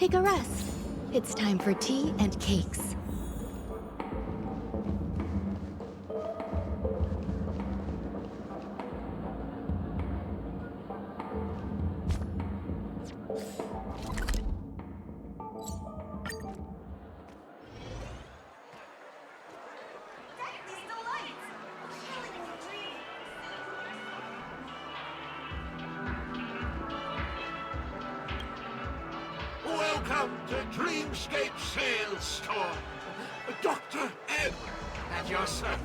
take a rest. It's time for tea and cakes. Welcome to Dreamscape Sales Store. Dr. Edward at your service.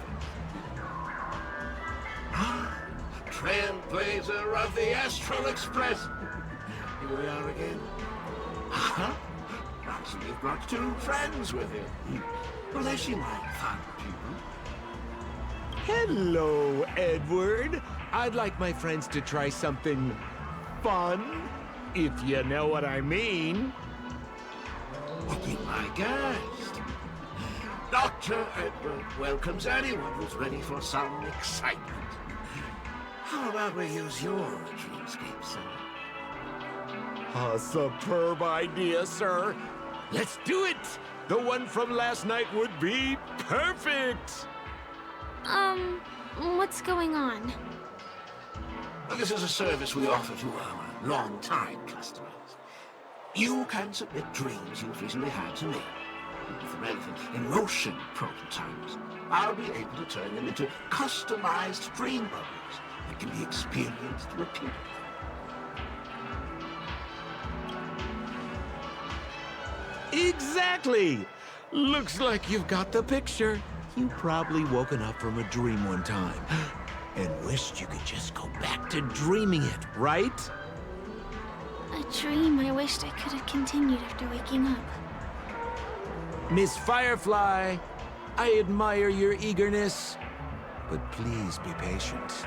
Trailblazer of the Astral Express. Here we are again. So you've brought two friends with you. Well, they seem like fun people. Hello, Edward. I'd like my friends to try something fun, if you know what I mean. Be my guest. Dr. Edward welcomes anyone who's ready for some excitement. How about we use your Dreamscape Center? A superb idea, sir. Let's do it. The one from last night would be perfect. What's going on? Well, this is a service we offer to our long-time customers. You can submit dreams you've recently had to me. With the relevant emotion prototypes, I'll be able to turn them into customized dream bubbles that can be experienced repeatedly. Exactly. Looks like you've got the picture. You've probably woken up from a dream one time and wished you could just go back to dreaming it, right? A dream I wished I could have continued after waking up. Miss Firefly, I admire your eagerness, but please be patient.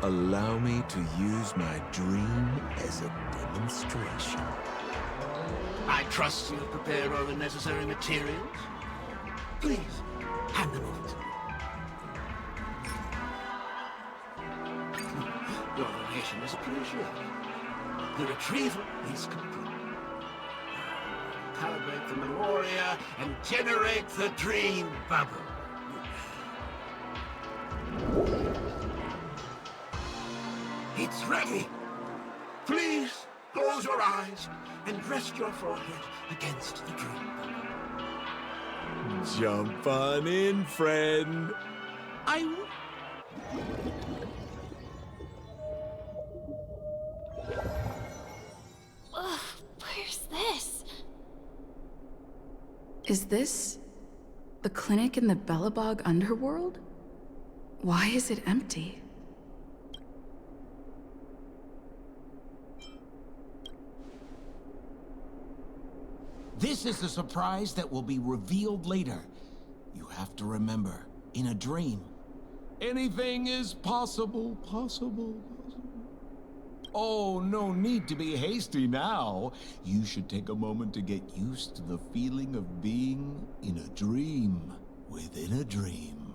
Allow me to use my dream as a demonstration. I trust you've prepared all the necessary materials. Please, hand them over to me. Your donation is appreciated. The retrieval is complete. Calibrate the memoria and generate the dream bubble. It's ready. Please close your eyes and rest your forehead against the dream bubble. Jump on in, friend. Where's this? Is this the clinic in the Bellabog underworld? Why is it empty? This is a surprise that will be revealed later. You have to remember, in a dream, anything is possible. Oh, no need to be hasty now. You should take a moment to get used to the feeling of being in a dream within a dream.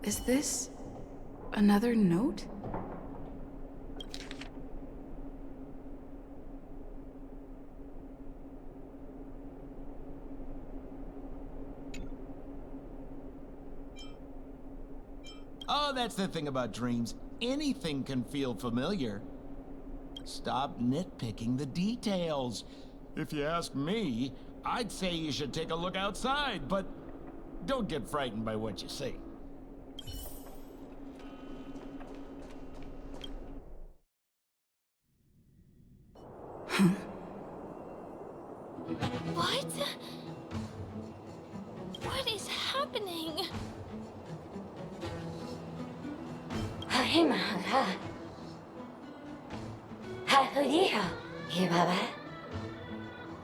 Is this another note? Oh, that's the thing about dreams. Anything can feel familiar. Stop nitpicking the details. If you ask me, I'd say you should take a look outside, but don't get frightened by what you see. What? What is happening?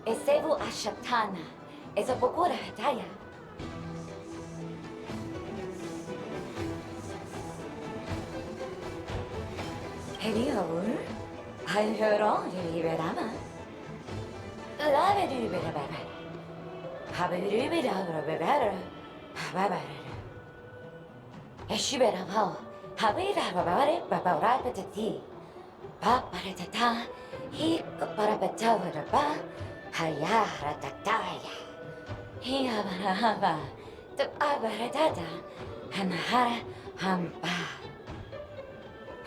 Esevu Ashatana, Ezapokura Hataya. Hello, I heard all you Rama.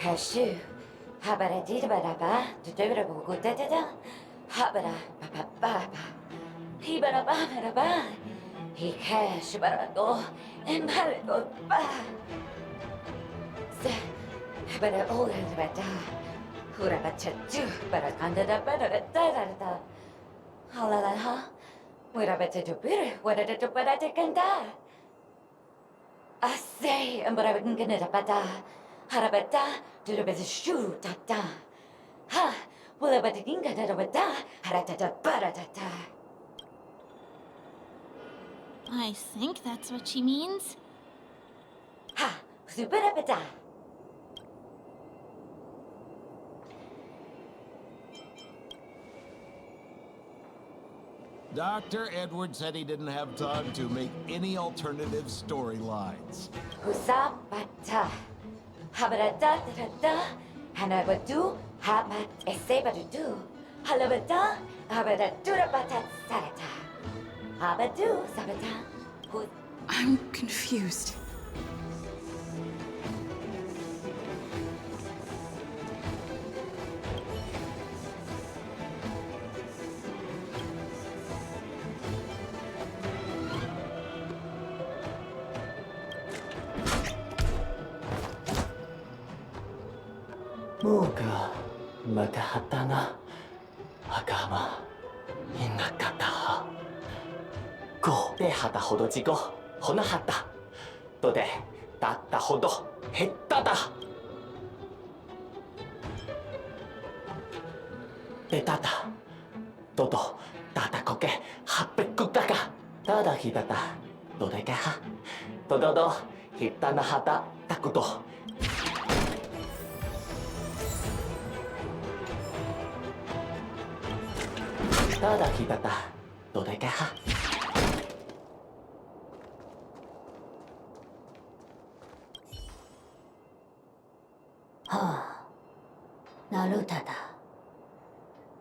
Hashu, habara dida baraba, to dura bugudada, habara baba, he baraba, he cash barado, and barado ba. Habara old bada, hurabacha do, barakanda da da. Halala, whatever to bitter, whatever to badakanda. I say, and but I wouldn't get it bada, harabada, do the best shoe da. Ha, will I but dinga da bada, harata baratata. I think that's what she means. Ha, superabada. Dr. Edward said he didn't have time to make any alternative storylines. Husabata. Habada da da, and I would do, habat, a saber to do. Halabada, habada durabata sarata. Habadu, sabata. I'm confused. Moga matahatana agama inakata. Go de hata hodo jigo honahata. Do de datta hodo hettada. De tata. Dodo tata koke happekutaka. Tada hitata. Do de kaha. Dodo hitana hata takudo. Tada hitata. Do de kaha. Narutada.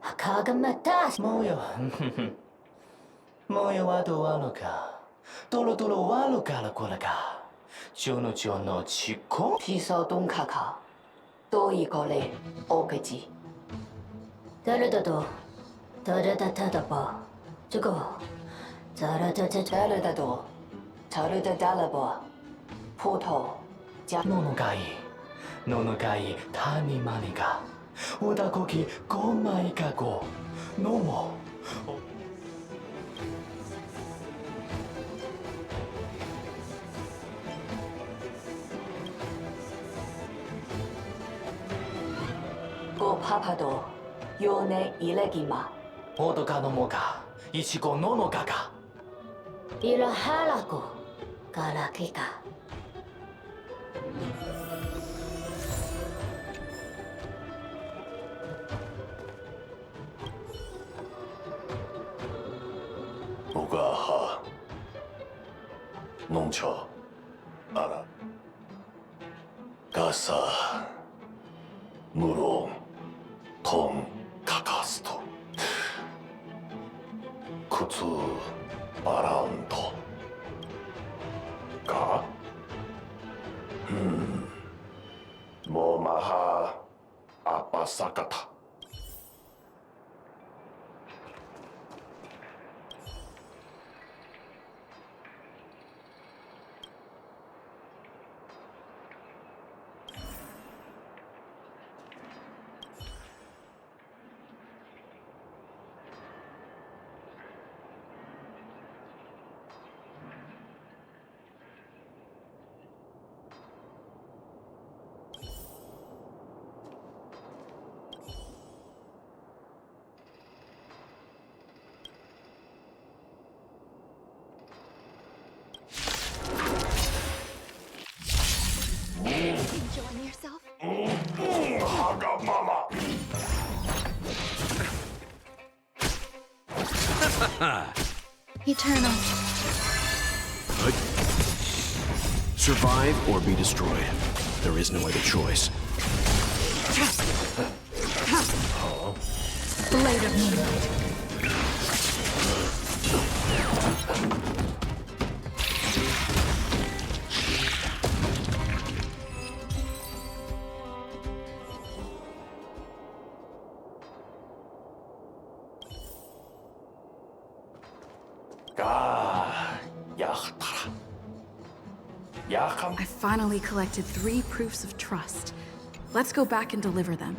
Hakagamata. もうよもうよはどうあのかトロトロはのからこらかジョのジョのチコピソドンカカ。どういこれ、おかじ。誰だと、誰だただば。这个、誰だた誰だと、誰だだらば。ポト、じゃ。ののがいののがいたにまにがおだこきごまいかごのもごパパと、よねいれぎま。おどかのもがいちごののががいらはらこ、からきか。Ugaha Noncho Ara Gasa Muron Ton Kakasto Kutsu Baranto Ka Momaha Apasakata Eternal. Survive or be destroyed. There is no other choice. Blade of Moonlight. I finally collected 3 proofs of trust. Let's go back and deliver them.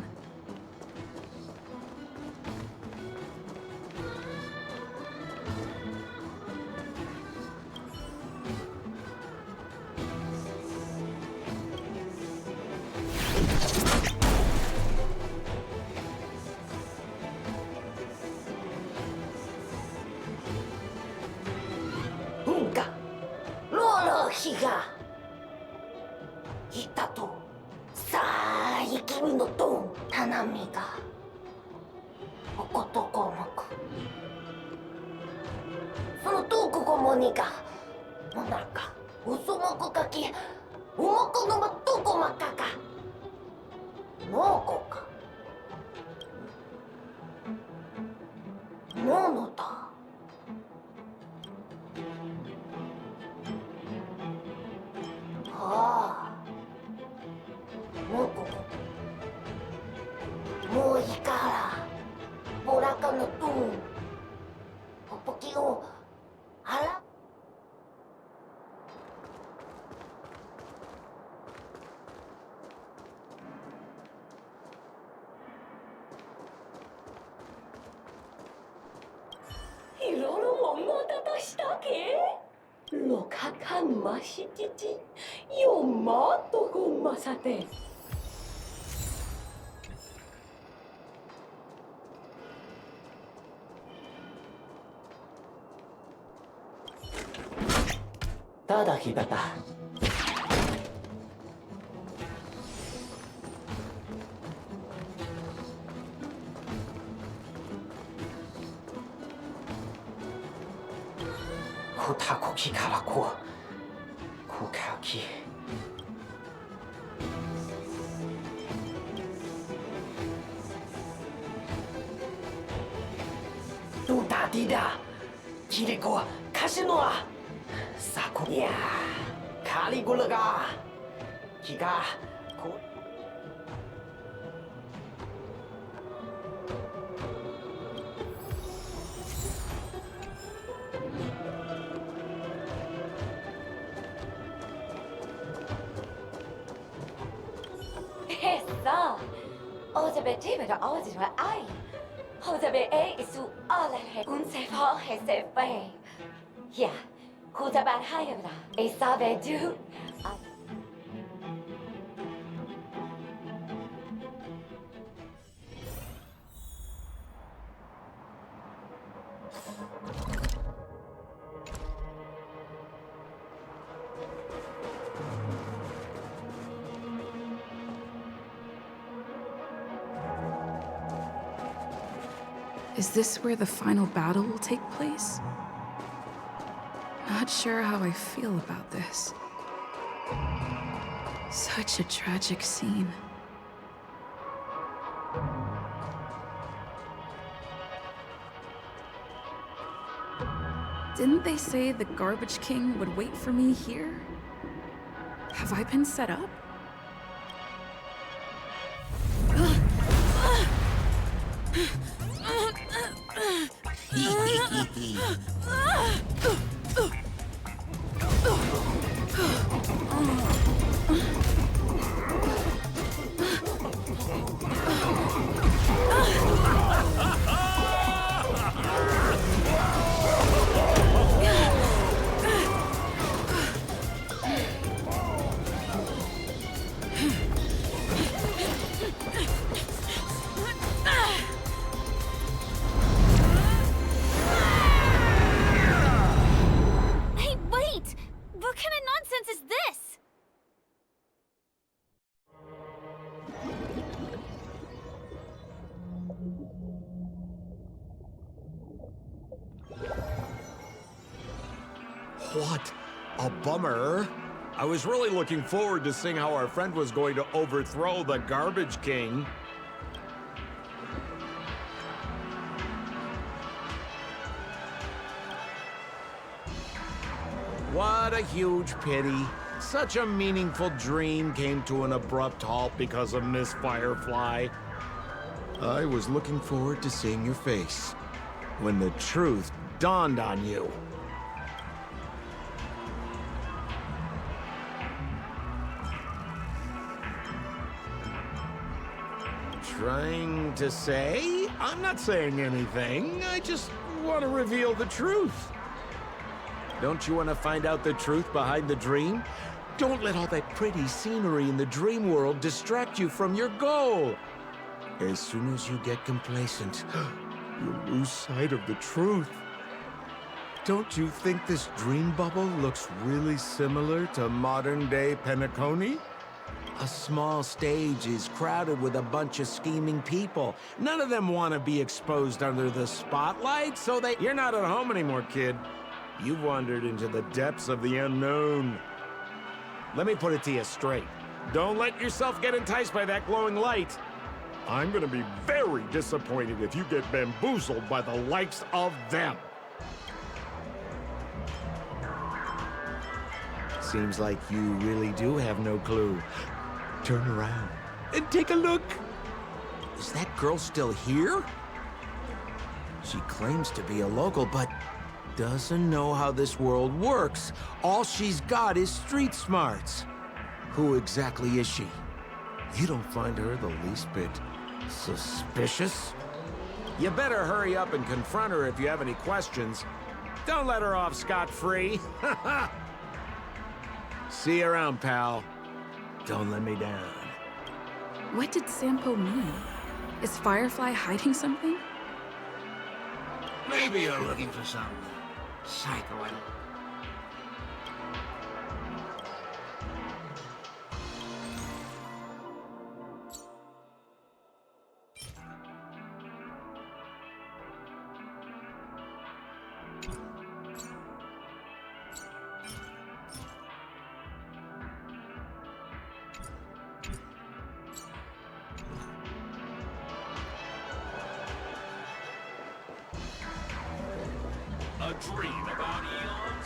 Nunca. Lolo Higa. Hitato. Sai kimi no ton tanami ga. Okotoko moku. そのトークゴモニがもなか嘘もこかきうもこのまとこまかかのこかものだはあもうここもういいからボラカのトンポポキをあらいろいろ物だとしたけろかかんましちちよまっとこまさてただひばたこたこきからこかきどうだディダキリコカシノアさこいやカリゴラが気がこさおじゃべティブのおじは愛おじゃべえいすあらへうんせフォへせフェいやこざばはやぶらえさべじゅあIs this where the final battle will take place? Not sure how I feel about this. Such a tragic scene. Didn't they say the Garbage King would wait for me here? Have I been set up? What a bummer. I was really looking forward to seeing how our friend was going to overthrow the Garbage King. What a huge pity. Such a meaningful dream came to an abrupt halt because of Miss Firefly. I was looking forward to seeing your face when the truth dawned on you. Trying to say? I'm not saying anything. I just want to reveal the truth. Don't you want to find out the truth behind the dream? Don't let all that pretty scenery in the dream world distract you from your goal. As soon as you get complacent, you lose sight of the truth. Don't you think this dream bubble looks really similar to modern-day Penacony? A small stage is crowded with a bunch of scheming people. None of them want to be exposed under the spotlight, so you're not at home anymore, kid. You've wandered into the depths of the unknown. Let me put it to you straight. Don't let yourself get enticed by that glowing light. I'm gonna be very disappointed if you get bamboozled by the likes of them. Seems like you really do have no clue. Turn around and take a look. Is that girl still here? She claims to be a local, but doesn't know how this world works. All she's got is street smarts. Who exactly is she? You don't find her the least bit suspicious? You better hurry up and confront her if you have any questions. Don't let her off scot-free. See you around, pal. Don't let me down. What did Sampo mean? Is Firefly hiding something? Maybe you're looking for some psycho. A dream about eons?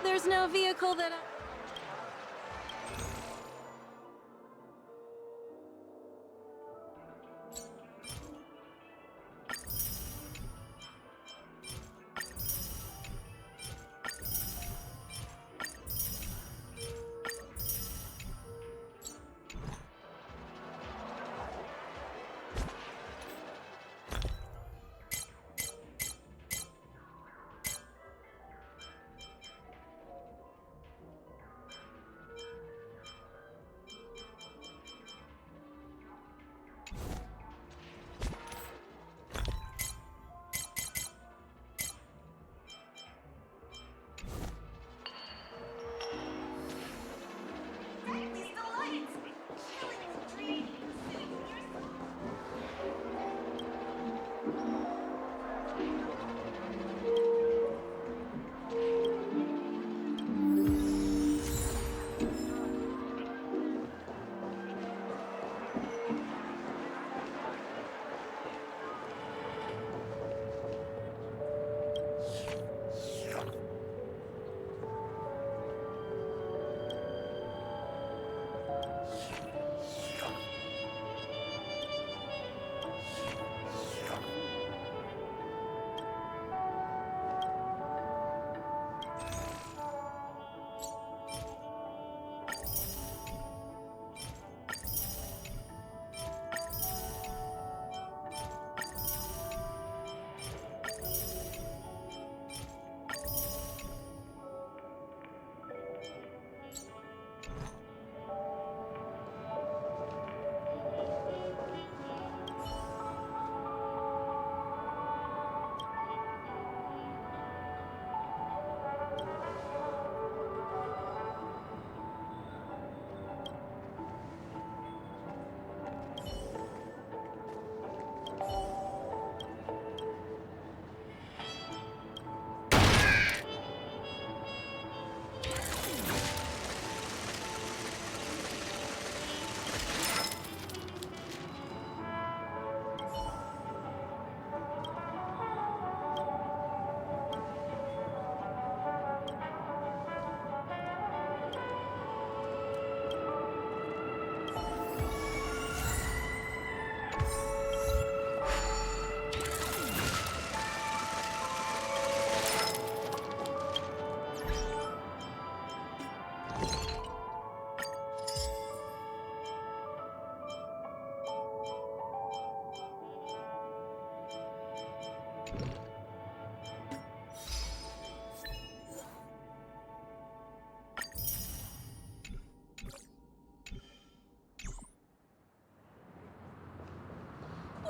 There's no vehicle that I...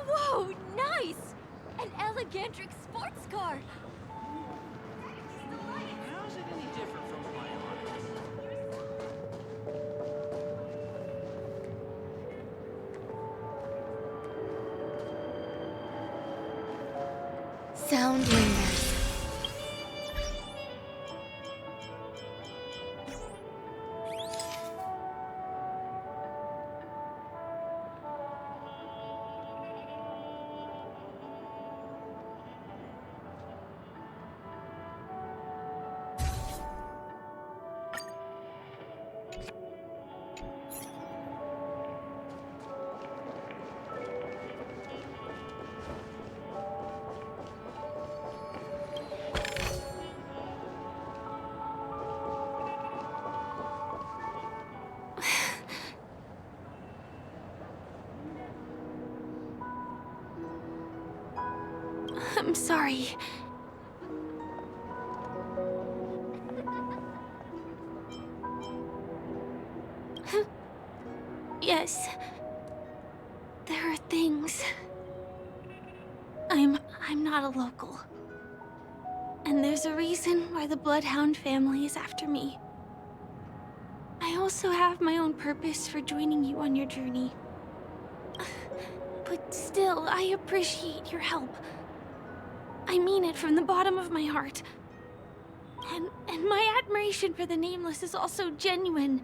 Whoa, nice! An Elegantric sports car! How's it any different from my Sound lingers. I'm sorry. Yes. There are things. I'm not a local. And there's a reason why the Bloodhound family is after me. I also have my own purpose for joining you on your journey. But still, I appreciate your help. I mean it from the bottom of my heart. And my admiration for the Nameless is also genuine.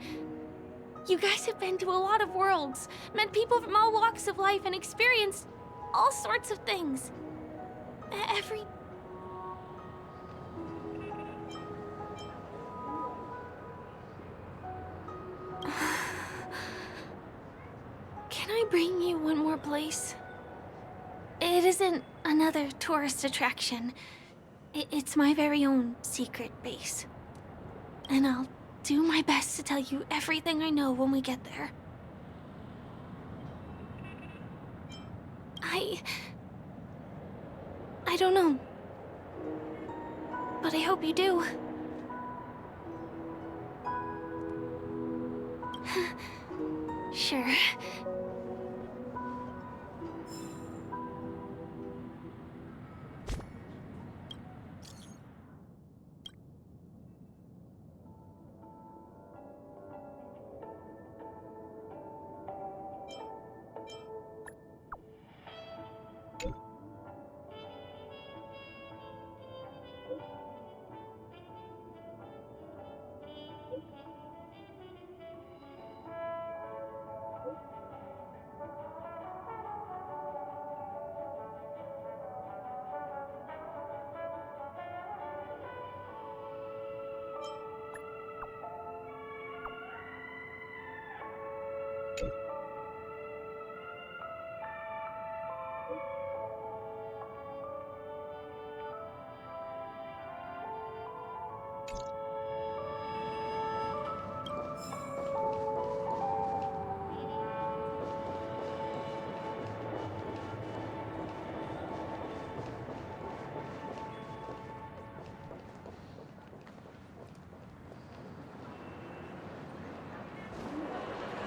You guys have been to a lot of worlds, met people from all walks of life, and experienced all sorts of things. Every... Can I bring you one more place? It isn't another tourist attraction. It's my very own secret base. And I'll do my best to tell you everything I know when we get there. I don't know. But I hope you do. Sure.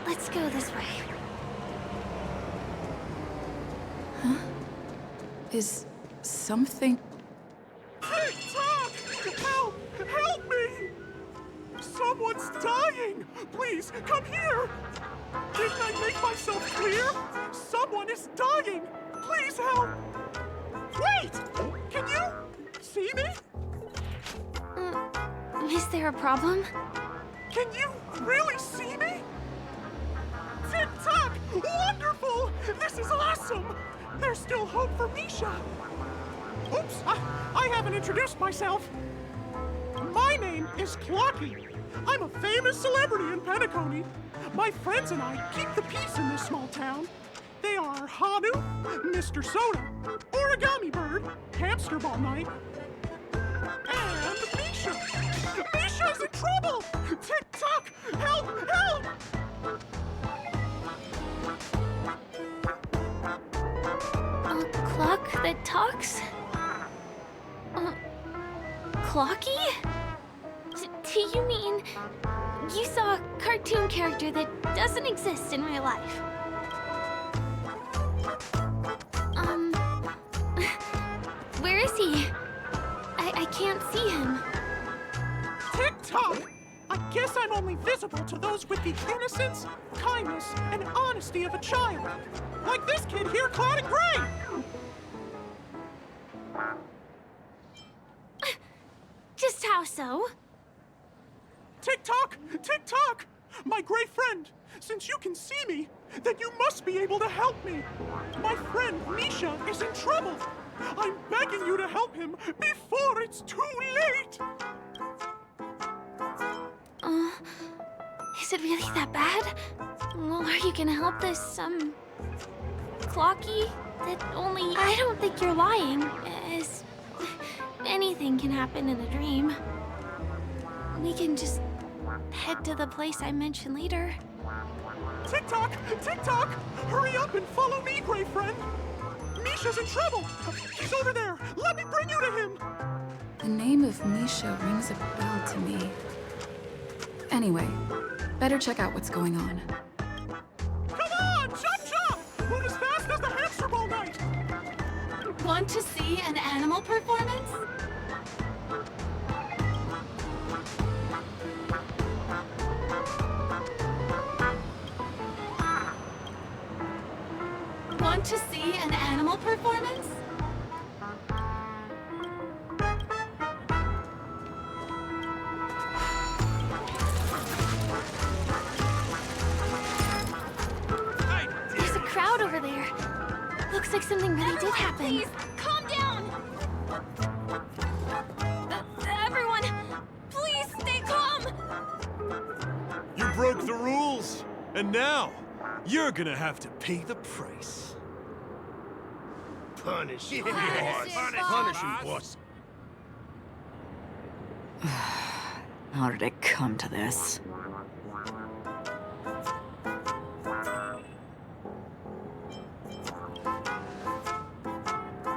Let's go this way. Huh? Is something... Tick-tock! Help! Help me! Someone's dying! Please, come here! Didn't I make myself clear? Someone is dying! Please help! Wait! Can you see me? Is there a problem? Can you really see me? Tick-tock! Wonderful! This is awesome! There's still hope for Misha! Oops, I haven't introduced myself. My name is Clocky. I'm a famous celebrity in Penacony. My friends and I keep the peace in this small town. They are Hanu, Mr. Soda, Origami Bird, Hamster Ball Night, and Misha. Misha's in trouble! Tick-tock! Help! Help! A clock that talks? Clocky? Do you mean you saw a cartoon character that doesn't exist in real life? Where is he? I can't see him. Tick-tock! I guess I'm only visible to those with the innocence, kindness, and honesty of a child. Like this kid here clad in gray! Just how so? Tick-tock! Tick-tock! My gray friend, since you can see me, then you must be able to help me. My friend Misha is in trouble. I'm begging you to help him before it's too late. Is it really that bad? Well, are you gonna help this, Clocky? That only... I don't think you're lying, as... anything can happen in a dream. We can just head to the place I mentioned later. Tick-tock! Tick-tock! Hurry up and follow me, gray friend! Misha's in trouble! He's over there! Let me bring you to him! The name of Misha rings a bell to me. Anyway, better check out what's going on. Come on! Chop chop! Move as fast as the hamster ball night! Want to see an animal performance? Want to see an animal performance? There's a crowd over there. Looks like something really did happen. Please, calm down! Everyone, please stay calm! You broke the rules, and now you're gonna have to pay the price. Punish him, Punish boss. him, Punish him, boss. How did it come to this?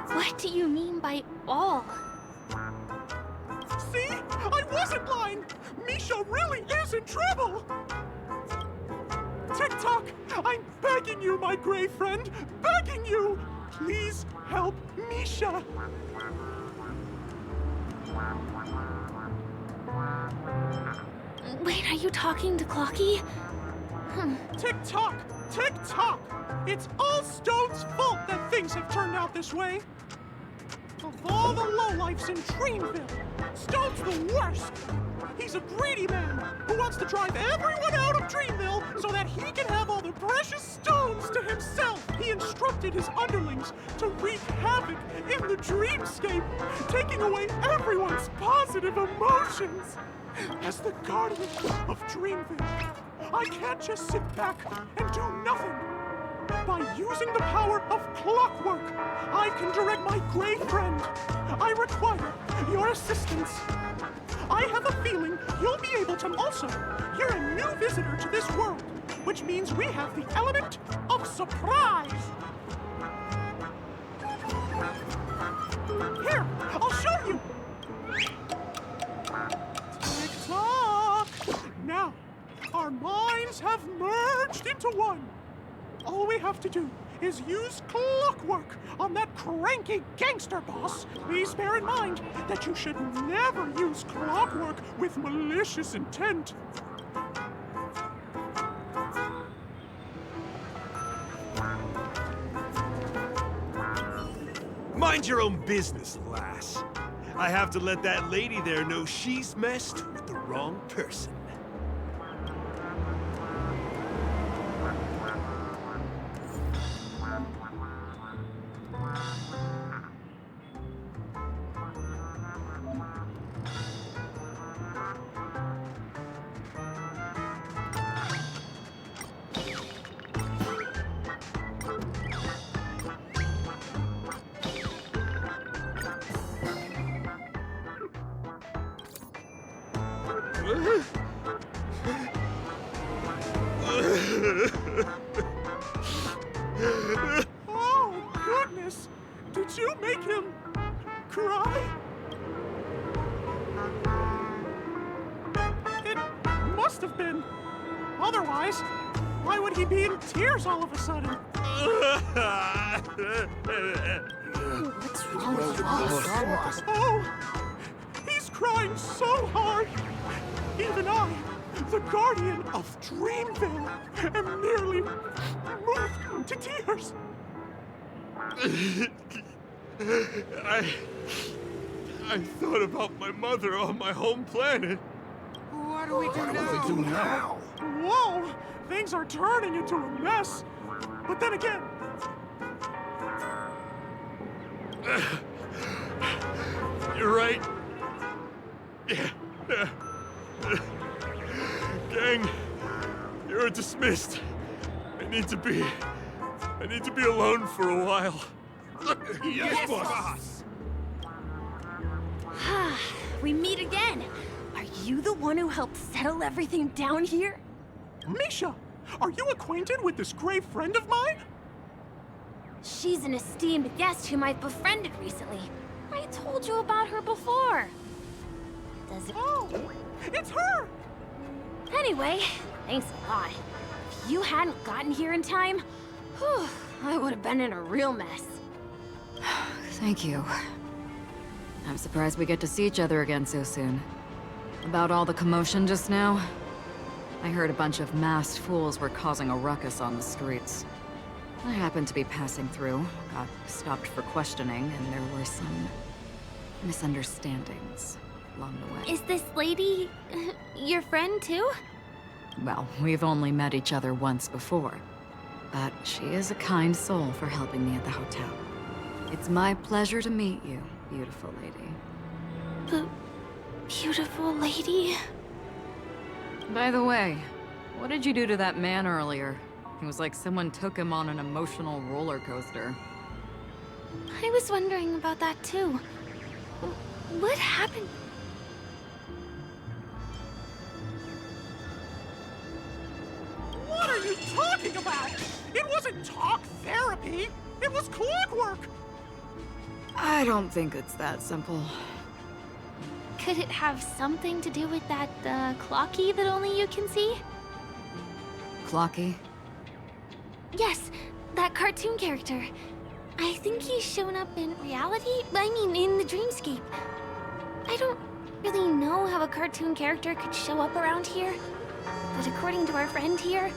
What do you mean by all? See? I wasn't lying! Misha really is in trouble! Tick-tock! I'm begging you, my gray friend! Begging you! Please help Misha! Wait, are you talking to Clocky? Tick-tock! Tick-tock! It's all Stone's fault that things have turned out this way! Of all the lowlifes in Dreamville, Stone's the worst! He's a greedy man who wants to drive everyone out of Dreamville so that he can have all the precious stones to himself. He instructed his underlings to wreak havoc in the dreamscape, taking away everyone's positive emotions. As the guardian of Dreamville, I can't just sit back and do nothing. By using the power of clockwork, I can direct my gray friend. I require your assistance. I have a feeling you'll be able to also. You're a new visitor to this world, which means we have the element of surprise. Here, I'll show you. Tick-tock. Now, Our minds have merged into one. All we have to do is use clockwork on that cranky gangster boss. Please bear in mind that you should never use clockwork with malicious intent. Mind your own business, lass. I have to let that lady there know she's messed with the wrong person. Oh, goodness! Did you make him cry? It must have been. Otherwise, why would he be in tears all of a sudden? What's wrong with this? Oh, he's crying so hard. Even I, the guardian of Dreamville, am nearly moved to tears. I thought about my mother on my home planet. What do we do now? Whoa, things are turning into a mess. But then again, you're right. Gang, you're dismissed. I need to be alone for a while. Yes, boss. We meet again. Are you the one who helped settle everything down here? Misha, are you acquainted with this grave friend of mine? She's an esteemed guest whom I've befriended recently. I told you about her before. Does it? Oh, it's her! Anyway, thanks a lot. If you hadn't gotten here in time, whew, I would have been in a real mess. Thank you. I'm surprised we get to see each other again so soon. About all the commotion just now, I heard a bunch of masked fools were causing a ruckus on the streets. I happened to be passing through, got stopped for questioning, and there were some misunderstandings along the way. Is this lady your friend too? Well, we've only met each other once before, but she is a kind soul for helping me at the hotel. It's my pleasure to meet you, beautiful lady. The beautiful lady? By the way, what did you do to that man earlier? It was like someone took him on an emotional roller coaster. I was wondering about that too. What happened? What are you talking about? It wasn't talk therapy. It was clockwork. I don't think it's that simple. Could it have something to do with that clocky that only you can see? Clocky? Yes, that cartoon character. I think he's shown up in reality. I mean, in the dreamscape. I don't really know how a cartoon character could show up around here. But according to our friend here,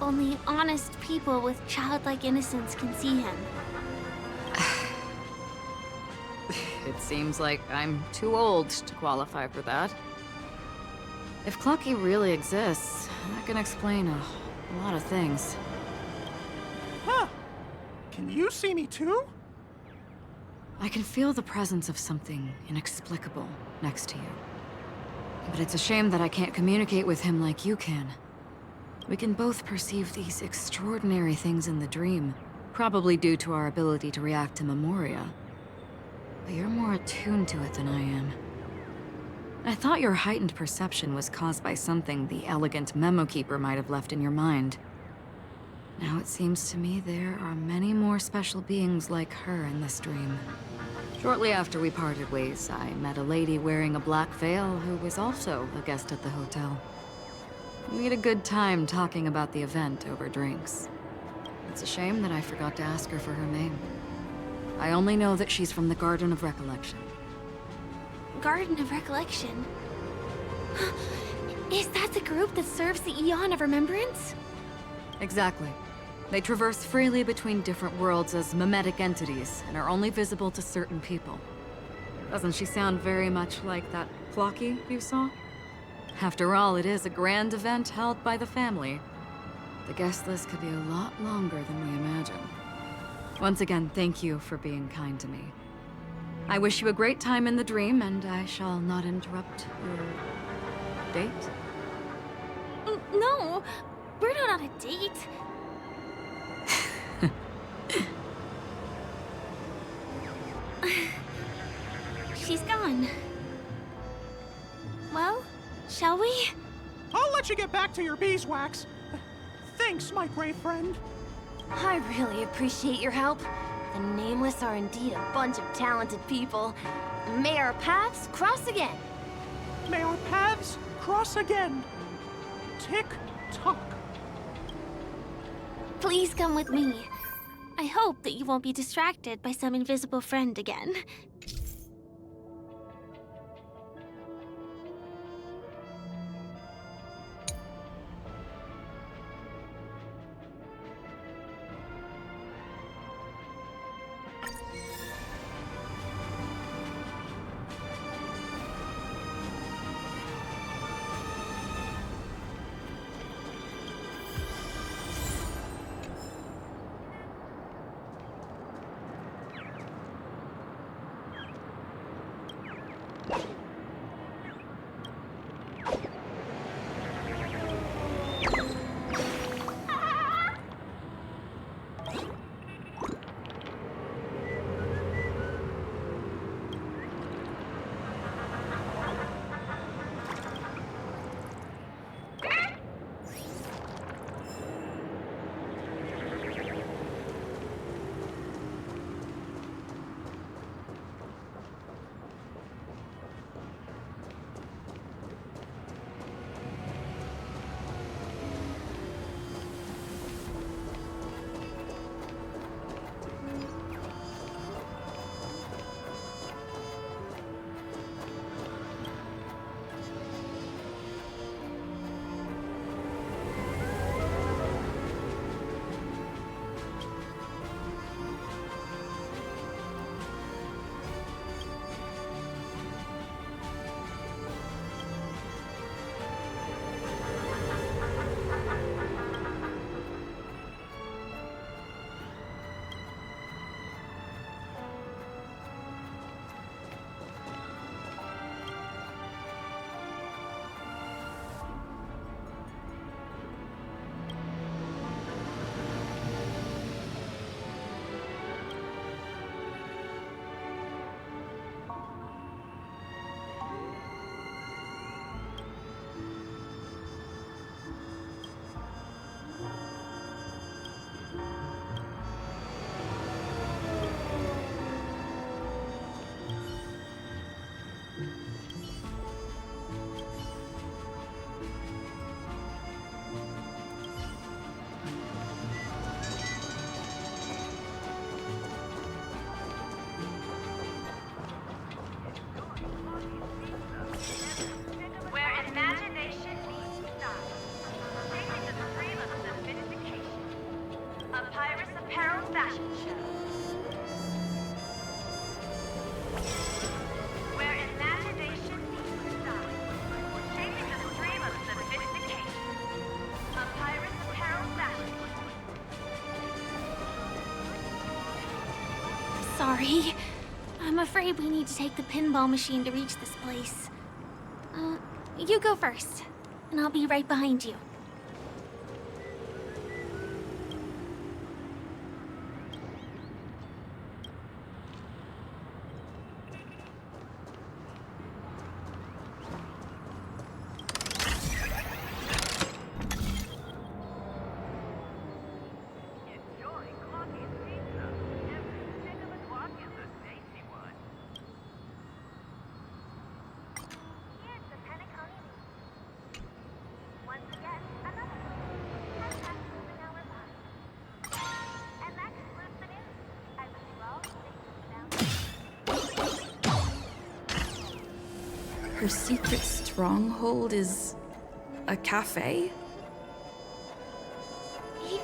only honest people with childlike innocence can see him. It seems like I'm too old to qualify for that. If Clocky really exists, that can explain a lot of things. Huh. Can you see me too? I can feel the presence of something inexplicable next to you. But it's a shame that I can't communicate with him like you can. We can both perceive these extraordinary things in the dream, probably due to our ability to react to memoria. But you're more attuned to it than I am. I thought your heightened perception was caused by something the elegant memo keeper might have left in your mind. Now it seems to me there are many more special beings like her in this dream. Shortly after we parted ways, I met a lady wearing a black veil who was also a guest at the hotel. We had a good time talking about the event over drinks. It's a shame that I forgot to ask her for her name. I only know that she's from the Garden of Recollection. Garden of Recollection? Is that the group that serves the Eon of Remembrance? Exactly. They traverse freely between different worlds as mimetic entities and are only visible to certain people. Doesn't she sound very much like that Flocky you saw? After all, it is a grand event held by the family. The guest list could be a lot longer than we imagine. Once again, thank you for being kind to me. I wish you a great time in the dream, and I shall not interrupt your date. No, we're not on a date. She's gone. Well, shall we? I'll let you get back to your beeswax. Thanks, my brave friend. I really appreciate your help. The Nameless are indeed a bunch of talented people. May our paths cross again. May our paths cross again. Tick-tock. Please come with me. I hope that you won't be distracted by some invisible friend again. Sorry. I'm afraid we need to take the pinball machine to reach this place. You go first, and I'll be right behind you. Once again, her secret stronghold is a cafe? Here.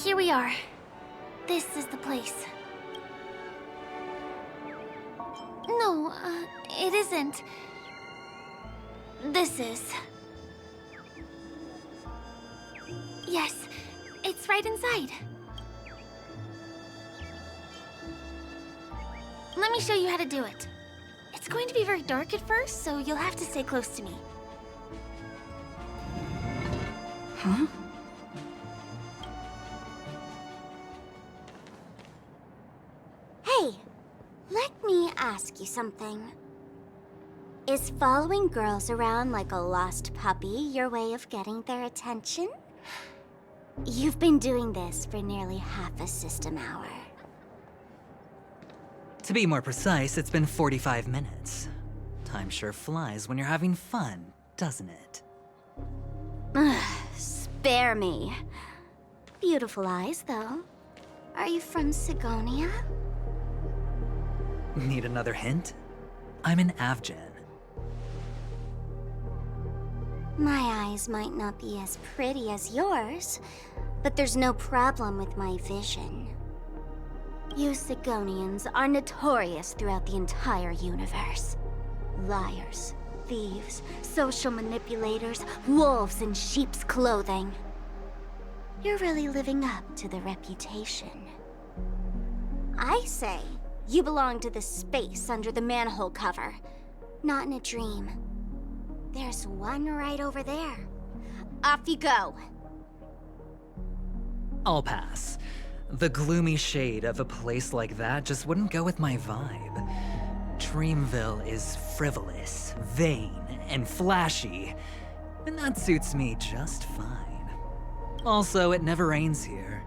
Here we are. This is the place. No, it isn't. This is. Yes, it's right inside. Let me show you how to do it. It's going to be very dark at first, so you'll have to stay close to me. Huh? Hey, let me ask you something. Is following girls around like a lost puppy your way of getting their attention? You've been doing this for nearly half a system hour. To be more precise, it's been 45 minutes. Time sure flies when you're having fun, doesn't it? Spare me. Beautiful eyes, though. Are you from Sigonia? Need another hint? I'm an Avgen. My eyes might not be as pretty as yours, but there's no problem with my vision. You Sigonians are notorious throughout the entire universe. Liars, thieves, social manipulators, wolves in sheep's clothing. You're really living up to the reputation. I say, you belong to the space under the manhole cover, not in a dream. There's one right over there. Off you go. I'll pass. The gloomy shade of a place like that just wouldn't go with my vibe. Dreamville is frivolous, vain, and flashy, and that suits me just fine. Also, it never rains here.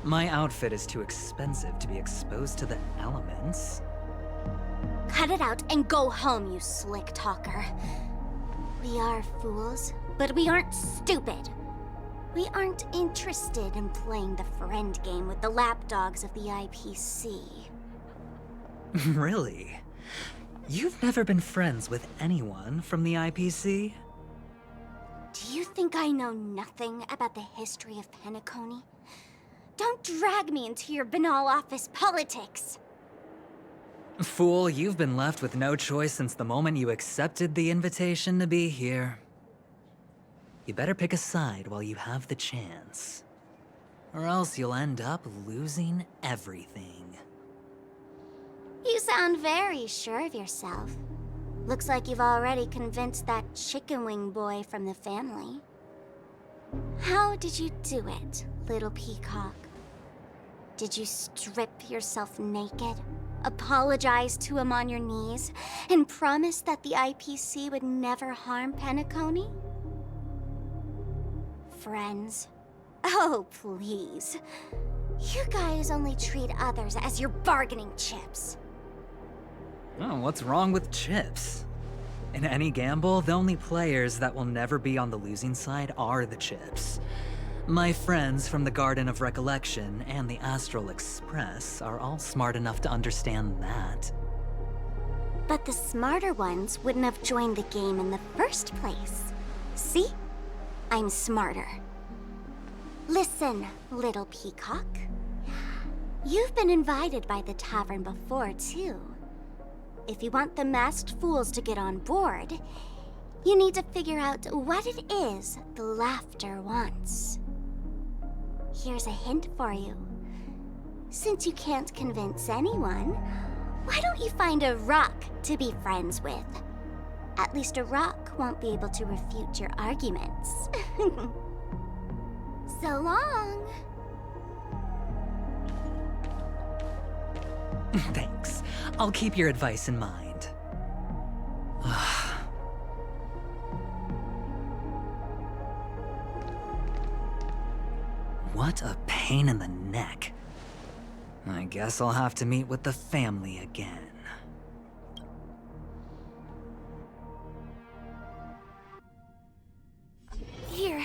My outfit is too expensive to be exposed to the elements. Cut it out and go home, you slick talker. We are fools, but we aren't stupid. We aren't interested in playing the friend game with the lapdogs of the IPC. Really? You've never been friends with anyone from the IPC? Do you think I know nothing about the history of Penacony? Don't drag me into your banal office politics! Fool, you've been left with no choice since the moment you accepted the invitation to be here. You better pick a side while you have the chance. Or else you'll end up losing everything. You sound very sure of yourself. Looks like you've already convinced that chicken wing boy from the family. How did you do it, little peacock? Did you strip yourself naked, apologize to him on your knees, and promise that the IPC would never harm Penacony? Friends? Oh, please. You guys only treat others as your bargaining chips. Oh, what's wrong with chips? In any gamble, the only players that will never be on the losing side are the chips. My friends from the Garden of Recollection and the Astral Express are all smart enough to understand that. But the smarter ones wouldn't have joined the game in the first place. See? I'm smarter. Listen, little peacock. You've been invited by the tavern before, too. If you want the masked fools to get on board, you need to figure out what it is the laughter wants. Here's a hint for you. Since you can't convince anyone, why don't you find a rock to be friends with? At least a rock won't be able to refute your arguments. So long. Thanks. I'll keep your advice in mind. What a pain in the neck. I guess I'll have to meet with the family again. Here.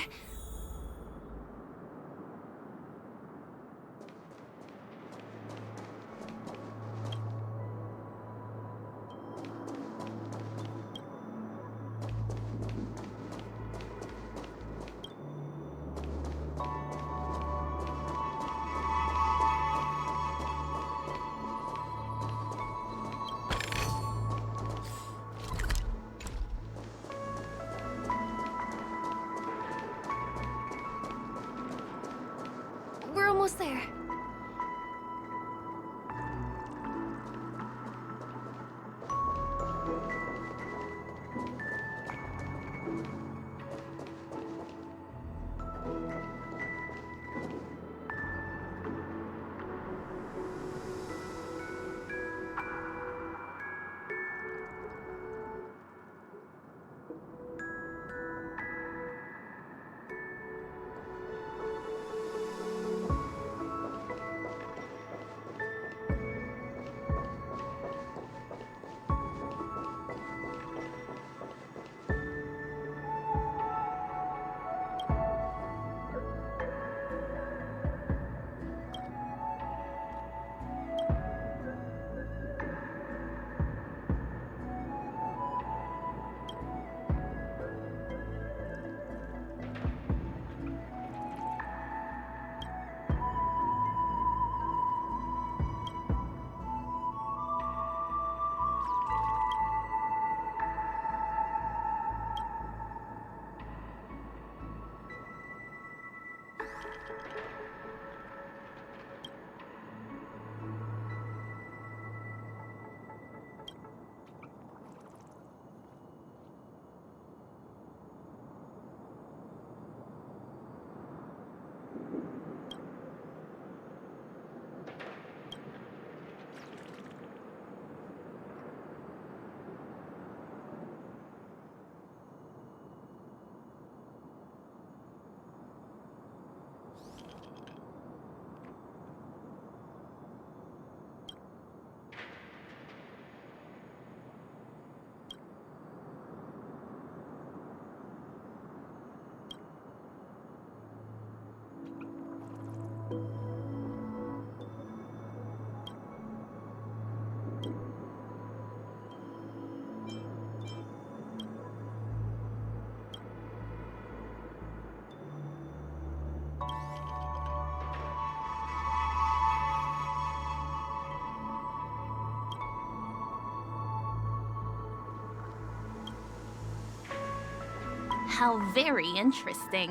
How very interesting.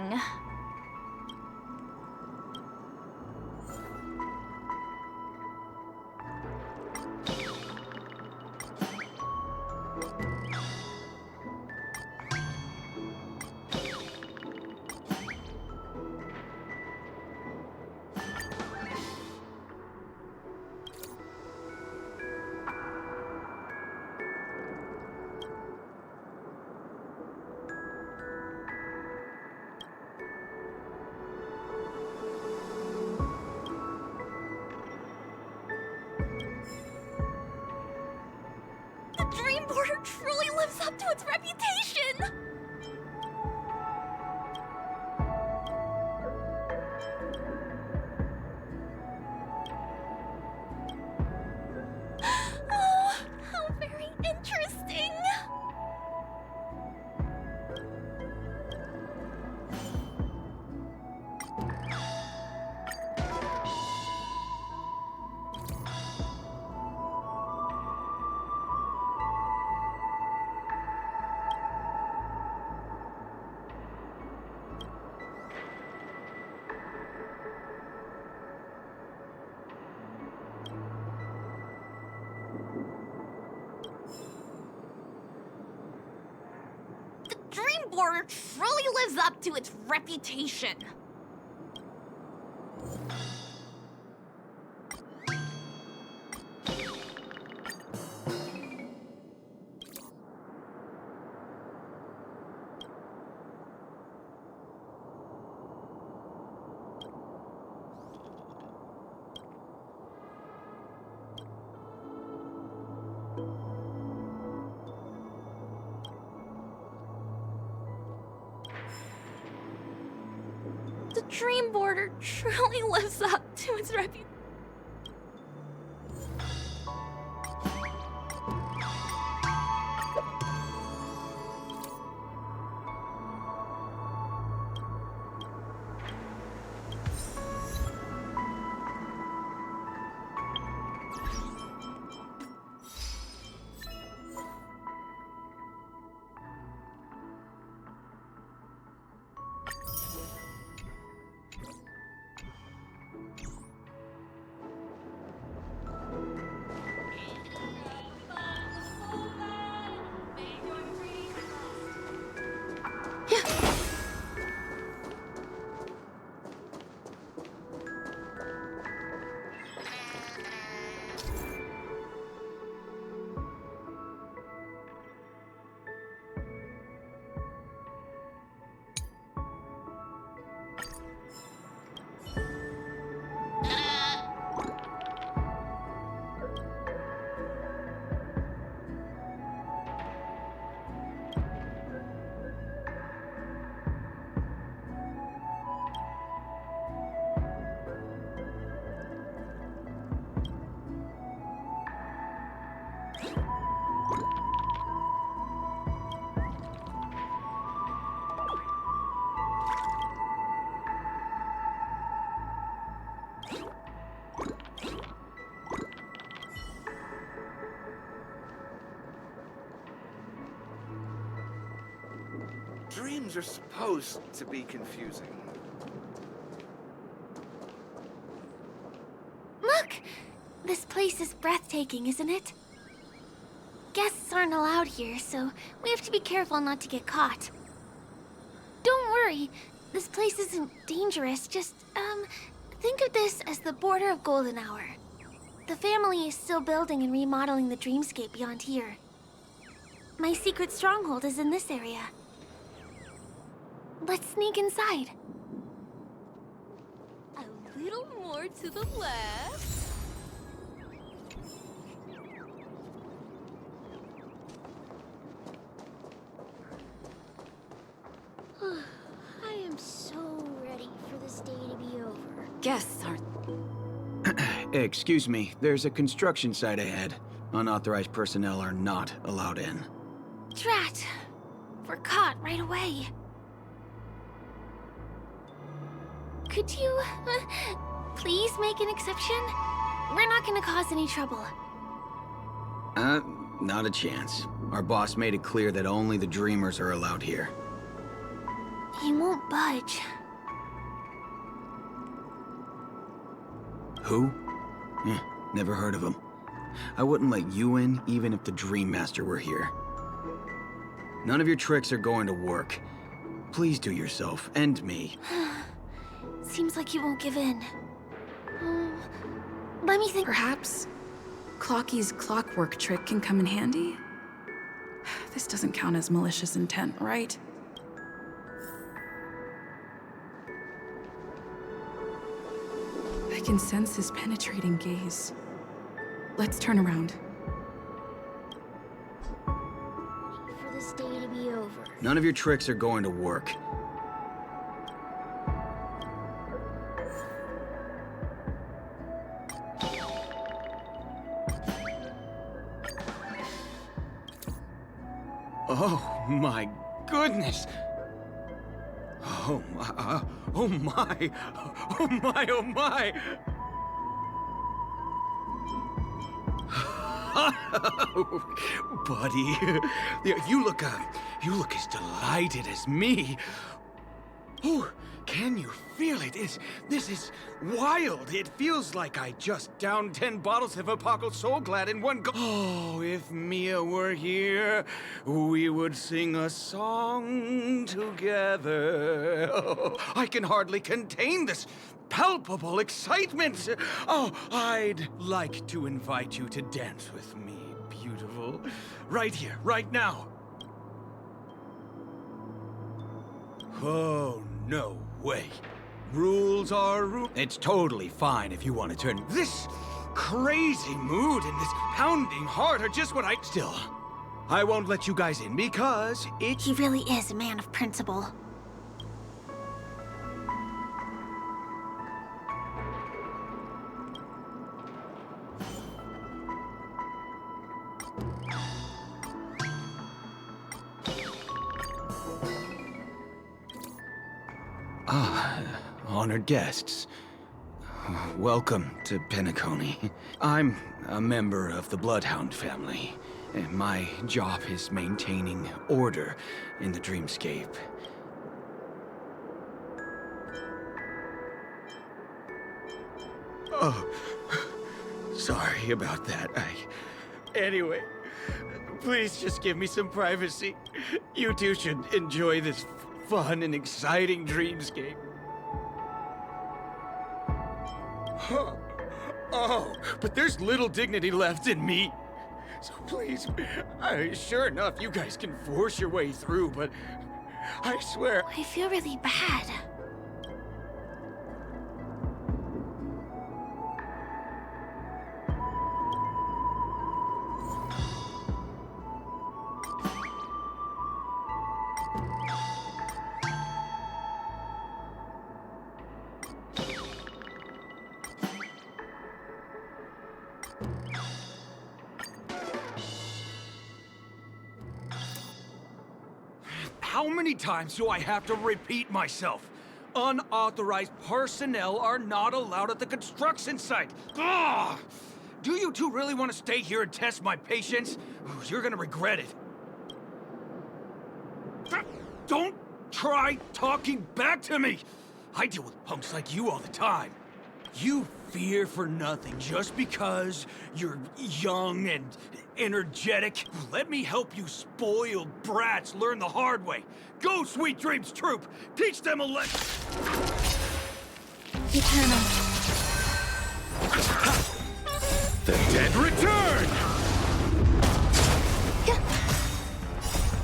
The Dream Border truly lives up to its reputation! Oh, how very interesting! Dream Border truly lives up to its reputation. The Dream Border truly lives up to its reputation. Dreams are supposed to be confusing. Look! This place is breathtaking, isn't it? Guests aren't allowed here, so we have to be careful not to get caught. Don't worry, this place isn't dangerous, just, think of this as the border of Golden Hour. The family is still building and remodeling the dreamscape beyond here. My secret stronghold is in this area. Let's sneak inside. A little more to the left. I am so ready for this day to be over. Guests aren't... Excuse me, there's a construction site ahead. Unauthorized personnel are not allowed in. Drat! We're caught right away. Could you, please make an exception? We're not gonna cause any trouble. Not a chance. Our boss made it clear that only the dreamers are allowed here. He won't budge. Who? Never heard of him. I wouldn't let you in, even if the Dream Master were here. None of your tricks are going to work. Please do yourself, and me. Seems like he won't give in. Let me think. Perhaps Clocky's clockwork trick can come in handy? This doesn't count as malicious intent, right? I can sense his penetrating gaze. Let's turn around. For this day to be over. None of your tricks are going to work. Oh my goodness! Oh my, oh my, oh my, oh my! Buddy, you look as delighted as me. Oh, can you feel it? This is wild. It feels like I just downed 10 bottles of Apocal Soul Glad in one go. Oh, if Mia were here, we would sing a song together. Oh, I can hardly contain this palpable excitement. Oh, I'd like to invite you to dance with me, beautiful. Right here, right now. Oh, no way. Rules are rules. It's totally fine if you want to turn this crazy mood and this pounding heart are just what Still, I won't let you guys in because He really is a man of principle. Honored guests. Welcome to Penacony. I'm a member of the Bloodhound family, and my job is maintaining order in the dreamscape. Oh, sorry about that. Anyway, please just give me some privacy. You two should enjoy this fun and exciting dreamscape. Oh, but there's little dignity left in me. So please, sure enough, you guys can force your way through, but I swear... I feel really bad. How many times do I have to repeat myself? Unauthorized personnel are not allowed at the construction site. Ugh! Do you two really want to stay here and test my patience? You're gonna regret it. Don't try talking back to me! I deal with punks like you all the time. You fear for nothing just because you're young and energetic. Let me help you spoiled brats learn the hard way. Go, Sweet Dreams Troop! Teach them a lesson! Eternal. The dead return!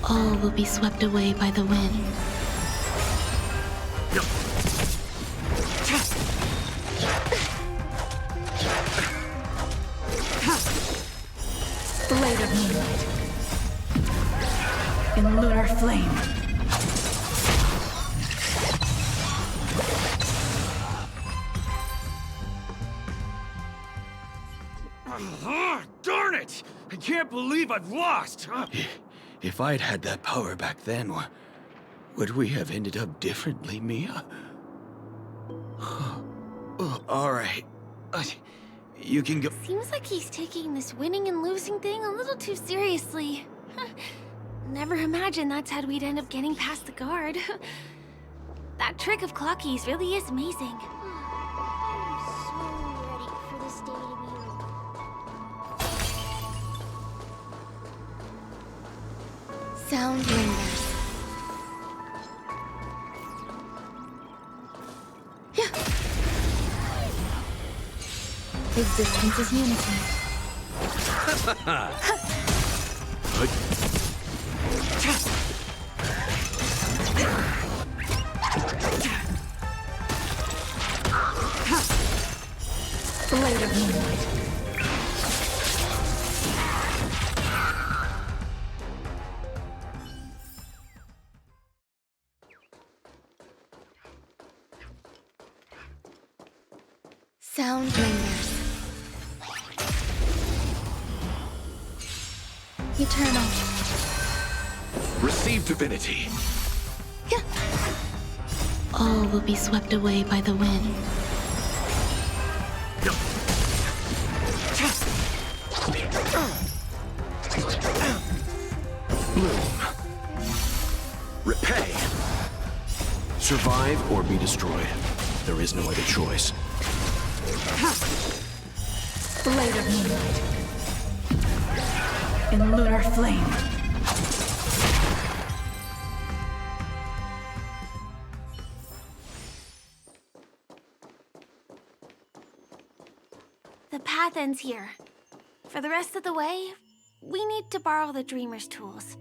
All will be swept away by the wind. Blade of moonlight. In lunar flame. Darn it! I can't believe I've lost! If I'd had that power back then, would we have ended up differently, Mia? All right. You can go. Seems like he's taking this winning and losing thing a little too seriously. Never imagined that's how we'd end up getting past the guard. That trick of Clocky's really is amazing. I'm so ready for this day to be over. Sound lingers. Existence is unity. Blade of moonlight. Sound lingers. Eternal. Receive divinity. All will be swept away by the wind. Bloom. Repay. Survive or be destroyed. There is no other choice. Blade of moonlight. In lunar flame. The path ends here. For the rest of the way, we need to borrow the Dreamer's tools.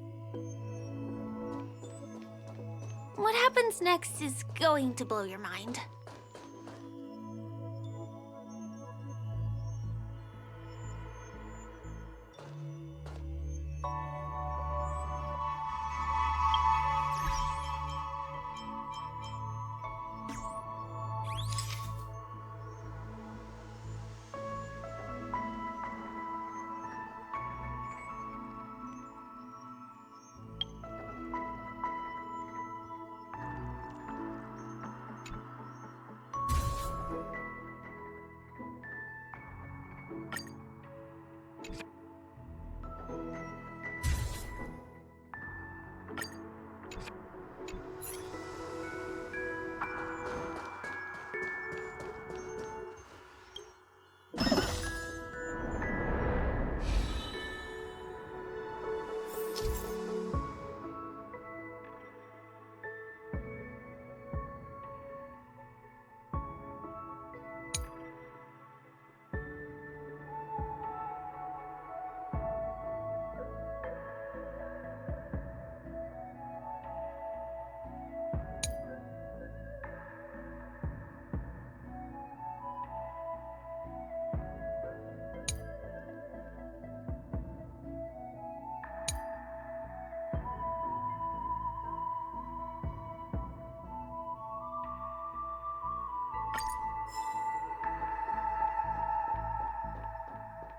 What happens next is going to blow your mind.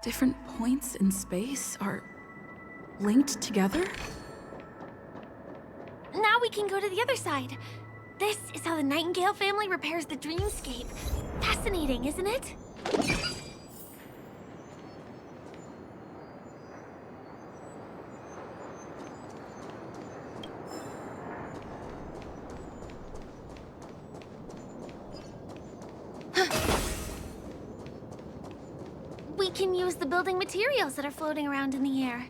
Different points in space are linked together? Now we can go to the other side. This is how the Nightingale family repairs the dreamscape. Fascinating, isn't it? We can use the building materials that are floating around in the air.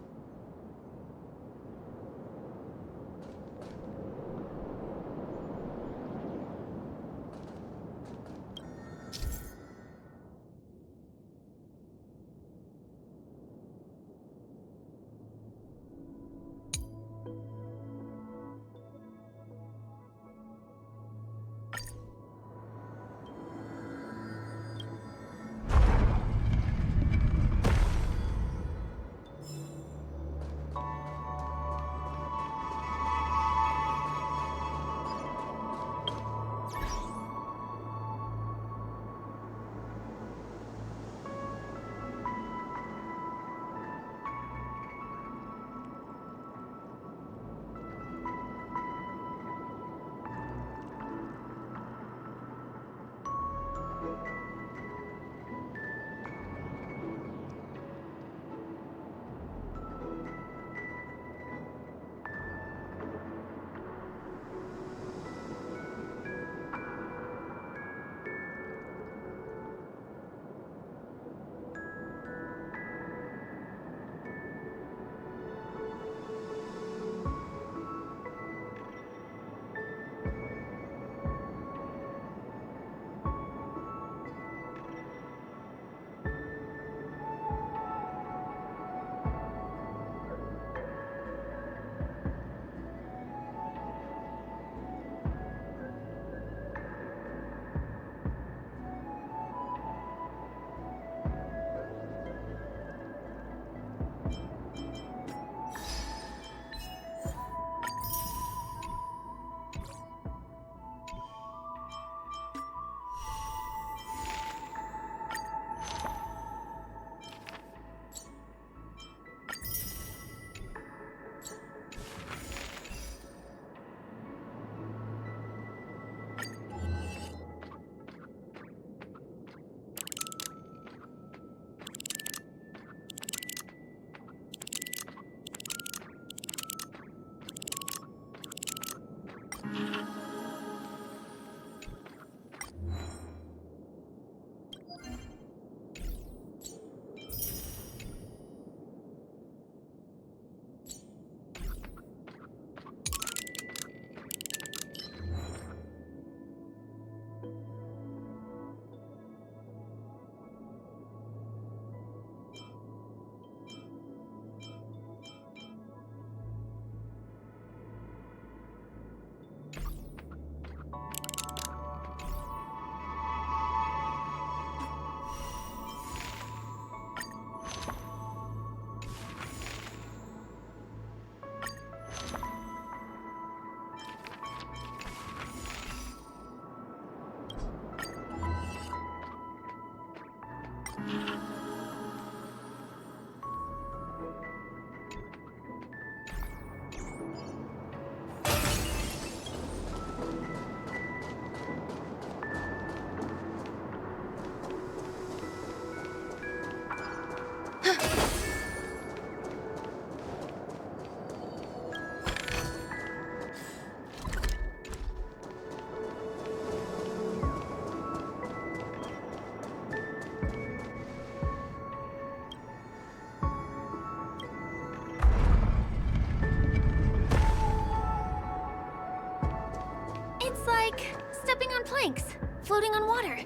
It's like stepping on planks, floating on water.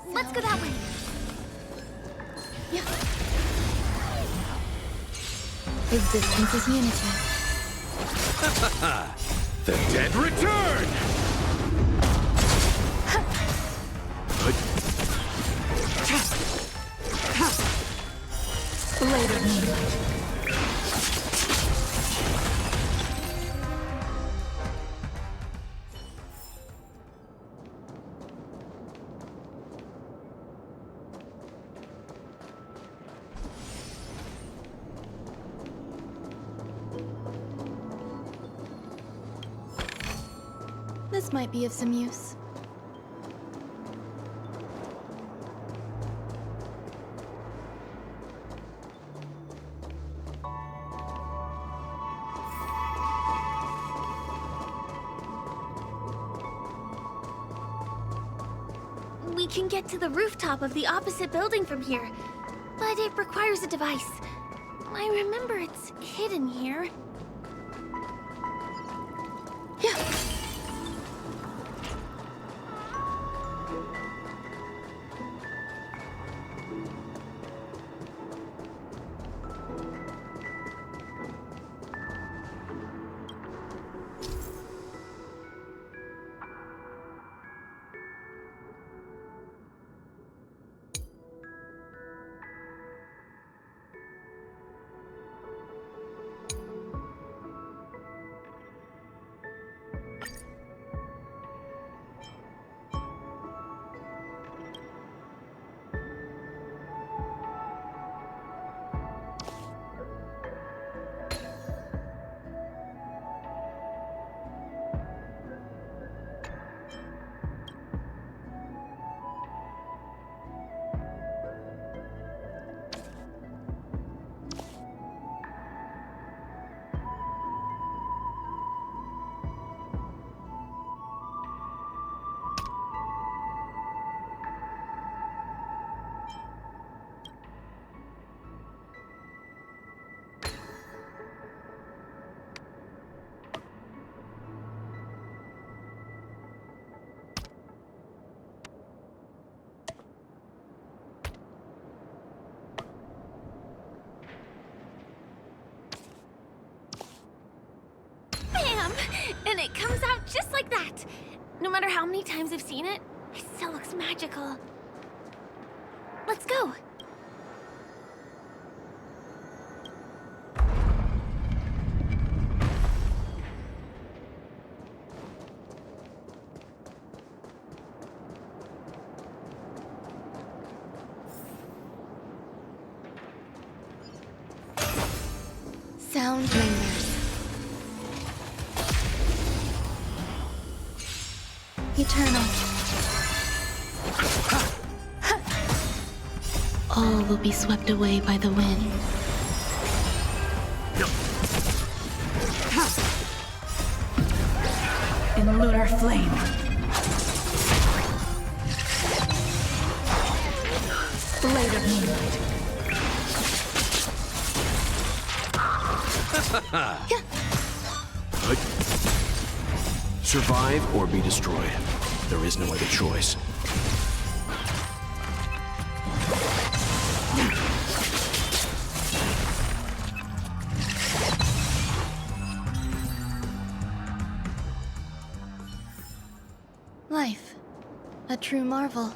Let's go that way. Yeah. Existence is unity. The dead return! Blade of moonlight. This might be of some use. We can get to the rooftop of the opposite building from here, but it requires a device. I remember it's hidden here. Bam! And it comes out just like that. No matter how many times I've seen it, it still looks magical. Let's go. Sound lingers. Eternal. All will be swept away by the wind. In lunar flame. Blade of moonlight. Survive or be destroyed. There is no other choice. Life. A true marvel.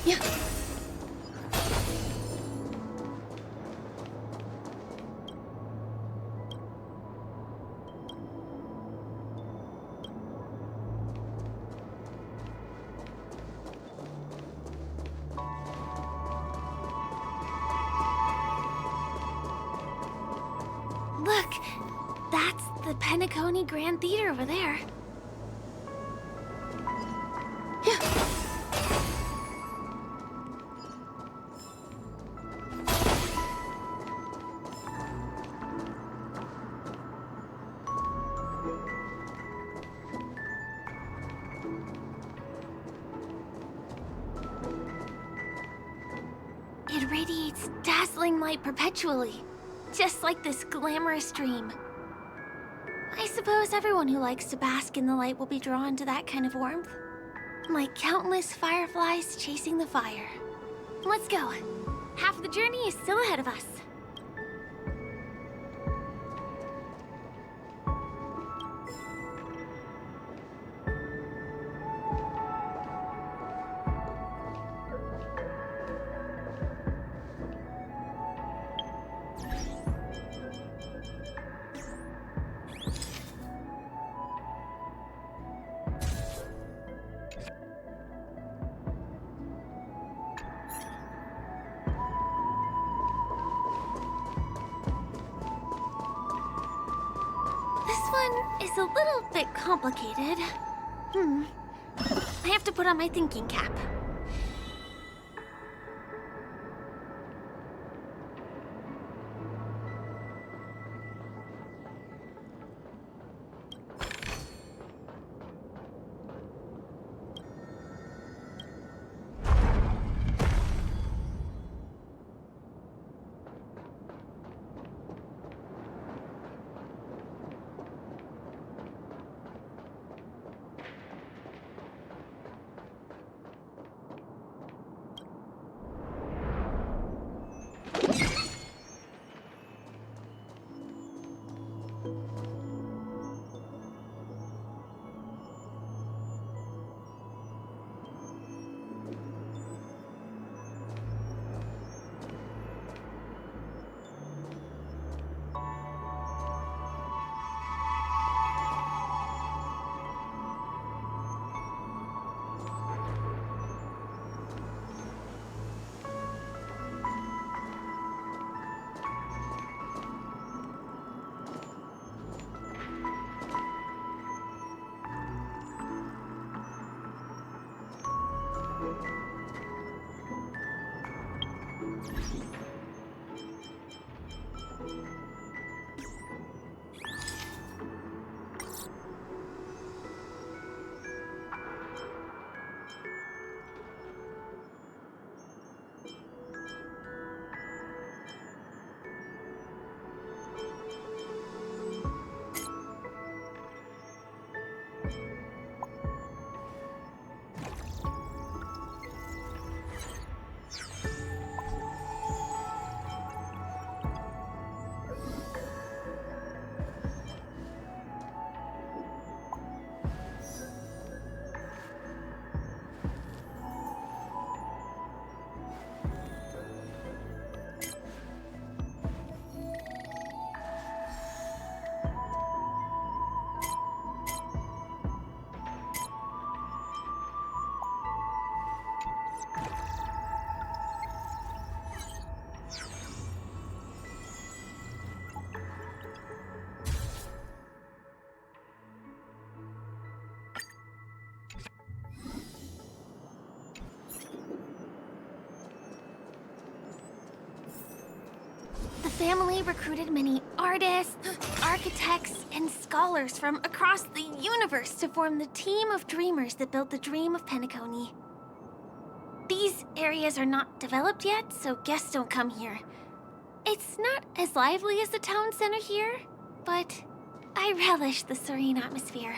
Look, that's the Penacony Grand Theater over there. It radiates dazzling light perpetually, just like this glamorous dream. I suppose everyone who likes to bask in the light will be drawn to that kind of warmth. Like countless fireflies chasing the fire. Let's go. Half the journey is still ahead of us. This one is a little bit complicated. I have to put on my thinking cap. The family recruited many artists, architects, and scholars from across the universe to form the team of dreamers that built the dream of Penacony. These areas are not developed yet, so guests don't come here. It's not as lively as the town center here, but I relish the serene atmosphere.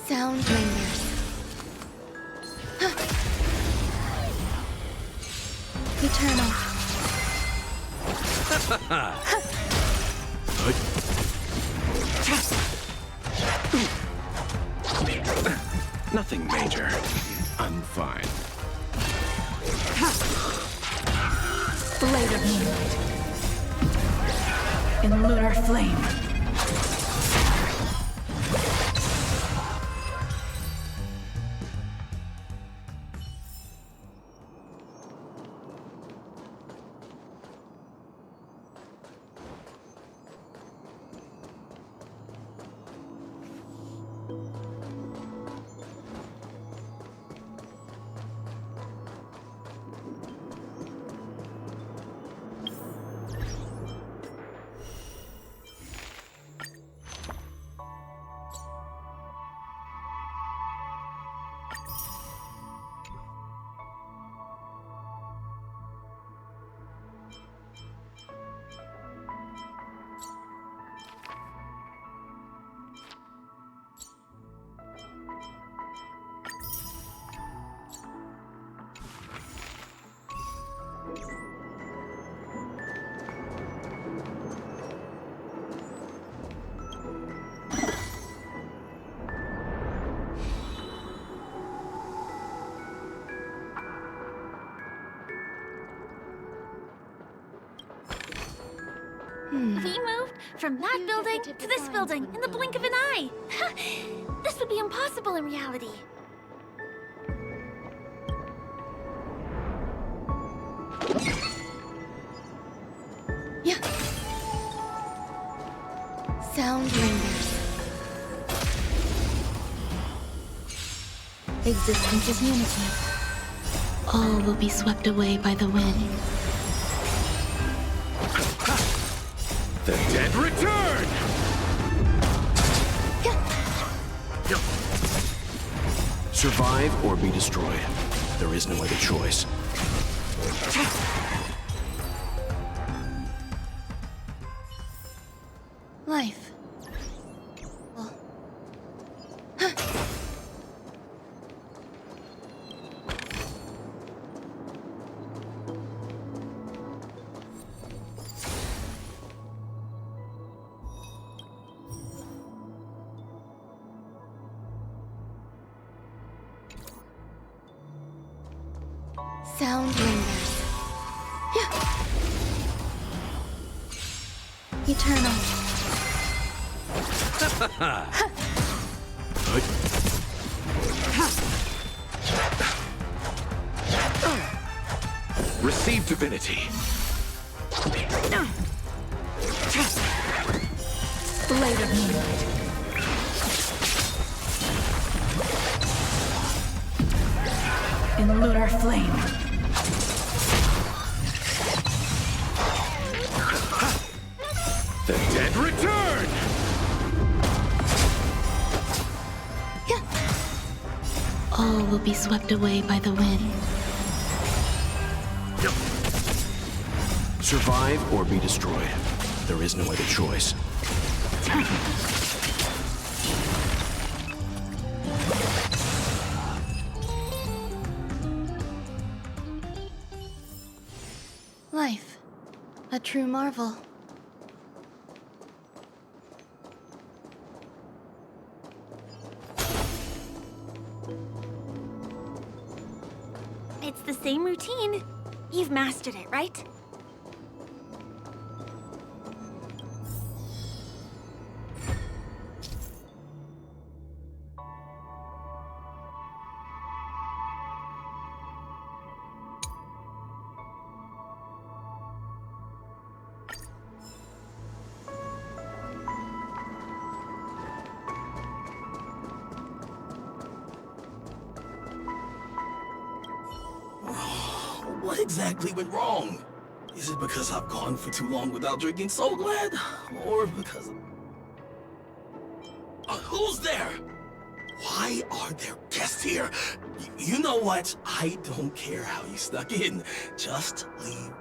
Sound lingers. Eternal. Nothing major. I'm fine. Blade of moonlight. In lunar flame. We moved from that building to this building in the blink of an eye. This would be impossible in reality. Yeah. Sound lingers. Existence is unity. All will be swept away by the wind. The dead return! Survive or be destroyed. There is no other choice. Life. Well. Sound lingers. Eternal. Receive divinity. Blade of moonlight. In lunar flame. The dead return! All will be swept away by the wind. Survive or be destroyed. There is no other choice. Life. A true marvel. It's the same routine. You've mastered it, right? What exactly went wrong? Is it because I've gone for too long without drinking So Glad? Or because... who's there? Why are there guests here? You know what? I don't care how you snuck in. Just leave.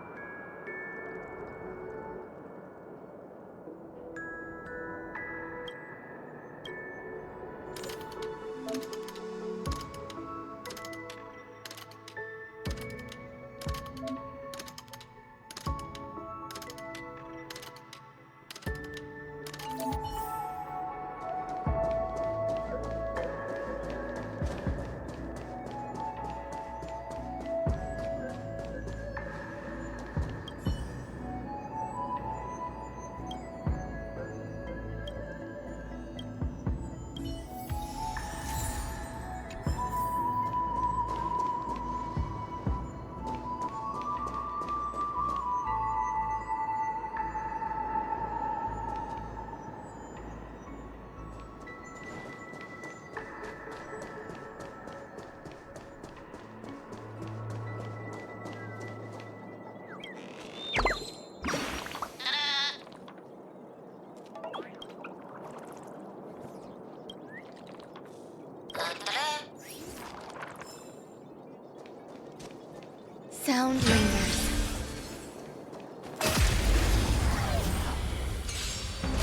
Sound lingers.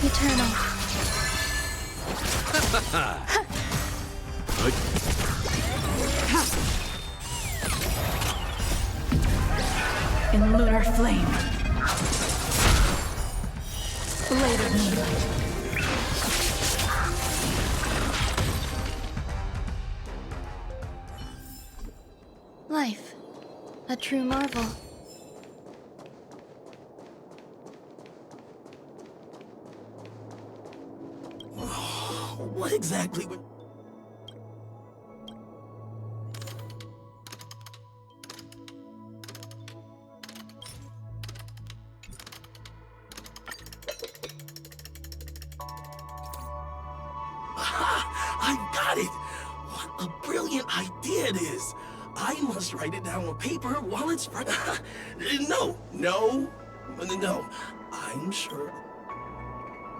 Eternal. In lunar flame. Blade of moonlight. Life. A true marvel. What exactly went... I've got it! What a brilliant idea it is! I must write it down on paper while it's fresh. No. I'm sure.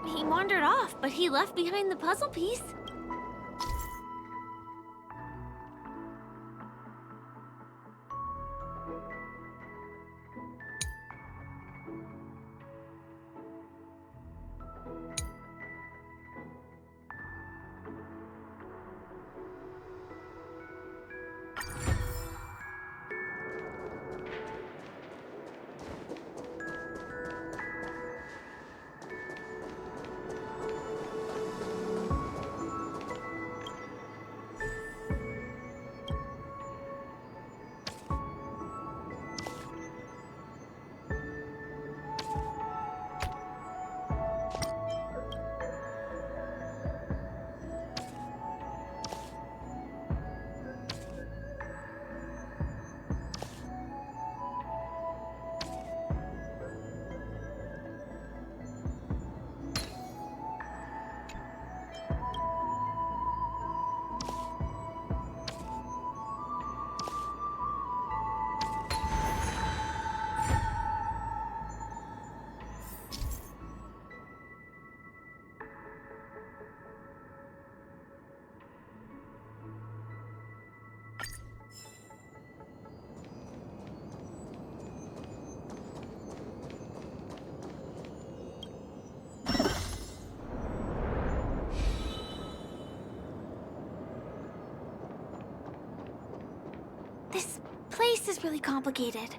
He wandered off, but he left behind the puzzle piece. This place is really complicated.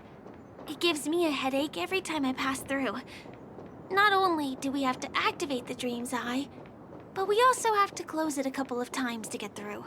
It gives me a headache every time I pass through. Not only do we have to activate the Dream's Eye, but we also have to close it a couple of times to get through.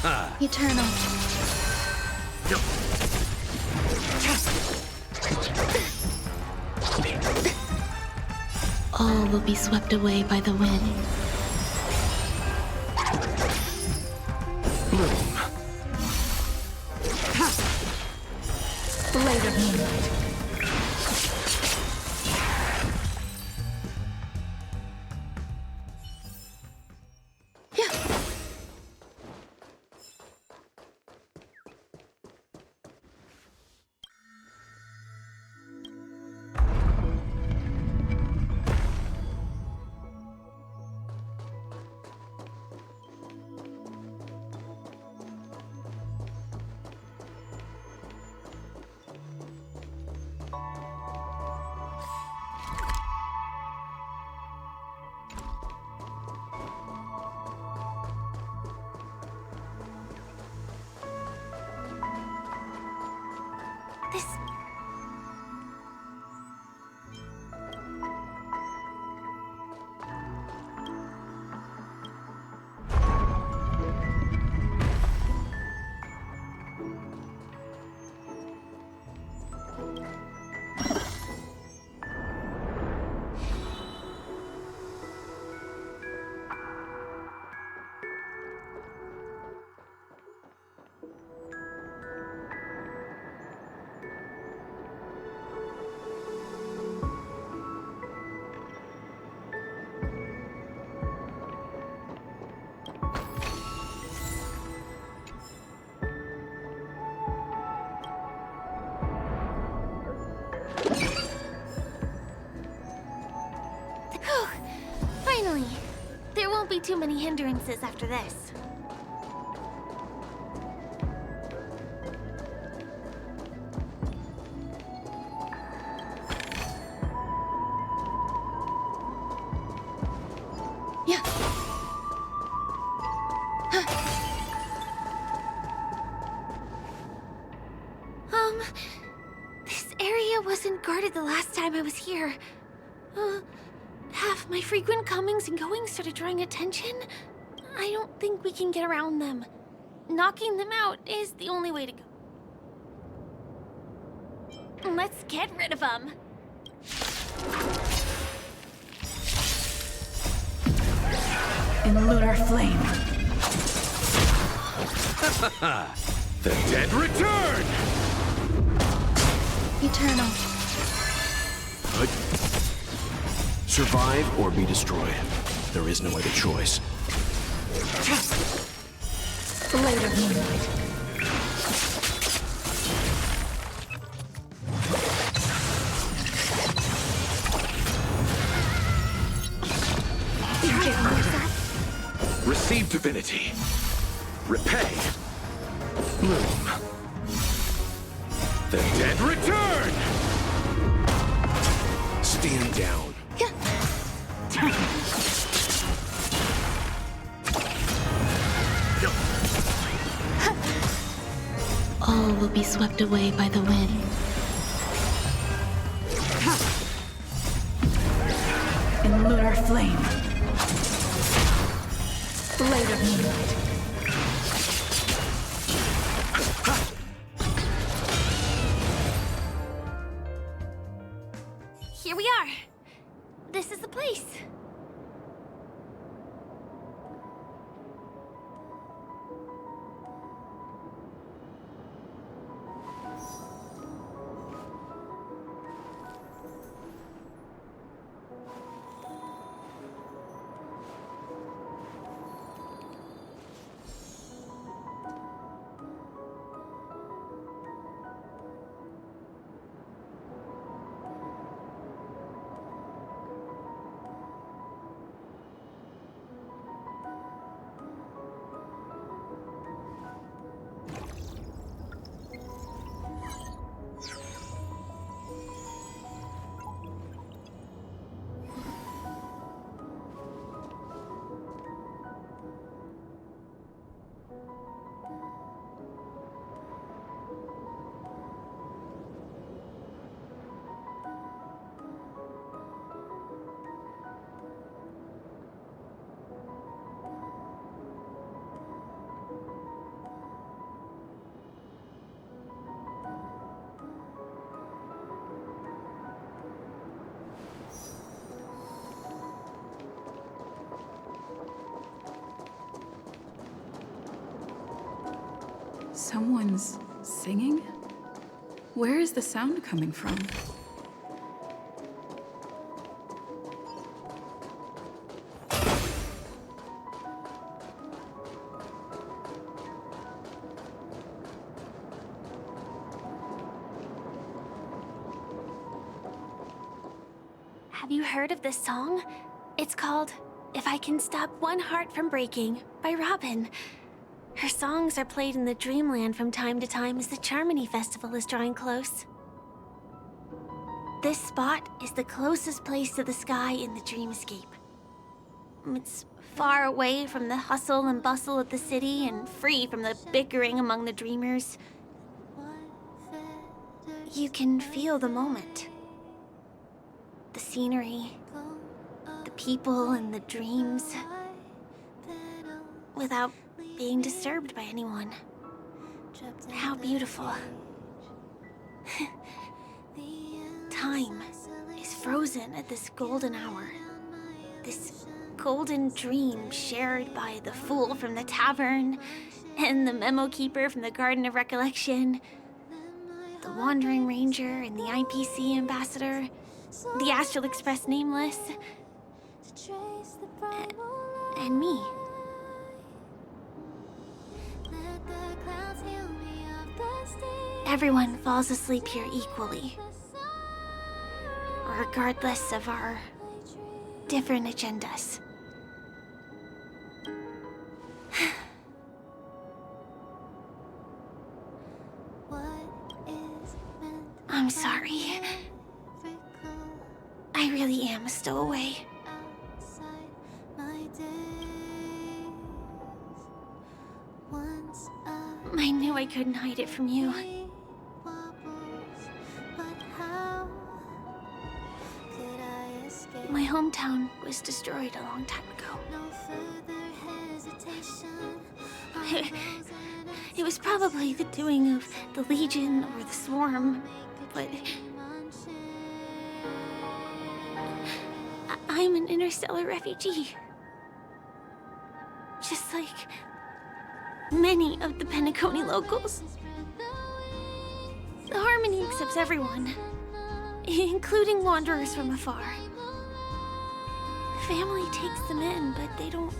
Eternal. All will be swept away by the wind. Bloom. Blade of moonlight. This... Finally! There won't be too many hindrances after this. Yeah. This area wasn't guarded the last time I was here. Have my frequent comings and goings started drawing attention? I don't think we can get around them. Knocking them out is the only way to go. Let's get rid of them. In lunar flame. The dead return! Eternal. Survive or be destroyed. There is no other choice. Blade of moonlight. Receive divinity. Repay. Bloom. The dead return! Stand down. All will be swept away by the wind. In lunar flame. Blade of moonlight. Here we are. This is the place. Someone's singing? Where is the sound coming from? Have you heard of this song? It's called If I Can Stop One Heart from Breaking by Robin. Her songs are played in the Dreamland from time to time as the Charmony Festival is drawing close. This spot is the closest place to the sky in the dreamscape. It's far away from the hustle and bustle of the city and free from the bickering among the dreamers. You can feel the moment. The scenery, the people and the dreams, without being disturbed by anyone. How beautiful. Time is frozen at this golden hour. This golden dream shared by the fool from the tavern and the memo keeper from the Garden of Recollection, the Wandering Ranger and the IPC ambassador, the Astral Express Nameless, and me. Everyone falls asleep here equally, regardless of our different agendas. I'm sorry. I really am a stowaway. I knew I couldn't hide it from you. My hometown was destroyed a long time ago. It was probably the doing of the Legion or the Swarm, but I'm an interstellar refugee. Just like many of the Penacony locals. The Harmony accepts everyone, including wanderers from afar. Family takes them in, but they don't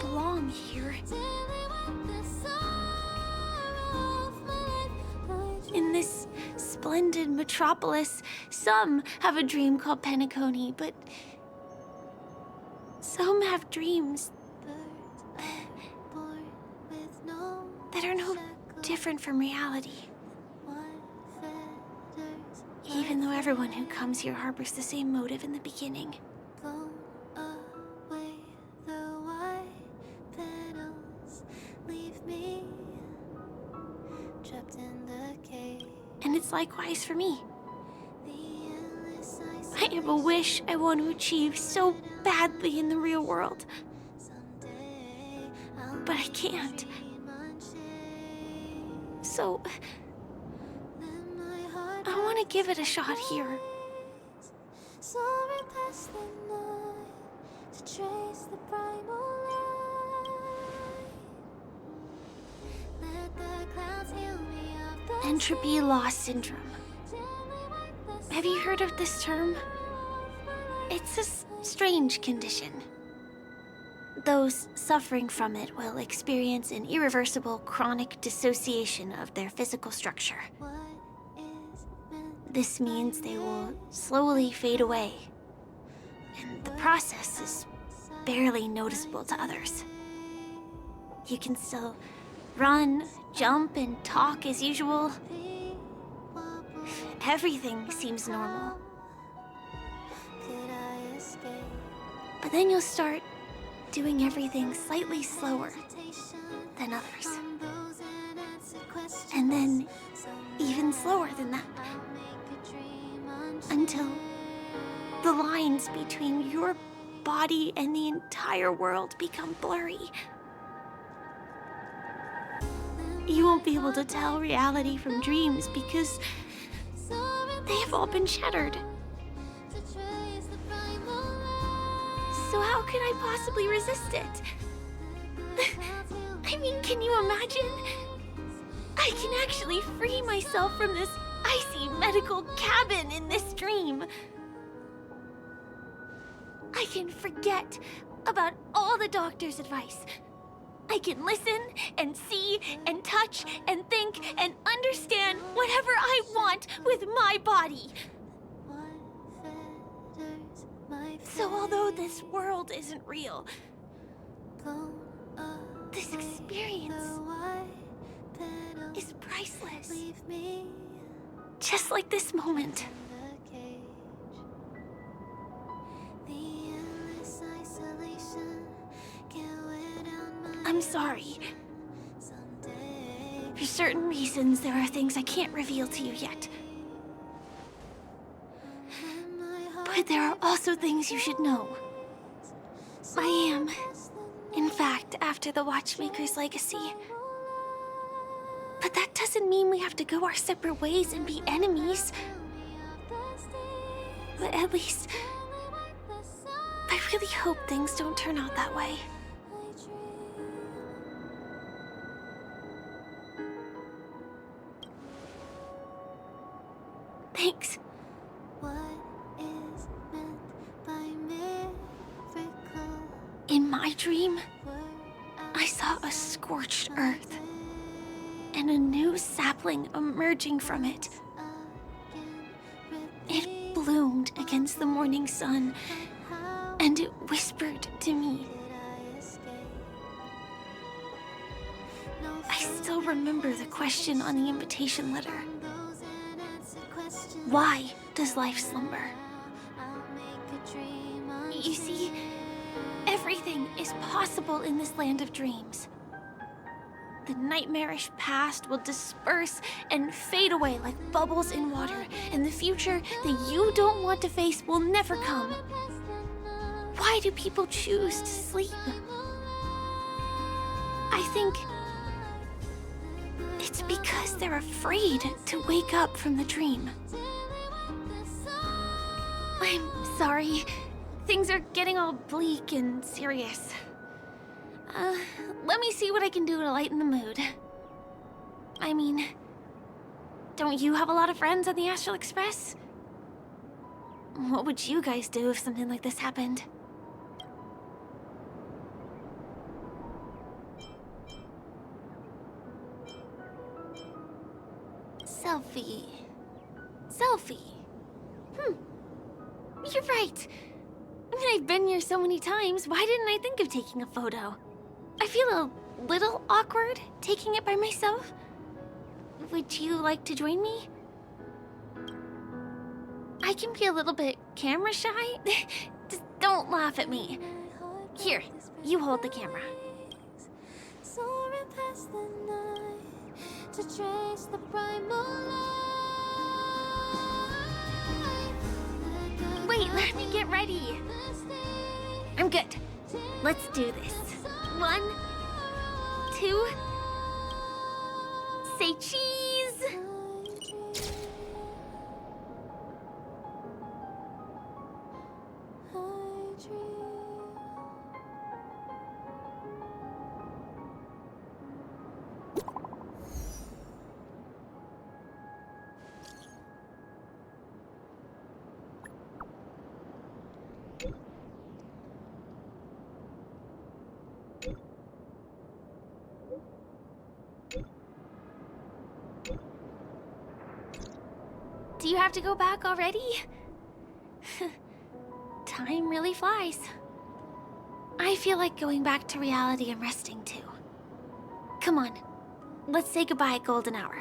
belong here. In this splendid metropolis, some have a dream called Penacony, but some have dreams that are no different from reality. Even though everyone who comes here harbors the same motive in the beginning. And it's likewise for me. I have a wish I want to achieve so badly in the real world. But I can't. So I want to give it a shot here. Entropy loss syndrome. Have you heard of this term? It's a strange condition. Those suffering from it will experience an irreversible chronic dissociation of their physical structure. This means they will slowly fade away, and the process is barely noticeable to others. You can still run, jump, and talk as usual. Everything seems normal. But then you'll start doing everything slightly slower than others. And then even slower than that. Until the lines between your body and the entire world become blurry. You won't be able to tell reality from dreams because they have all been shattered. So how could I possibly resist it? I mean, can you imagine? I can actually free myself from this icy medical cabin in this dream. I can forget about all the doctor's advice. I can listen and see and touch and think and understand whatever I want with my body. So although this world isn't real, this experience is priceless. Just like this moment. I'm sorry. For certain reasons, there are things I can't reveal to you yet. But there are also things you should know. I am, in fact, after the Watchmaker's legacy. But that doesn't mean we have to go our separate ways and be enemies. But at least, I really hope things don't turn out that way. Thanks. In my dream, I saw a scorched earth and a new sapling emerging from it. It bloomed against the morning sun, and it whispered to me. I still remember the question on the invitation letter. Why does life slumber? You see, everything is possible in this land of dreams. The nightmarish past will disperse and fade away like bubbles in water, and the future that you don't want to face will never come. Why do people choose to sleep? I think it's because they're afraid to wake up from the dream. I'm sorry. Things are getting all bleak and serious. Let me see what I can do to lighten the mood. I mean, don't you have a lot of friends on the Astral Express? What would you guys do if something like this happened? Selfie. You're right. I mean, I've been here so many times. Why didn't I think of taking a photo? I feel a little awkward taking it by myself. Would you like to join me? I can be a little bit camera shy. Just don't laugh at me. Here, you hold the camera. To trace the Wait, let me get ready. I'm good. Let's do this. 1, 2. Say cheese. Do you have to go back already? Time really flies. I feel like going back to reality and resting too. Come on, let's say goodbye at golden hour.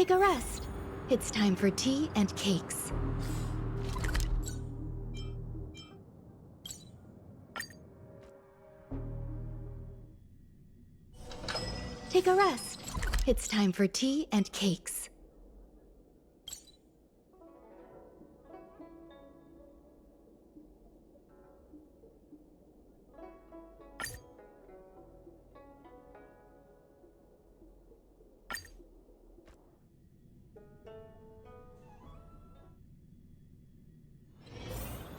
Take a rest. It's time for tea and cakes. Take a rest. It's time for tea and cakes.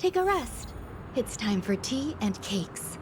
Take a rest. It's time for tea and cakes.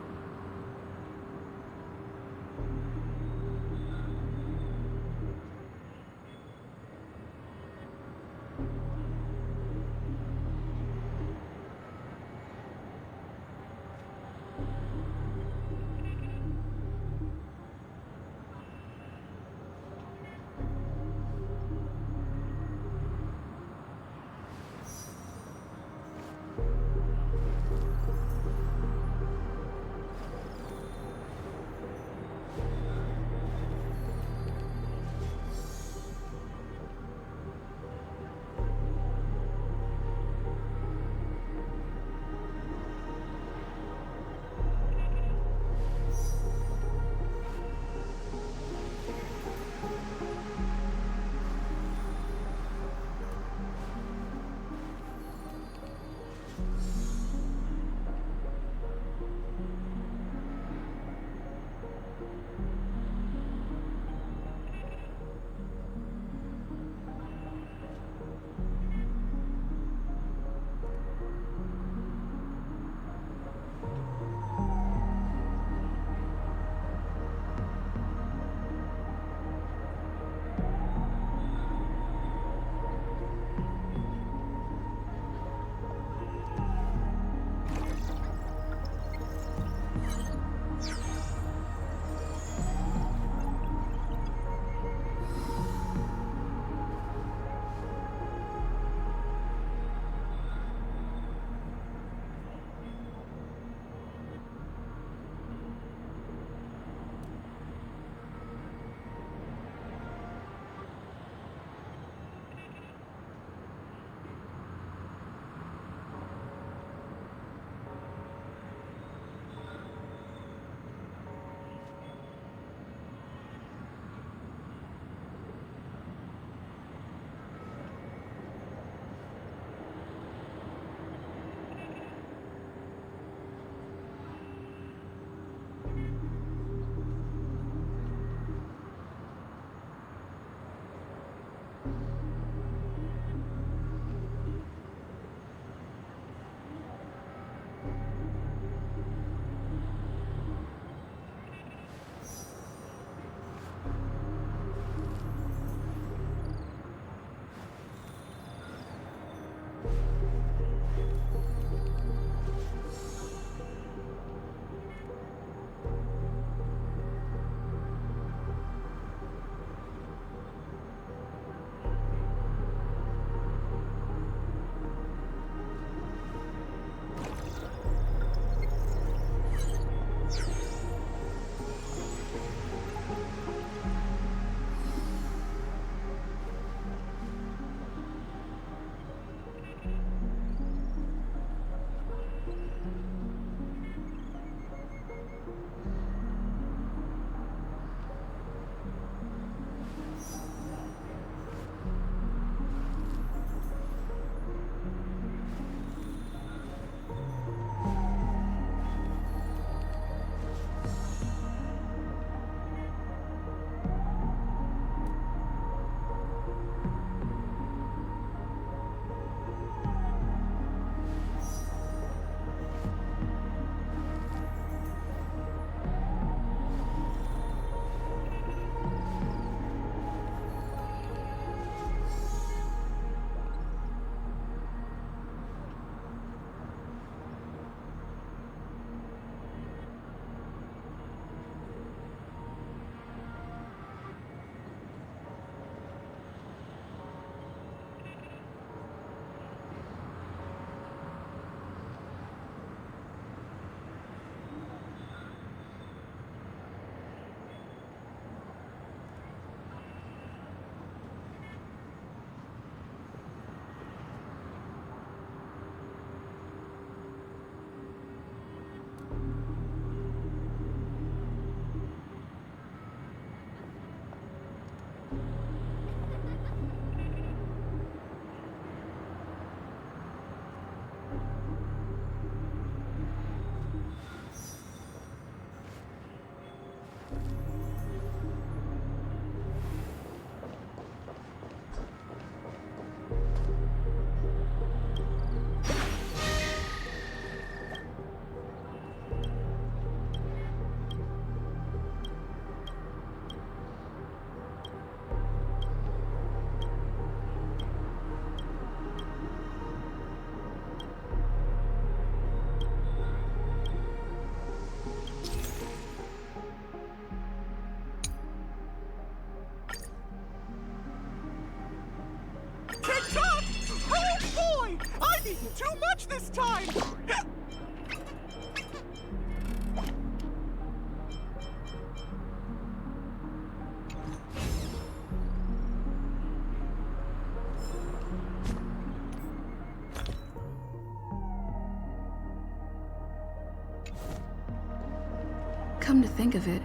Come to think of it,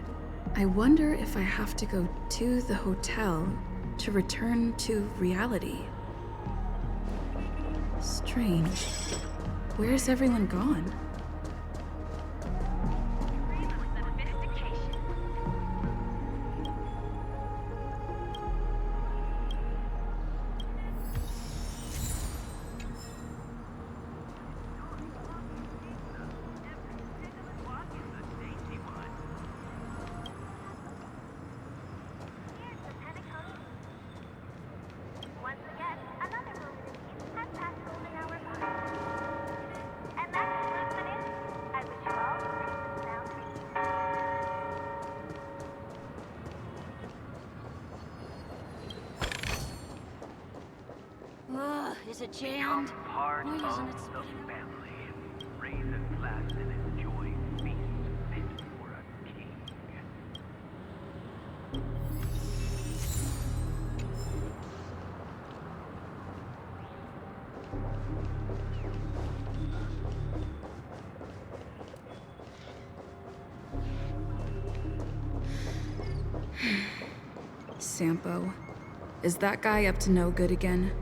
I wonder if I have to go to the hotel to return to reality. Strange. Where's everyone gone? Ugh, is it jammed? Why isn't it spinning? Sampo. Is that guy up to no good again?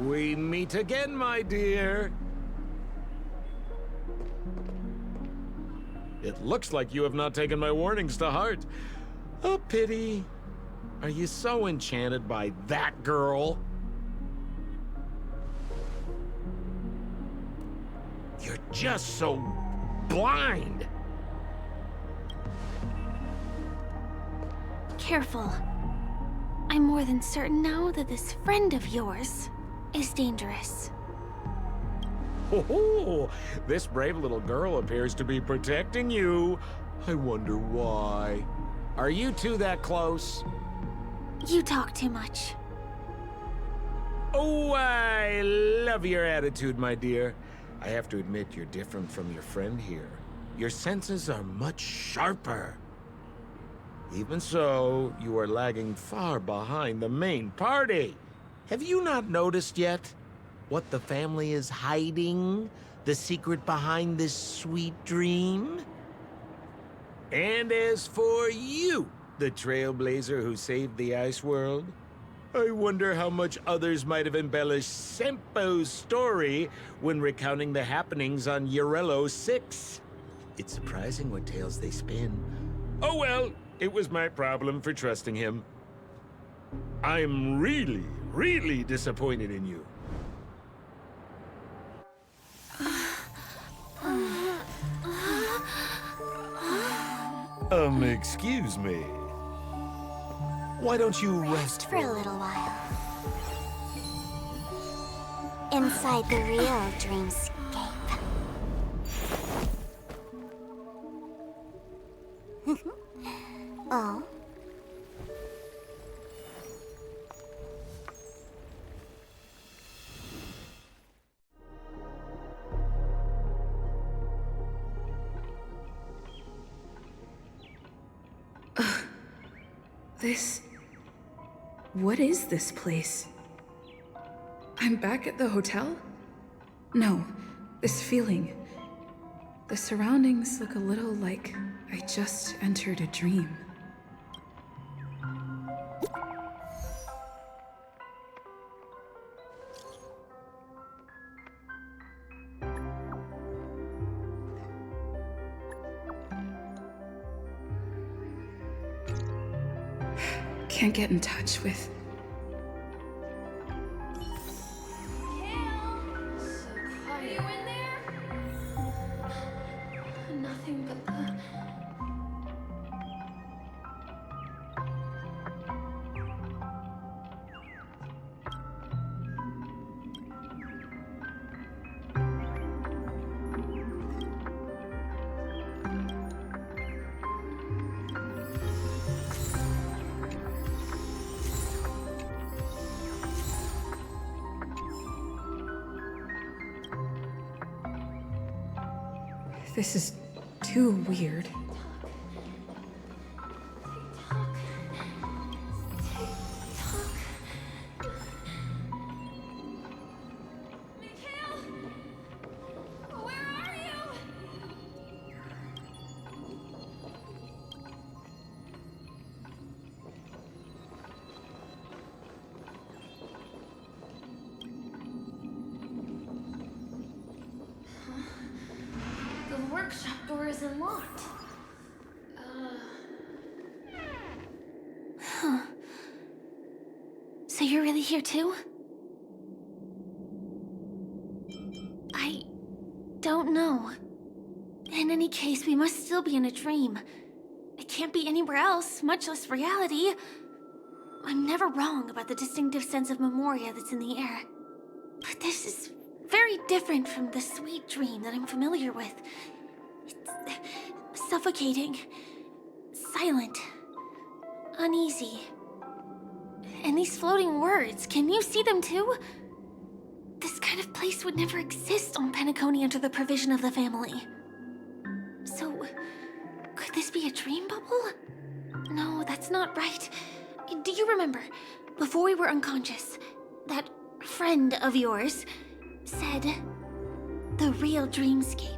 We meet again, my dear. It looks like you have not taken my warnings to heart. A pity. Are you so enchanted by that girl? You're just so blind. Careful. I'm more than certain now that this friend of yours is dangerous. Oh, this brave little girl appears to be protecting you. I wonder why. Are you two that close? You talk too much. Oh, I love your attitude, my dear. I have to admit you're different from your friend here. Your senses are much sharper. Even so, you are lagging far behind the main party. Have you not noticed yet what the family is hiding? The secret behind this sweet dream? And as for you, the trailblazer who saved the ice world, I wonder how much others might have embellished Sempo's story when recounting the happenings on Eurello 6. It's surprising what tales they spin. Oh well, it was my problem for trusting him. I'm really disappointed in you. Excuse me. Why don't you rest For a little while. Inside the real dreamscape. Oh? What is this place? I'm back at the hotel? No, this feeling. The surroundings look a little like I just entered a dream. Can't get in touch with... Are you in there? Nothing but the... This is too weird. The workshop door is unlocked. Huh. So you're really here too? I don't know. In any case, we must still be in a dream. It can't be anywhere else, much less reality. I'm never wrong about the distinctive sense of memoria that's in the air. But this is very different from the sweet dream that I'm familiar with. It's suffocating, silent, uneasy. And these floating words, can you see them too? This kind of place would never exist on Penacony under the provision of the family. So, could this be a dream bubble? No, that's not right. Do you remember, before we were unconscious, that friend of yours said the real dreamscape?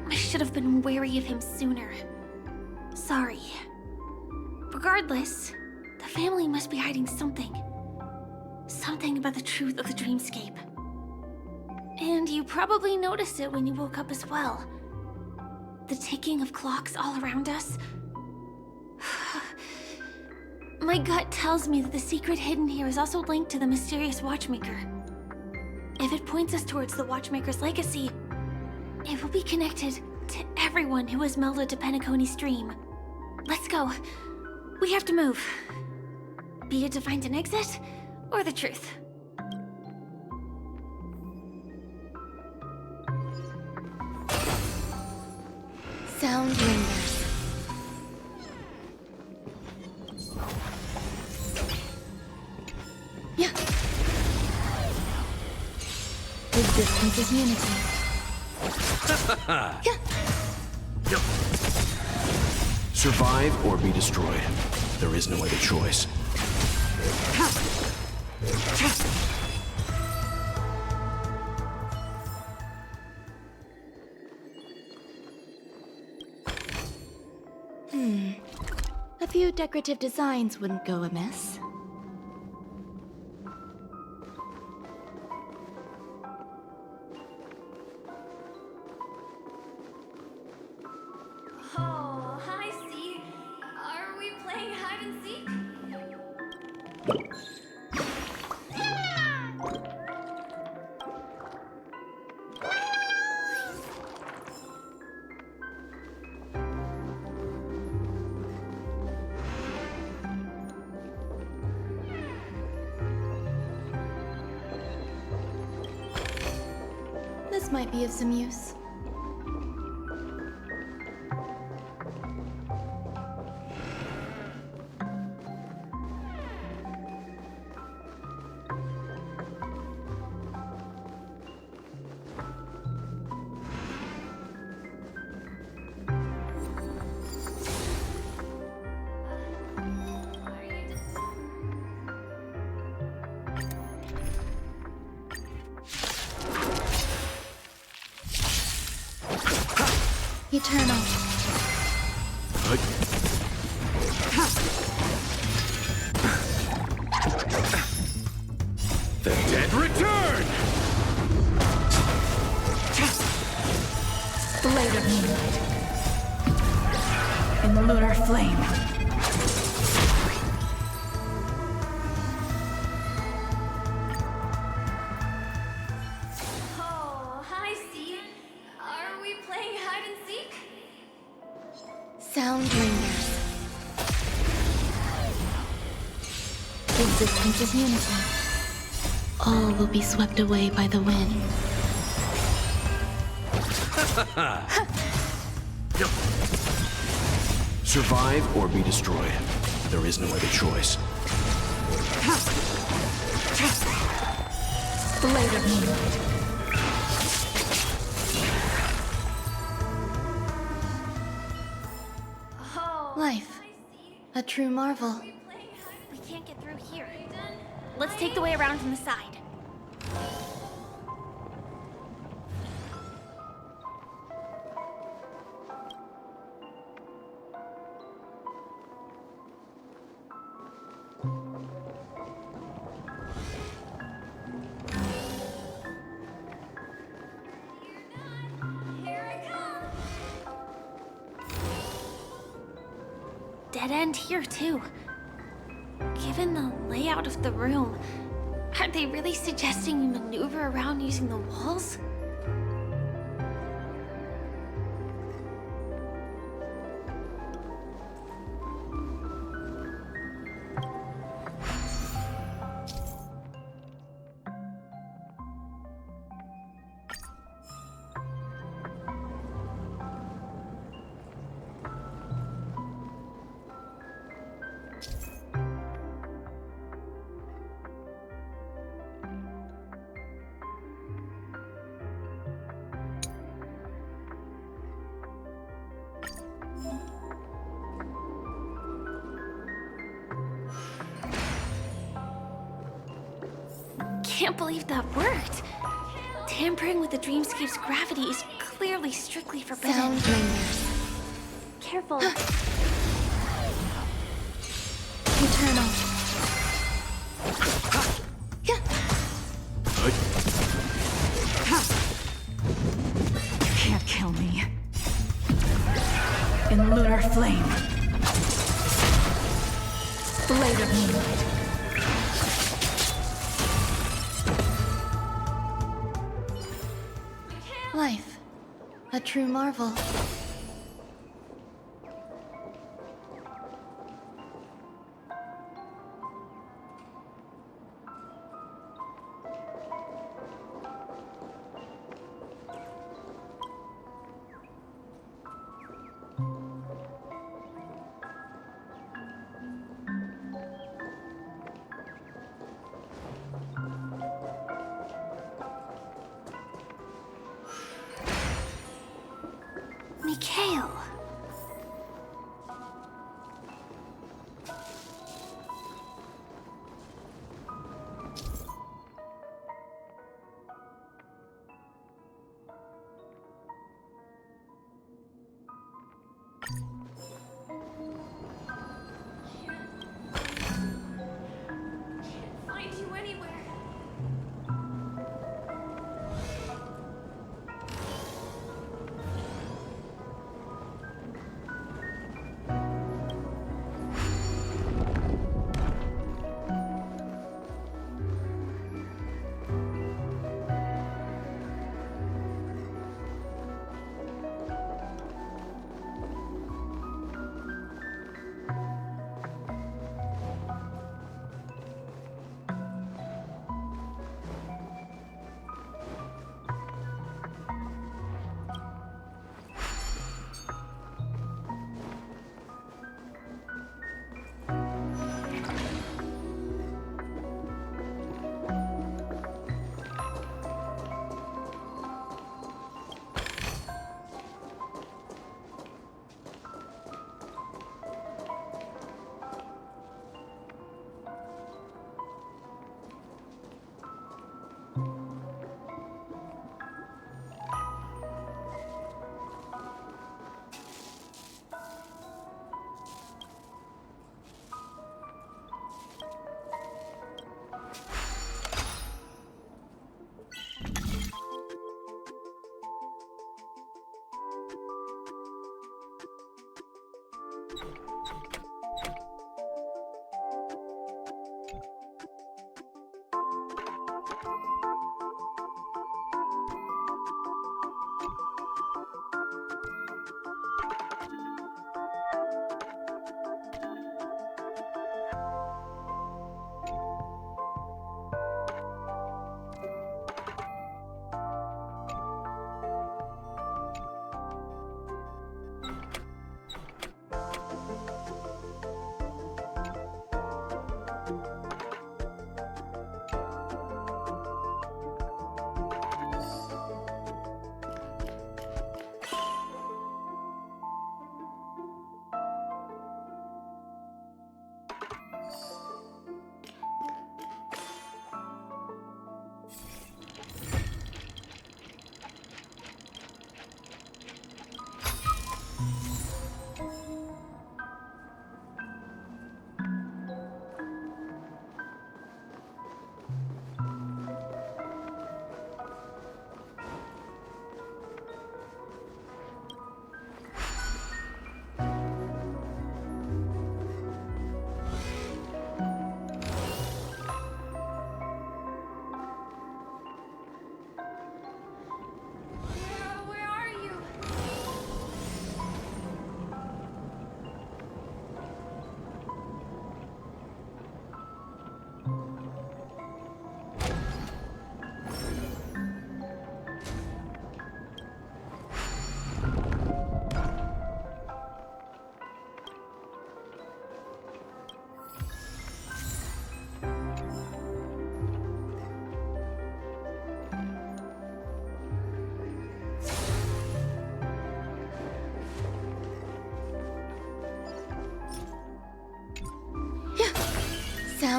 I should have been wary of him sooner. Sorry. Regardless, the family must be hiding something. Something about the truth of the dreamscape. And you probably noticed it when you woke up as well. The ticking of clocks all around us. My gut tells me that the secret hidden here is also linked to the mysterious Watchmaker. If it points us towards the Watchmaker's legacy, it will be connected to everyone who has melded to Penacony's dream. Let's go. We have to move. Be it to find an exit, or the truth. Sound lingers. Yeah. Existence is unity. Yeah. Survive or be destroyed. There is no other choice. A few decorative designs wouldn't go amiss. Oh, hi, C. Are we playing hide and seek? This might be of some use. Eternal. The dead return! Blade of moonlight. In the lunar flame. Oh, hi, C. Are we playing hide and seek? Sound lingers. Existence is unity. All will be swept away by the wind. Survive or be destroyed. There is no other choice. Blade of Moonlight. Life. A true marvel. We can't get through here. Let's take the way around from the side. Dead end here, too. Given the layout of the room, are they really suggesting you maneuver around using the walls? Can't believe that worked. Tampering with the dreamscape's gravity is clearly strictly forbidden. Sound lingers. Careful. Eternal. Can't kill me. In lunar flame. Blade of Moonlight. Life. A true marvel. Mikhail. Can't find you anywhere.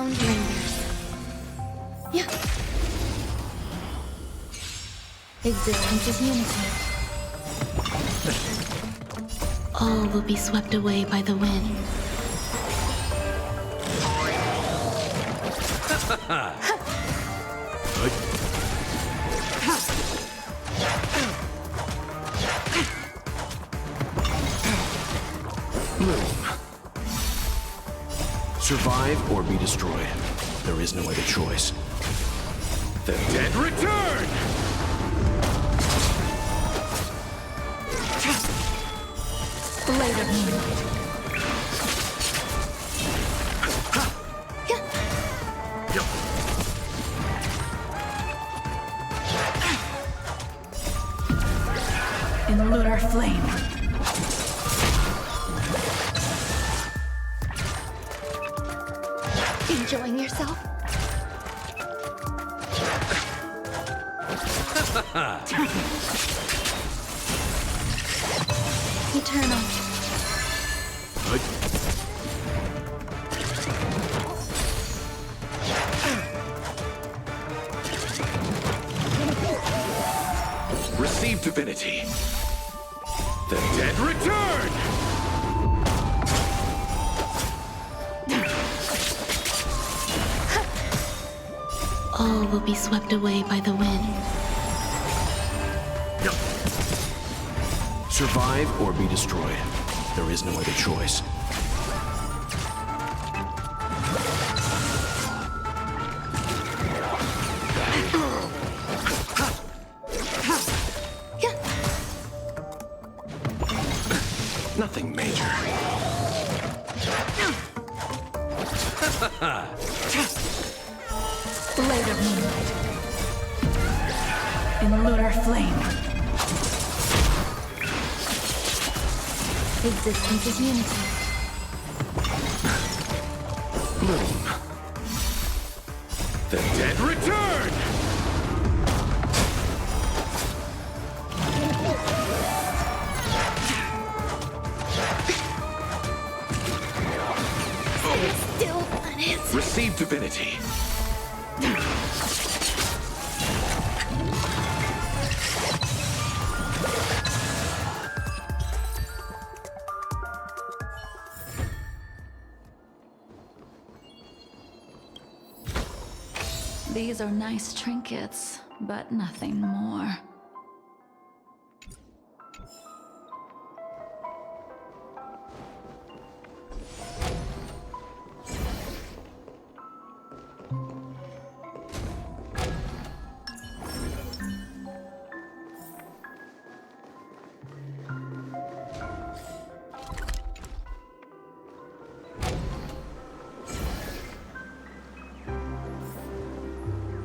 sound lingers. Yeah. Existence is unity. All will be swept away by the wind. Bloom. Survive or be destroyed. There is no other choice. The dead return! Blade of moonlight. In lunar flame. Enjoying yourself? Eternal. Receive divinity. The dead return! All will be swept away by the wind. Survive or be destroyed. There is no other choice. Nothing major. Blade of moonlight. In lunar flame. Existence is unity. Bloom. The dead return! Still unanswered. Receive divinity. These are nice trinkets, but nothing more.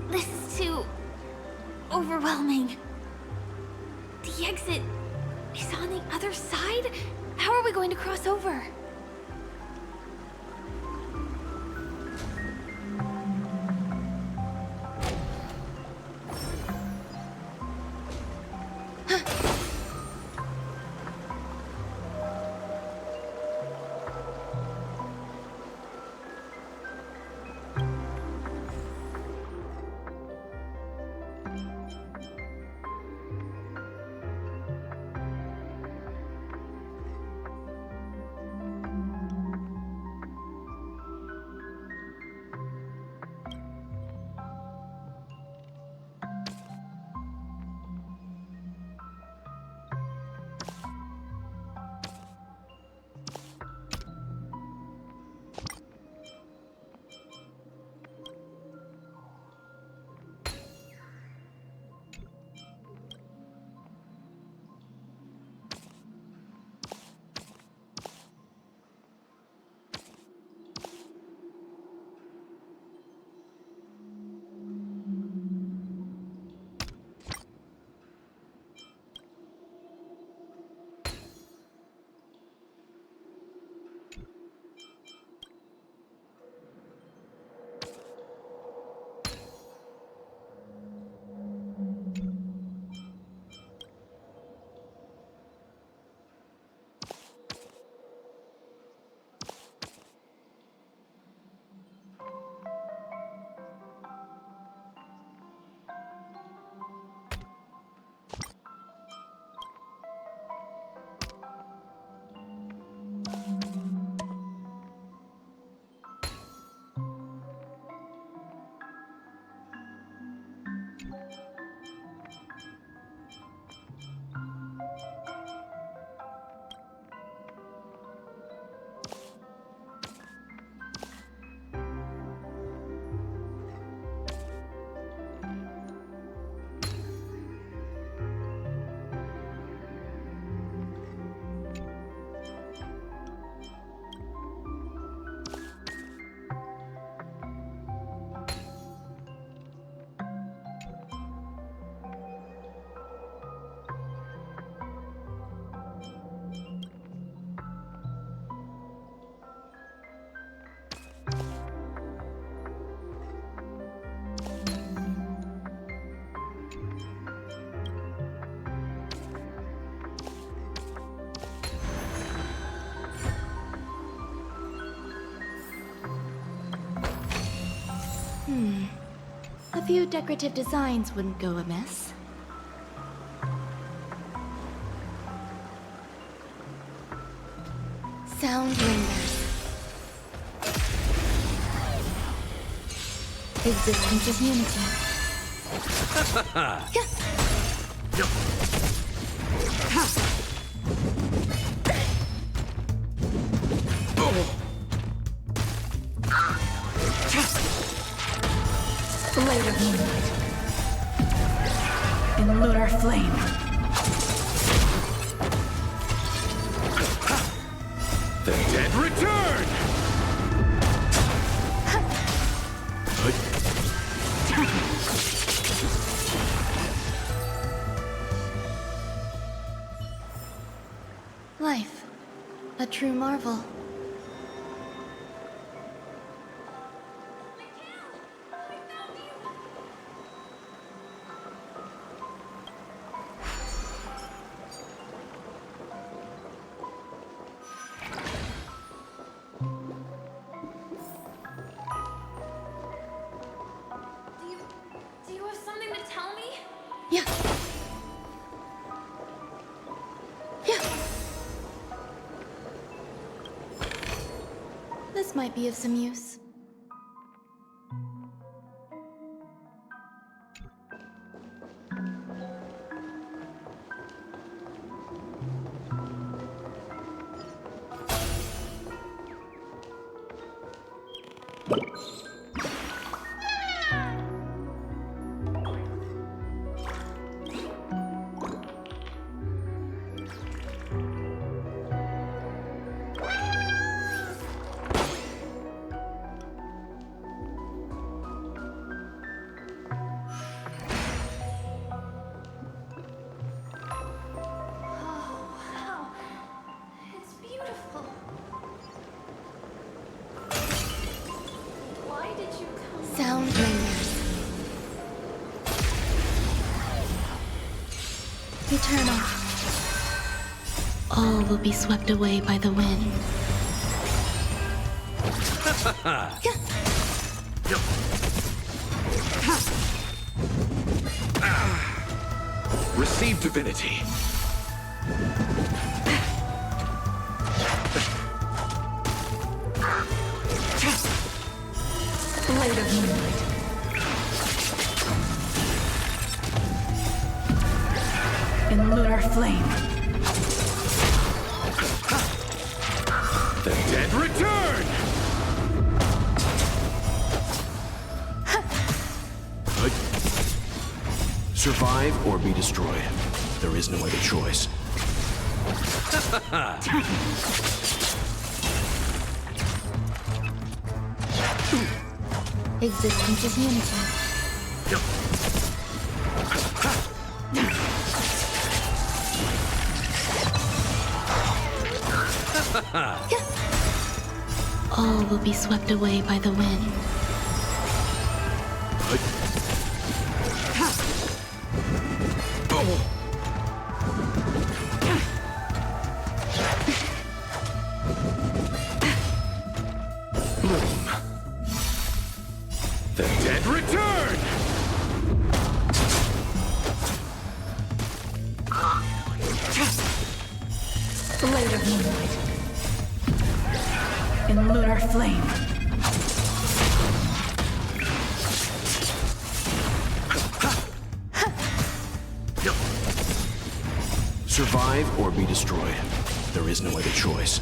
This is too overwhelming. The exit is on the other side? How are we going to cross over? A few decorative designs wouldn't go amiss. Sound lingers. Existence is unity. Blade of moonlight. In lunar flame. The dead return! Life. A true marvel. Do you have something to tell me? Yeah. This might be of some use. Sound lingers. Eternal. All will be swept away by the wind. Receive divinity. Blade of moonlight. In lunar flame. The dead return! Survive or be destroyed. There is no other choice. Existence is unity. All will be swept away by the wind. Bloom. The dead return! Blade of moonlight. In lunar flame. Survive or be destroyed. There is no other choice.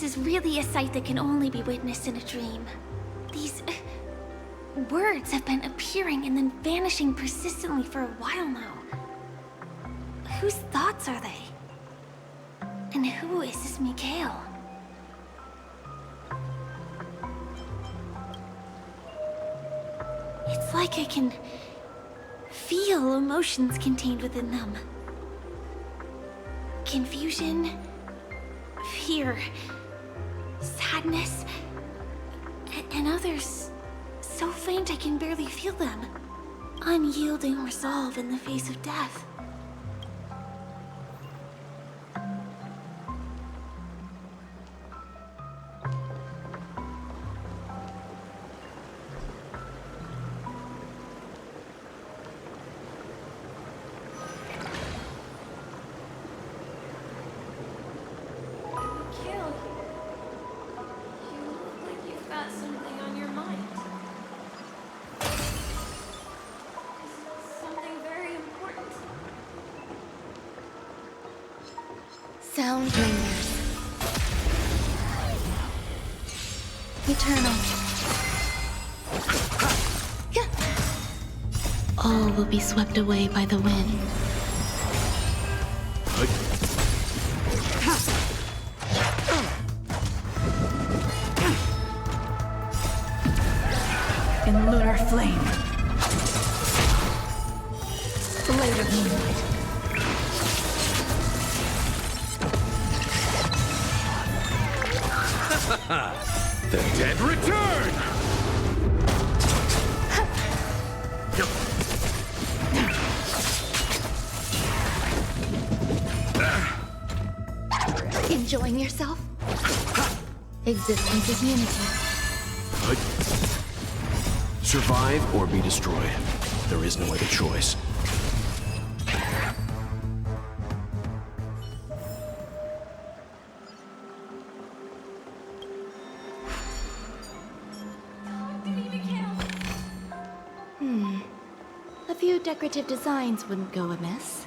This is really a sight that can only be witnessed in a dream. These words have been appearing and then vanishing persistently for a while now. Whose thoughts are they? And who is this Mikhail? It's like I can feel emotions contained within them. Confusion, fear, sadness, and others so faint I can barely feel them. Unyielding resolve in the face of death. Sound lingers. Eternal. All will be swept away by the wind. In lunar flame. Blade of moonlight. The dead return! Enjoying yourself? Existence is unity. Survive or be destroyed. There is no other choice. A few decorative designs wouldn't go amiss.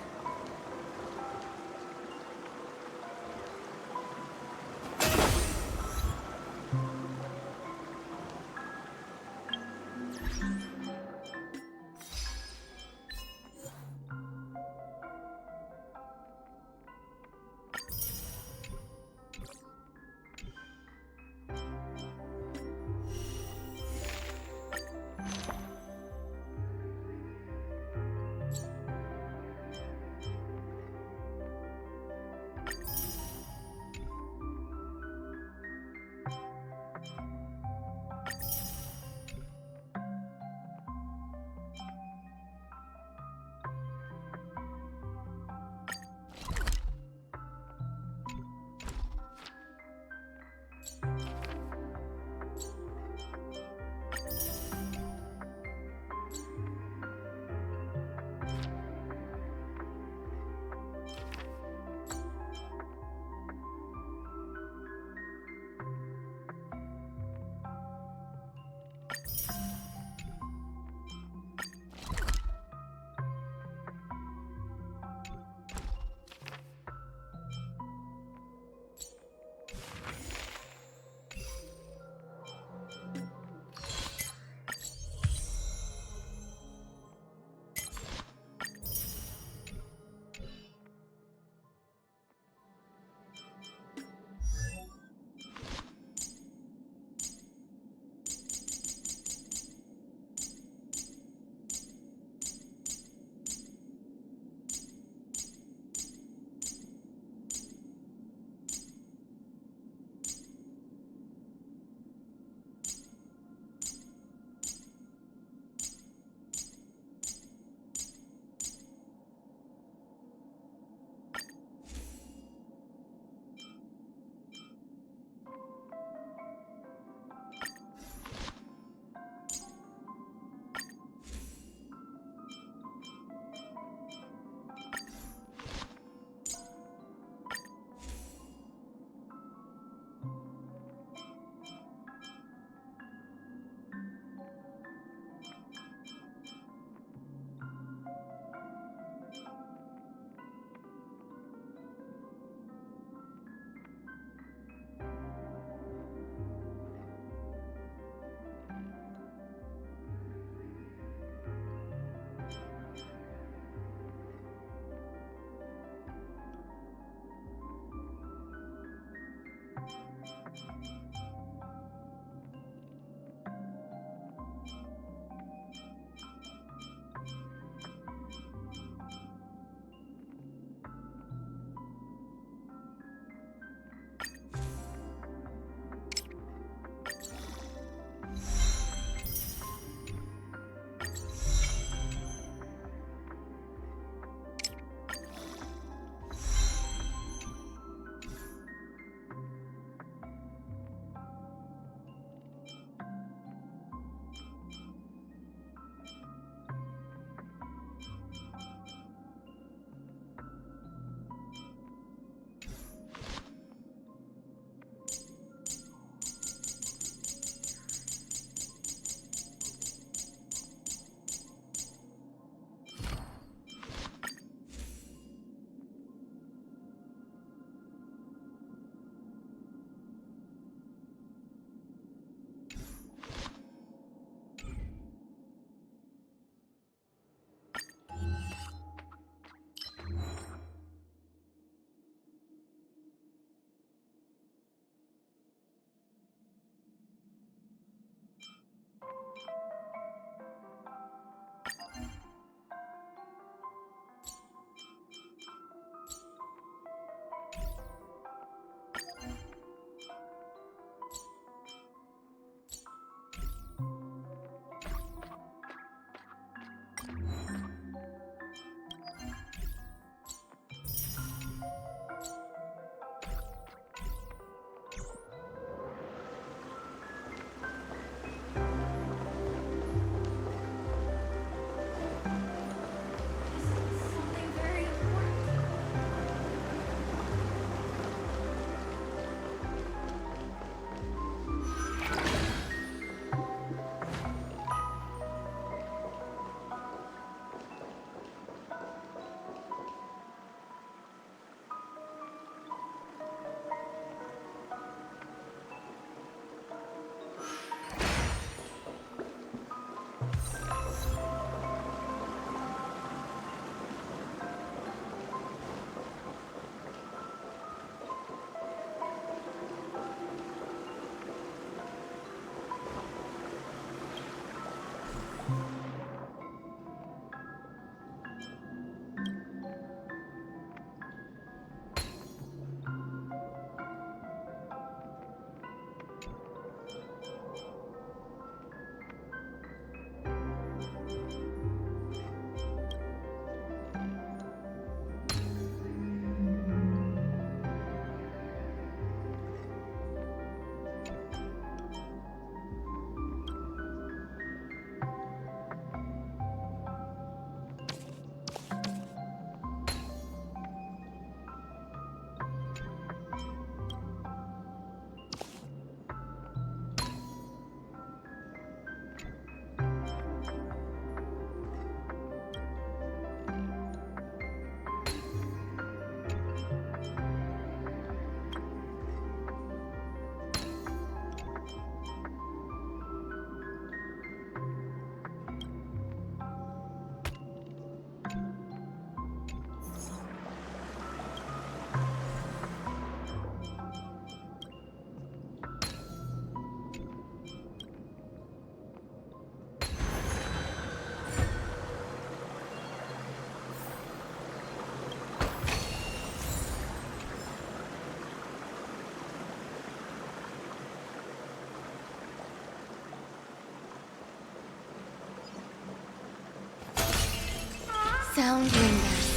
sound lingers.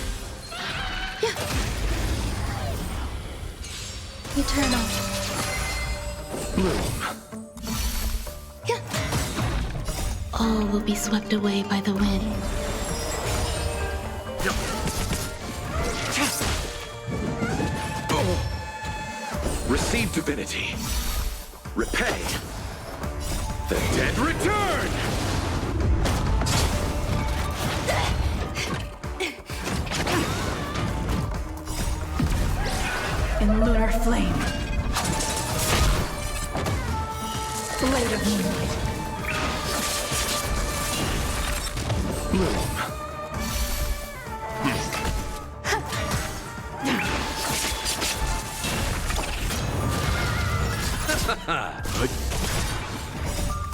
Yeah. Eternal. Yeah. All will be swept away by the wind. Receive divinity. Repay. The dead return! In lunar flame. Blade of moonlight. Bloom.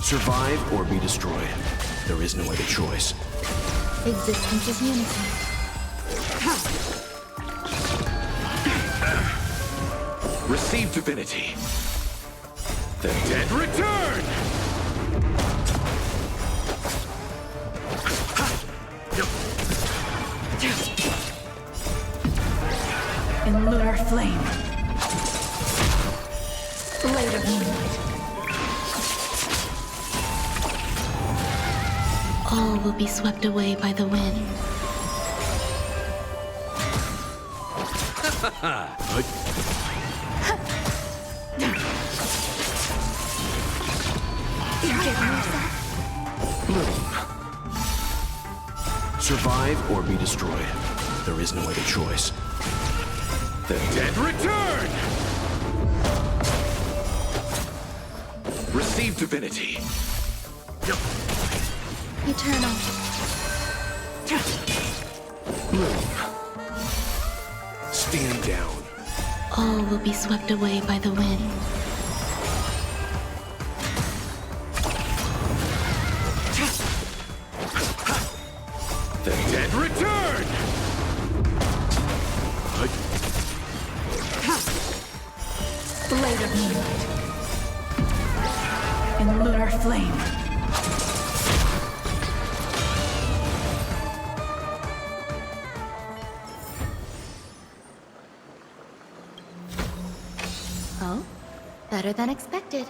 Survive or be destroyed. There is no other choice. Existence is unity. Receive divinity. The dead return! In lunar flame. Blade of moonlight. All will be swept away by the wind. Survive or be destroyed. There is no other choice. The dead return! Receive divinity. Eternal. Stand down. All will be swept away by the wind. The dead return! Blade of moonlight. In lunar flame. Oh, better than expected.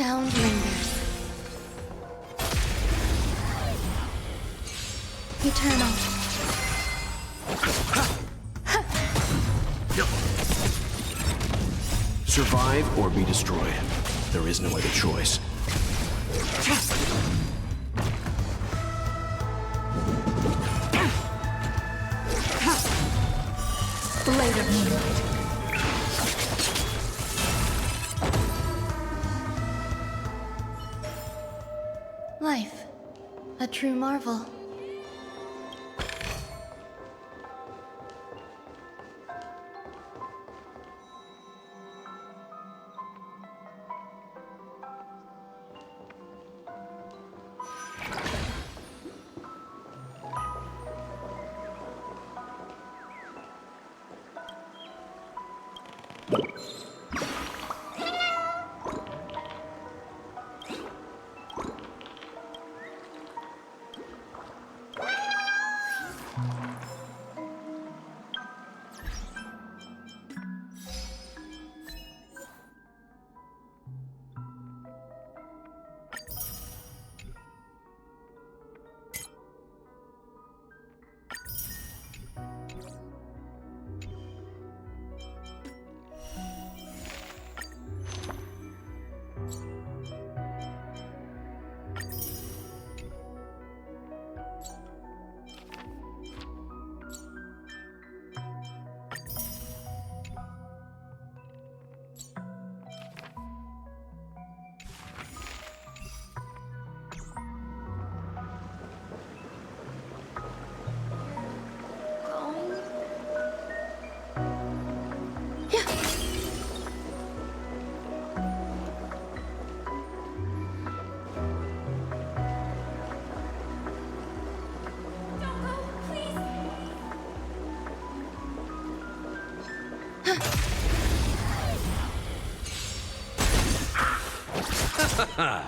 sound lingers. Eternal. Survive or be destroyed. There is no other choice. Blade of moonlight. Life. A true marvel.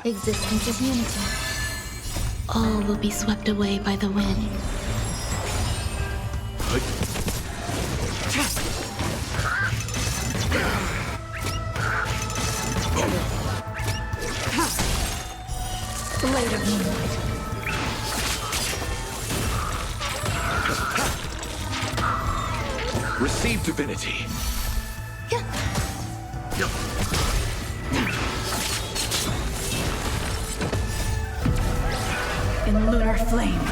Existence is unity. All will be swept away by the wind. Blade of moonlight. Receive divinity. In lunar flame.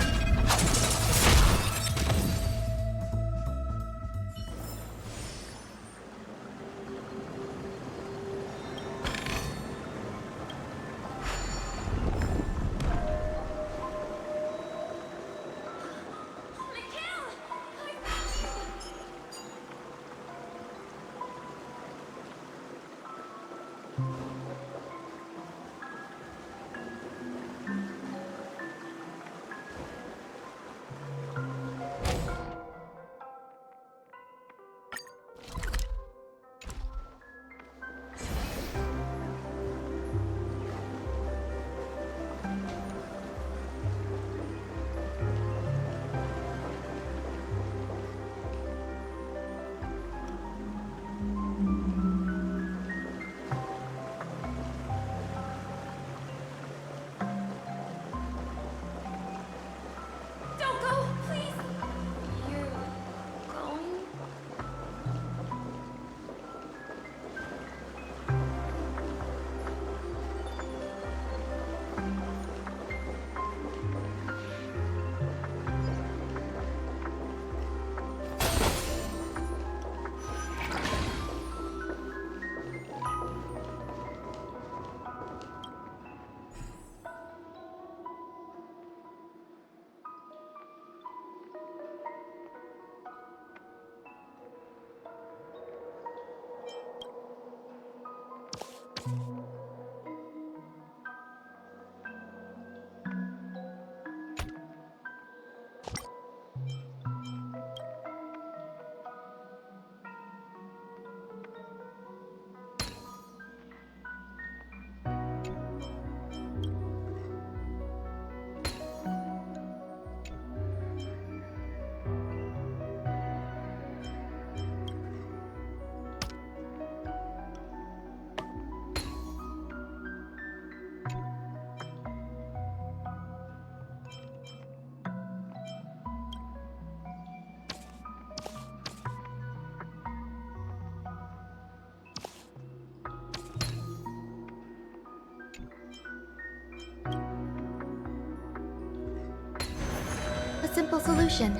Simple solution.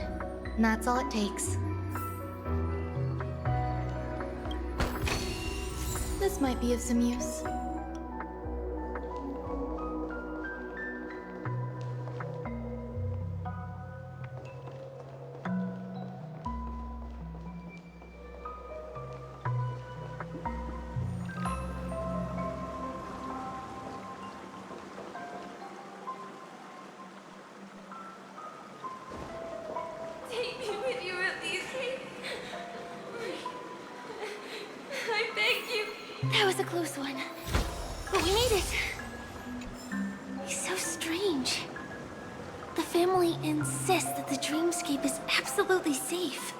And that's all it takes. This might be of some use. Take me with you at least. I beg you. That was a close one. But we made it. He's so strange. The family insists that the dreamscape is absolutely safe.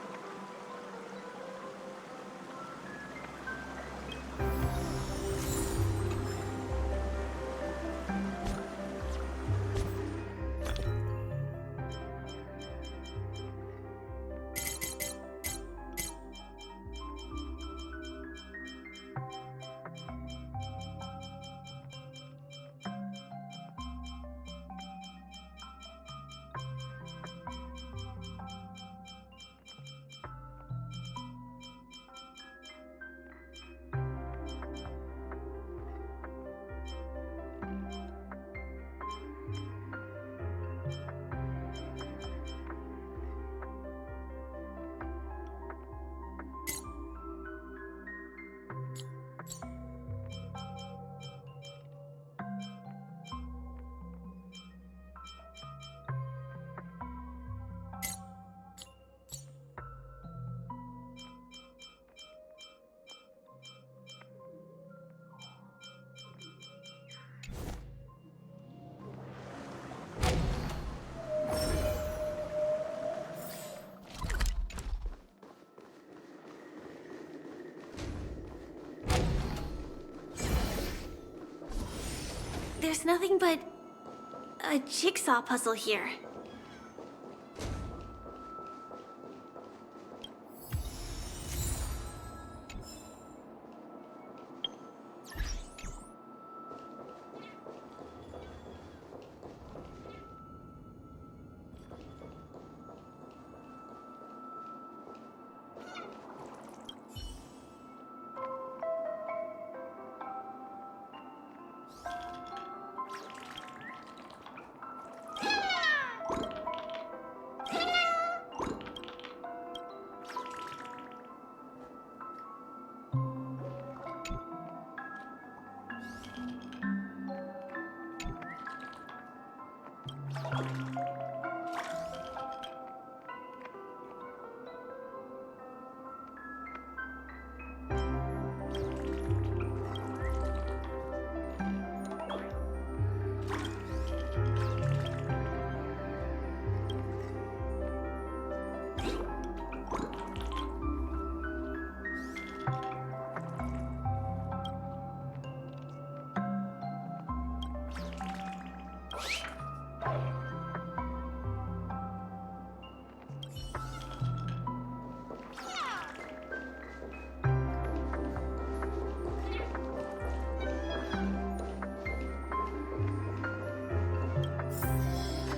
There's nothing but a jigsaw puzzle here.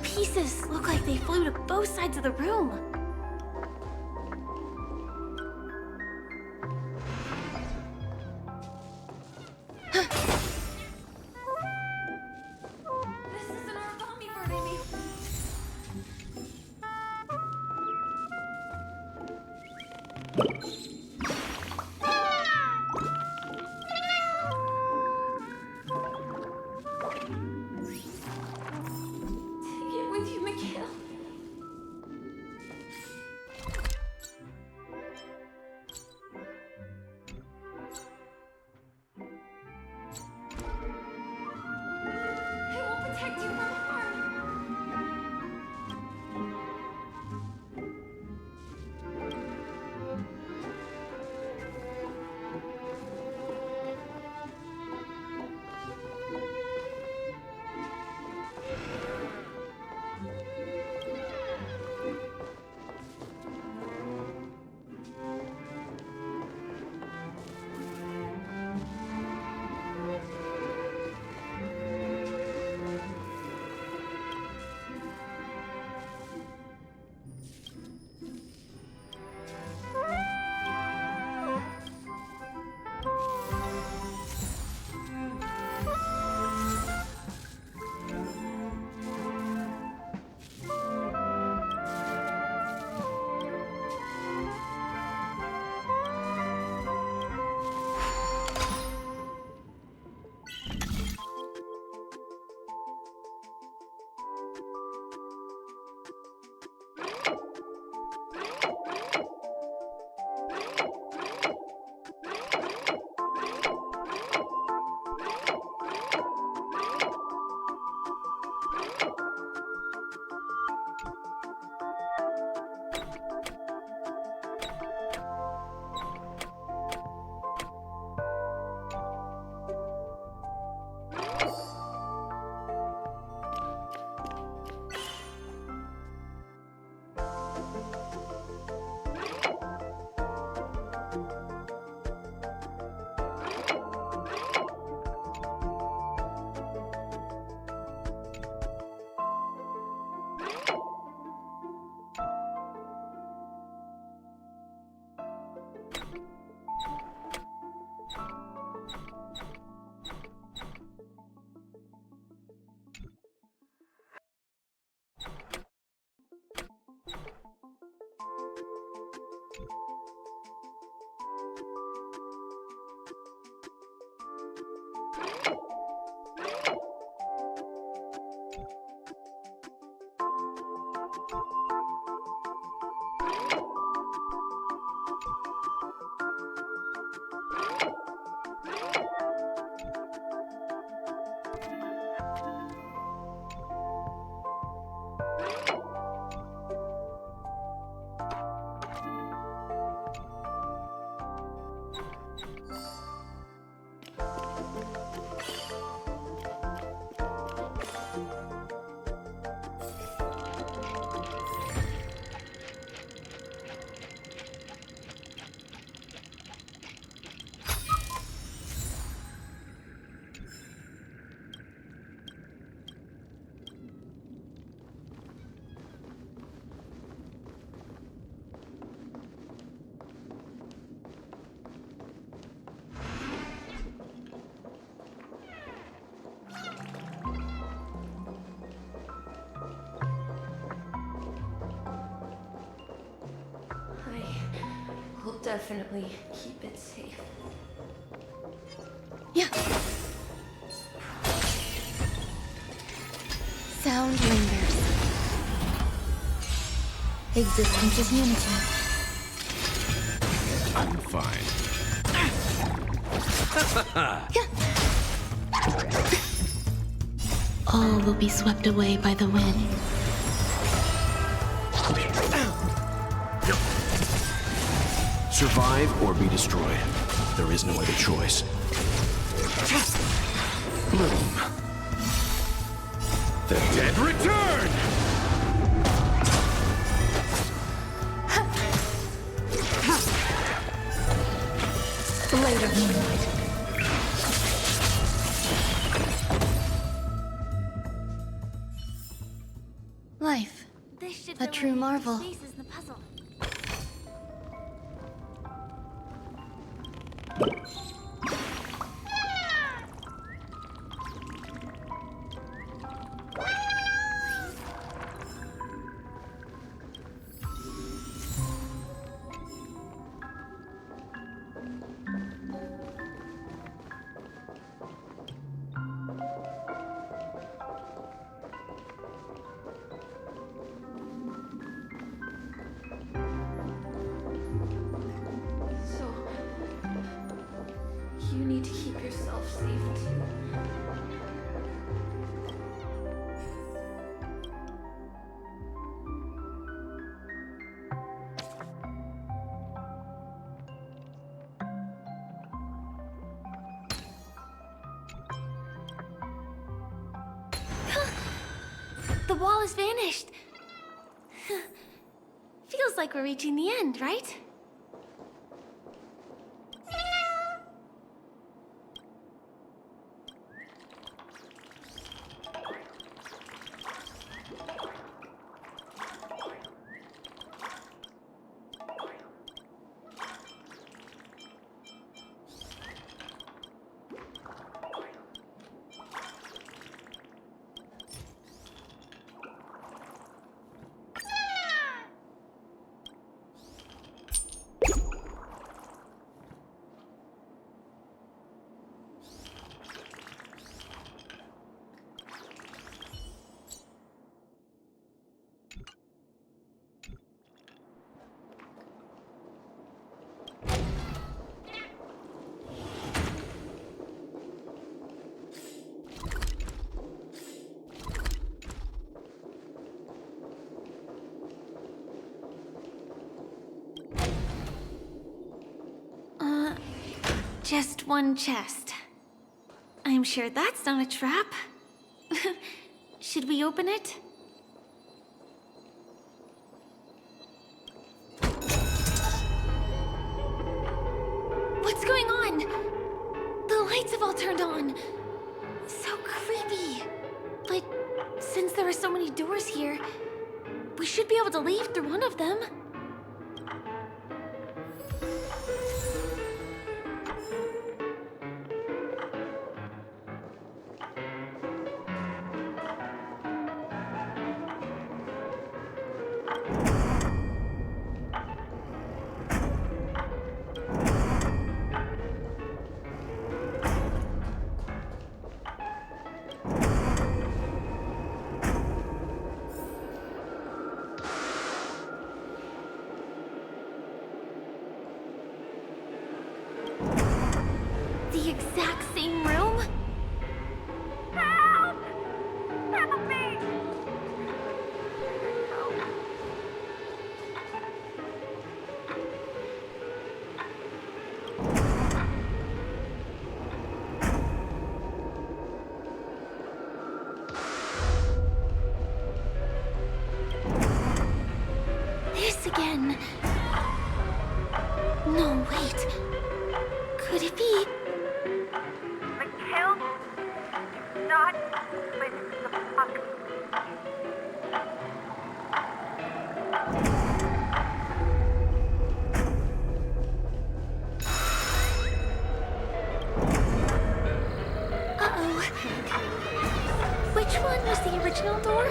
Pieces look like they flew to both sides of the room. This isn't our zombie birthday. Take it with you, Mikhail. It will protect you from harm. definitely keep it safe. Yeah. Sound lingers. Existence is unity. I'm fine. All will be swept away by the wind. Survive or be destroyed. There is no other choice. Bloom. The dead return! Blade of moonlight. Life. A true marvel. So, you need to keep yourself safe too. The wall has vanished. Feels like we're reaching the end, right? Just one chest. I'm sure that's not a trap. Should we open it? What's going on? The lights have all turned on. So creepy. But since there are so many doors here, we should be able to leave through one of them. The exact same room? Help! Help me! This again. No, wait. Could it be? The kill not with the fuck. Uh-oh. Which one was the original door?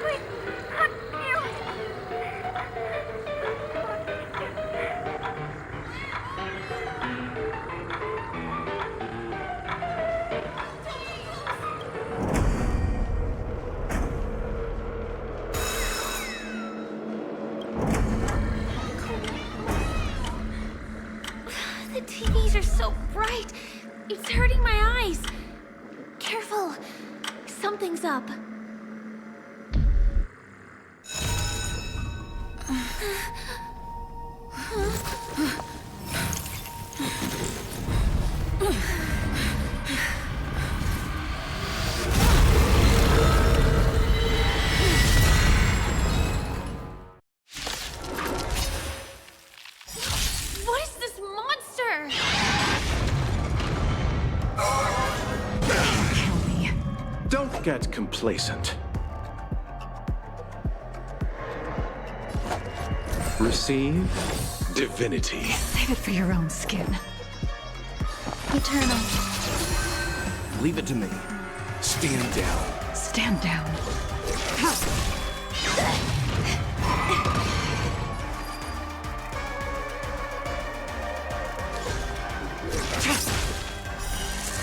Please, fuck you. The TVs are so bright. It's hurting my eyes. Careful. Something's up. What is this monster? Don't get complacent. Receive divinity. Save it for your own skin. Eternal. Leave it to me. Stand down. Stand down.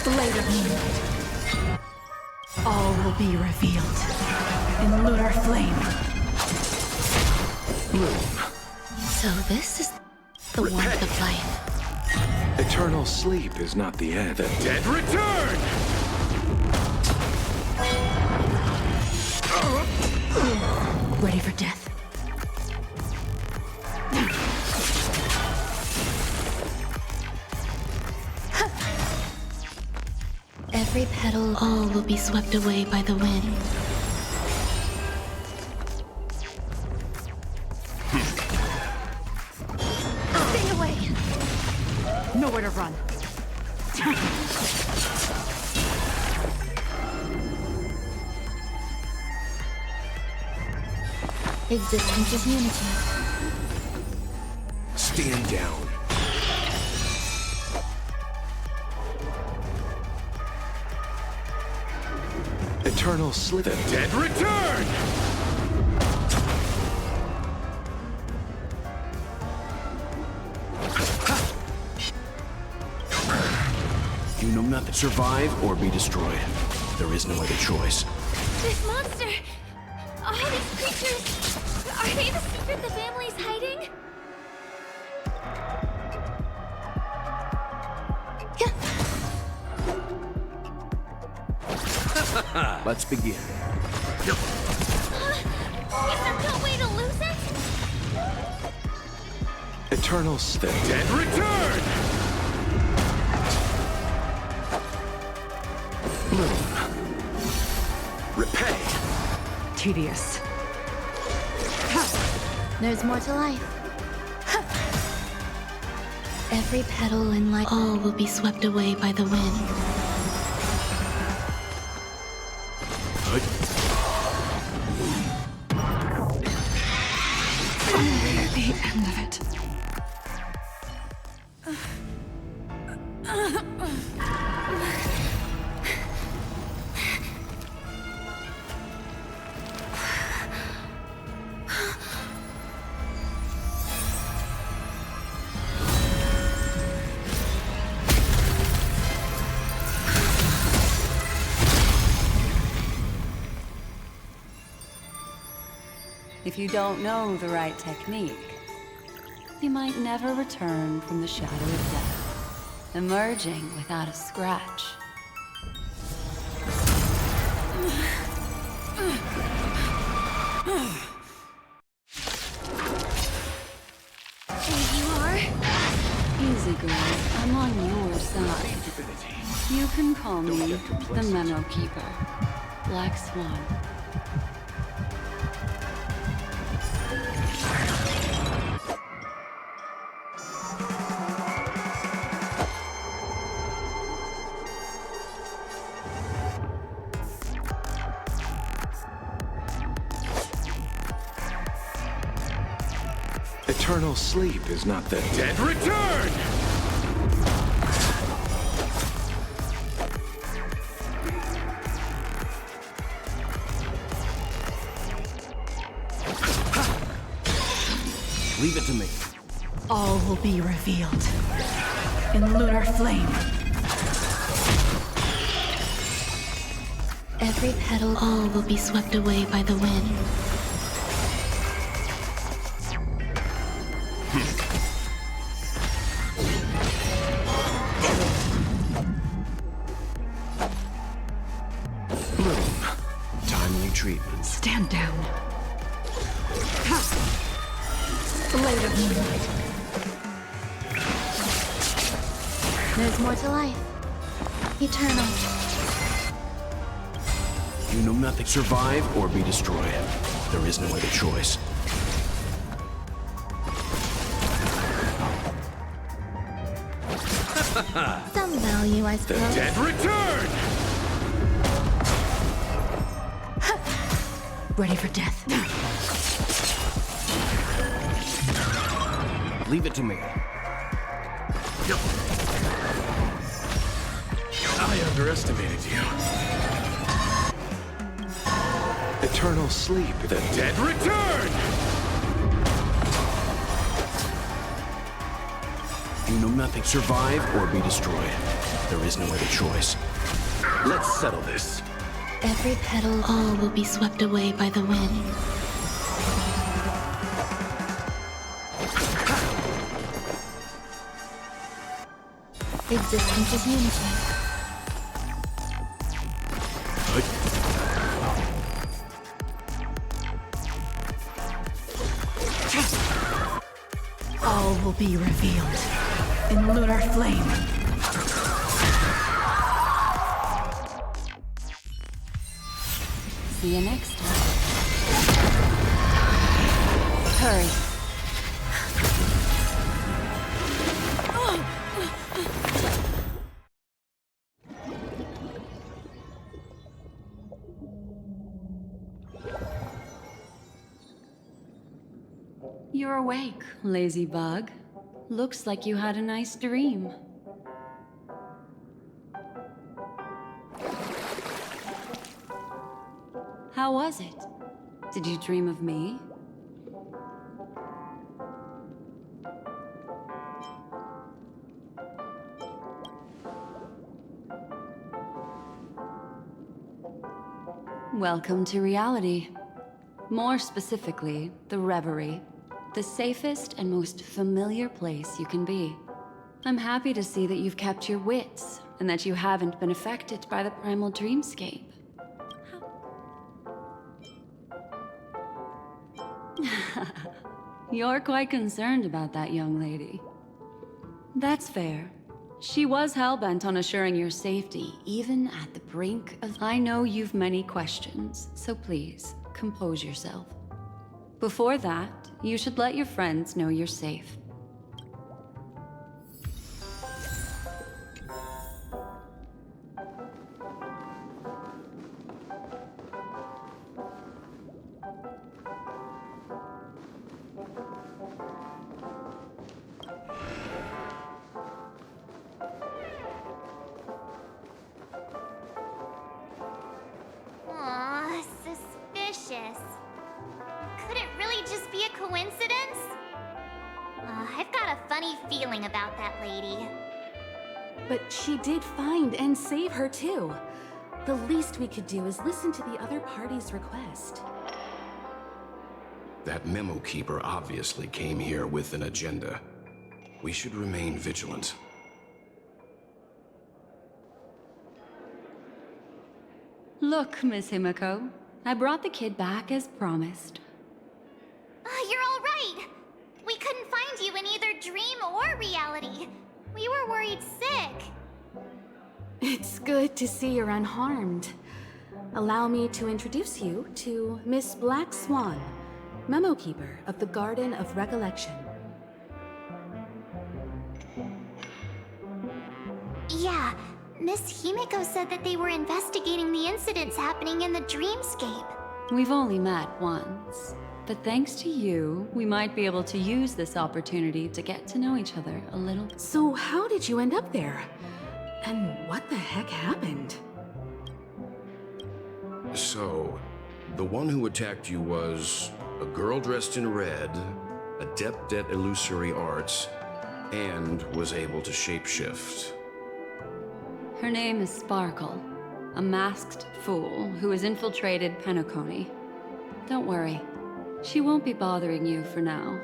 Blade of Moonlight. All will be revealed in lunar flame. So this is the warmth of life. Eternal sleep is not the end. The dead return! Ready for death. Every petal, all will be swept away by the wind. Stay away. Nowhere to run. Existence is unity. Stand down. Eternal sleep. The dead return! You know nothing. Survive or be destroyed. There is no other choice. This monster! All these creatures! Are they the secret the family's hiding? Let's begin. Is there no way to lose it? Eternal the dead return! Bloom. Repay. Tedious. There's more to life. Every petal in life, all will be swept away by the wind. The end of it. If you don't know the right technique, you might never return from the shadow of death, emerging without a scratch. There you are. Easy, girl. I'm on your side. You can call me the Memo Keeper, Black Swan. Eternal sleep is not the dead return! Leave it to me. All will be revealed in lunar flame. Every petal, all will be swept away by the wind. Stand down. Blade of moonlight. There's more to life. Eternal. You know nothing. Survive or be destroyed. There is no other choice. Some value, I suppose. The dead return! Ready for death. Leave it to me. I underestimated you. Eternal sleep. The dead return! You know nothing. Survive or be destroyed. There is no other choice. Let's settle this. Every petal, all will be swept away by the wind. Existence is unity. All will be revealed in lunar flame. See you next time. Hurry. You're awake, lazy bug. Looks like you had a nice dream. How was it? Did you dream of me? Welcome to reality. More specifically, the Reverie. The safest and most familiar place you can be. I'm happy to see that you've kept your wits, and that you haven't been affected by the primal dreamscape. You're quite concerned about that young lady. That's fair. She was hell-bent on assuring your safety, even at the brink of... I know you've many questions, so please, compose yourself. Before that, you should let your friends know you're safe. Aw, suspicious. Could it really just be a coincidence? I've got a funny feeling about that lady. But she did find and save her too. The least we could do is listen to the other party's request. That memo keeper obviously came here with an agenda. We should remain vigilant. Look, Miss Himiko. I brought the kid back as promised. You're all right. We couldn't find you in either dream or reality. We were worried sick. It's good to see you're unharmed. Allow me to introduce you to Miss Black Swan, memo keeper of the Garden of Recollection. Yeah, Miss Himiko said that they were investigating the incidents happening in the dreamscape. We've only met once, but thanks to you, we might be able to use this opportunity to get to know each other a little. So how did you end up there? And what the heck happened? So, the one who attacked you was a girl dressed in red, adept at illusory arts, and was able to shapeshift. Her name is Sparkle, a masked fool who has infiltrated Penacony. Don't worry, she won't be bothering you for now.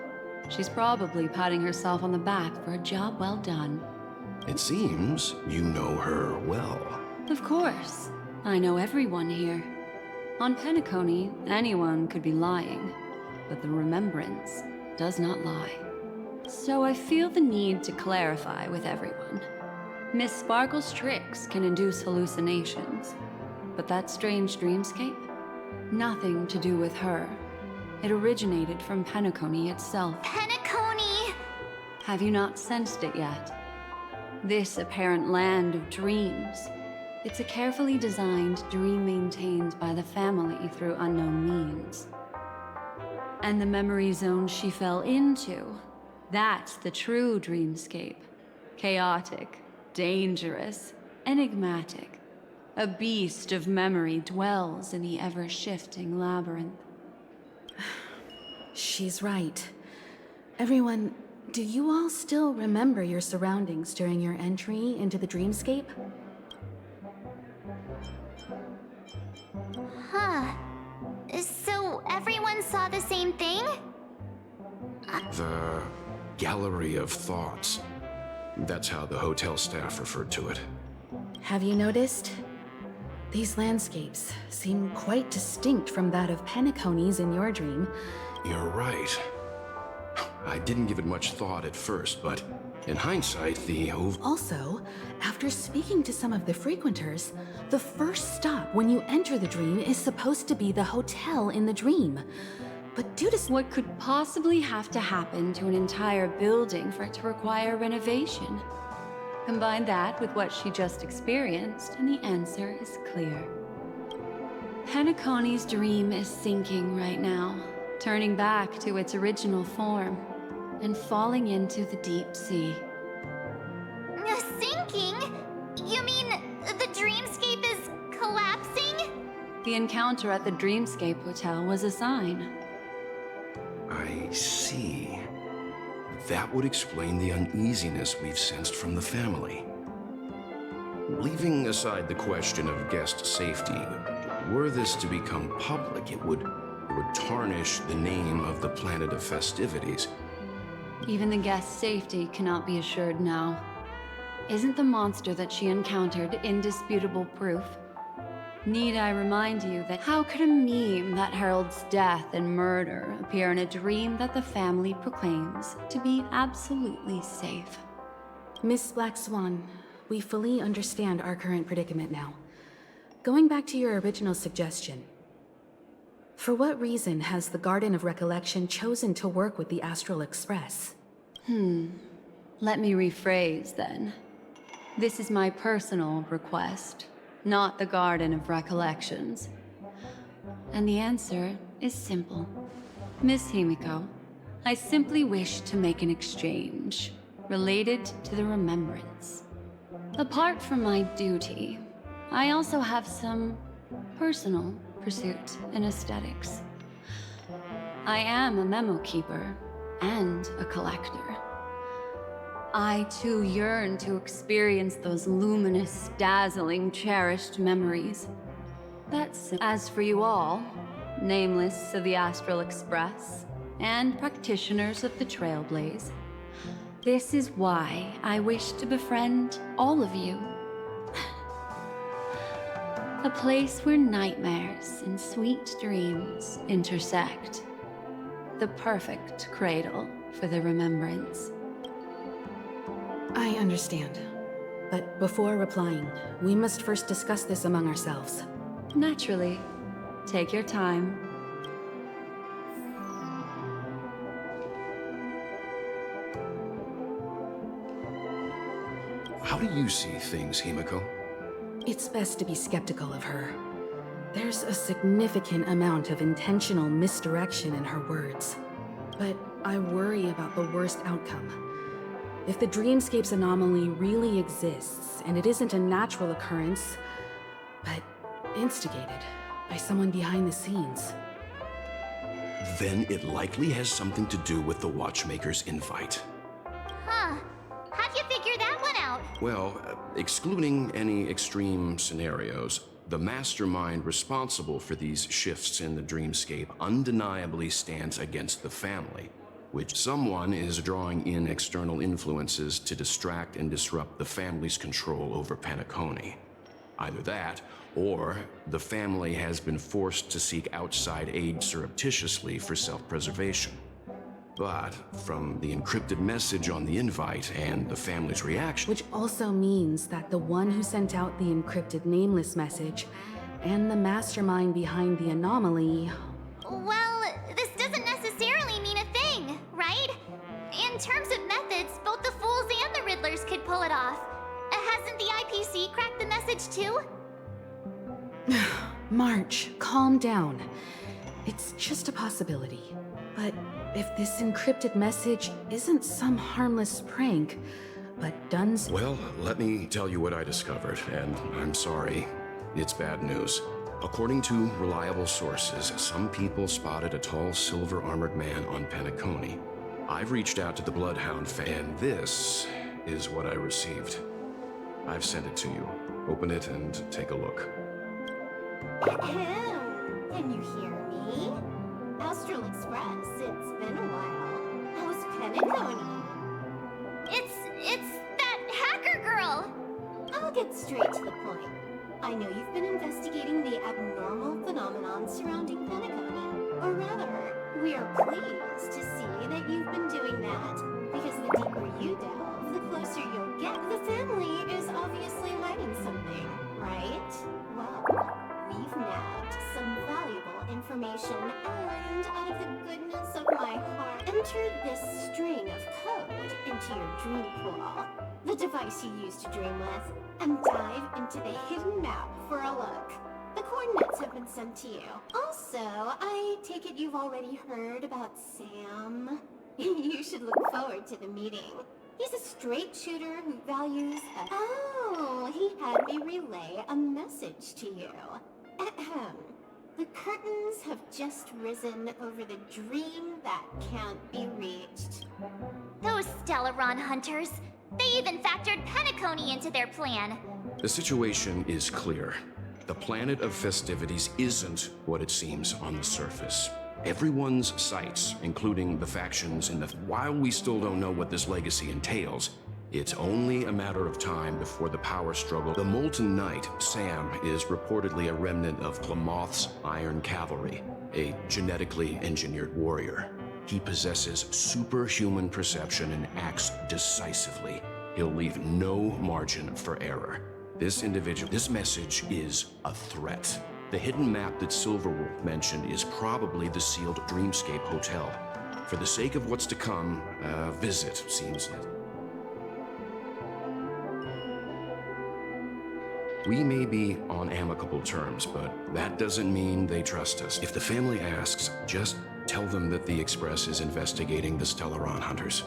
She's probably patting herself on the back for a job well done. It seems you know her well. Of course, I know everyone here. On Penacony, anyone could be lying, but the remembrance does not lie. So I feel the need to clarify with everyone. Miss Sparkle's tricks can induce hallucinations, but that strange dreamscape? Nothing to do with her. It originated from Penacony itself. Penacony! Have you not sensed it yet? This apparent land of dreams. It's a carefully designed dream maintained by the family through unknown means. And the memory zone she fell into, that's the true dreamscape. Chaotic, dangerous, enigmatic. A beast of memory dwells in the ever-shifting labyrinth. She's right. Everyone, do you all still remember your surroundings during your entry into the dreamscape? Huh. So everyone saw the same thing? The Gallery of Thoughts. That's how the hotel staff referred to it. Have you noticed? These landscapes seem quite distinct from that of Penacony's in your dream. You're right. I didn't give it much thought at first, but in hindsight, Also, after speaking to some of the frequenters, the first stop when you enter the dream is supposed to be the hotel in the dream. But due to what could possibly have to happen to an entire building for it to require renovation? Combine that with what she just experienced, and the answer is clear. Penacony's dream is sinking right now, turning back to its original form, and falling into the deep sea. Sinking? You mean the dreamscape is collapsing? The encounter at the Dreamscape Hotel was a sign. I see. That would explain the uneasiness we've sensed from the family. Leaving aside the question of guest safety, were this to become public, it would tarnish the name of the planet of festivities. Even the guest's safety cannot be assured now. Isn't the monster that she encountered indisputable proof? Need I remind you that how could a meme that heralds death and murder appear in a dream that the family proclaims to be absolutely safe? Miss Black Swan, we fully understand our current predicament now. Going back to your original suggestion, for what reason has the Garden of Recollection chosen to work with the Astral Express? Let me rephrase then. This is my personal request, not the Garden of Recollections. And the answer is simple. Miss Himiko, I simply wish to make an exchange related to the remembrance. Apart from my duty, I also have some personal pursuit in aesthetics. I am a memo keeper and a collector. I too yearn to experience those luminous, dazzling, cherished memories. That's as for you all, nameless of the Astral Express and practitioners of the Trailblaze. This is why I wish to befriend all of you. A place where nightmares and sweet dreams intersect. The perfect cradle for the remembrance. I understand. But before replying, we must first discuss this among ourselves. Naturally. Take your time. How do you see things, Himiko? It's best to be skeptical of her. There's a significant amount of intentional misdirection in her words. But I worry about the worst outcome. If the dreamscape's anomaly really exists, and it isn't a natural occurrence, but instigated by someone behind the scenes, then it likely has something to do with the Watchmaker's invite. Huh. How'd you figure that one out? Well, excluding any extreme scenarios, the mastermind responsible for these shifts in the dreamscape undeniably stands against the family, which someone is drawing in external influences to distract and disrupt the family's control over Penacony. Either that, or the family has been forced to seek outside aid surreptitiously for self-preservation. But from the encrypted message on the invite and the family's reaction... Which also means that the one who sent out the encrypted nameless message and the mastermind behind the anomaly... Well, this doesn't necessarily mean a thing, right? In terms of methods, both the Fools and the Riddlers could pull it off. Hasn't the IPC cracked the message too? March, calm down. It's just a possibility. But if this encrypted message isn't some harmless prank, but done... Well, let me tell you what I discovered, and I'm sorry. It's bad news. According to reliable sources, some people spotted a tall silver-armored man on Penacony. I've reached out to the Bloodhound and this is what I received. I've sent it to you. Open it and take a look. Can you hear me? Astral Express, it's been a while. How's Penacony? It's that hacker girl! I'll get straight to the point. I know you've been investigating the abnormal phenomenon surrounding Penacony. Or rather, we are pleased to see that you've been doing that, because the deeper you delve, the closer you'll get. The family is obviously hiding something, right? Well, we've nabbed some valuable information, and out of the goodness of my heart, enter this string of code into your dream pool, the device you use to dream with, and dive into the hidden map for a look. The coordinates have been sent to you. Also, I take it you've already heard about Sam? You should look forward to the meeting. He's a straight shooter who values Oh, he had me relay a message to you. Ahem. The curtains have just risen over the dream that can't be reached. Those Stellaron hunters. They even factored Penacony into their plan. The situation is clear. The planet of festivities isn't what it seems on the surface. Everyone's sights, including the factions in the... While we still don't know what this legacy entails, it's only a matter of time before the power struggle. The Molten Knight, Sam, is reportedly a remnant of Klamoth's Iron Cavalry, a genetically engineered warrior. He possesses superhuman perception and acts decisively. He'll leave no margin for error. This message is a threat. The hidden map that Silverwolf mentioned is probably the sealed Dreamscape Hotel. For the sake of what's to come, a visit seems it. We may be on amicable terms, but that doesn't mean they trust us. If the family asks, just tell them that the Express is investigating the Stellaron hunters.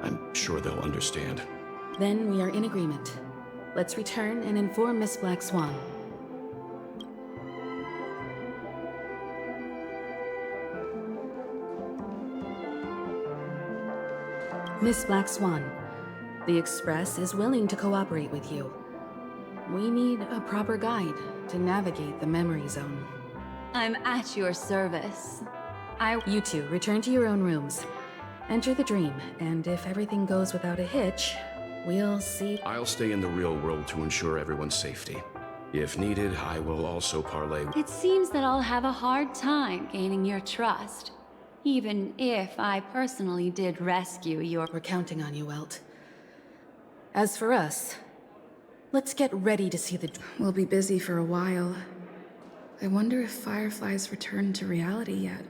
I'm sure they'll understand. Then we are in agreement. Let's return and inform Miss Black Swan. Miss Black Swan, the Express is willing to cooperate with you. We need a proper guide to navigate the memory zone. I'm at your service. You two, return to your own rooms. Enter the dream, and if everything goes without a hitch, we'll see... I'll stay in the real world to ensure everyone's safety. If needed, I will also parlay... It seems that I'll have a hard time gaining your trust. Even if I personally did rescue your... We're counting on you, Welt. As for us, let's get ready to see the... We'll be busy for a while. I wonder if Firefly's returned to reality yet.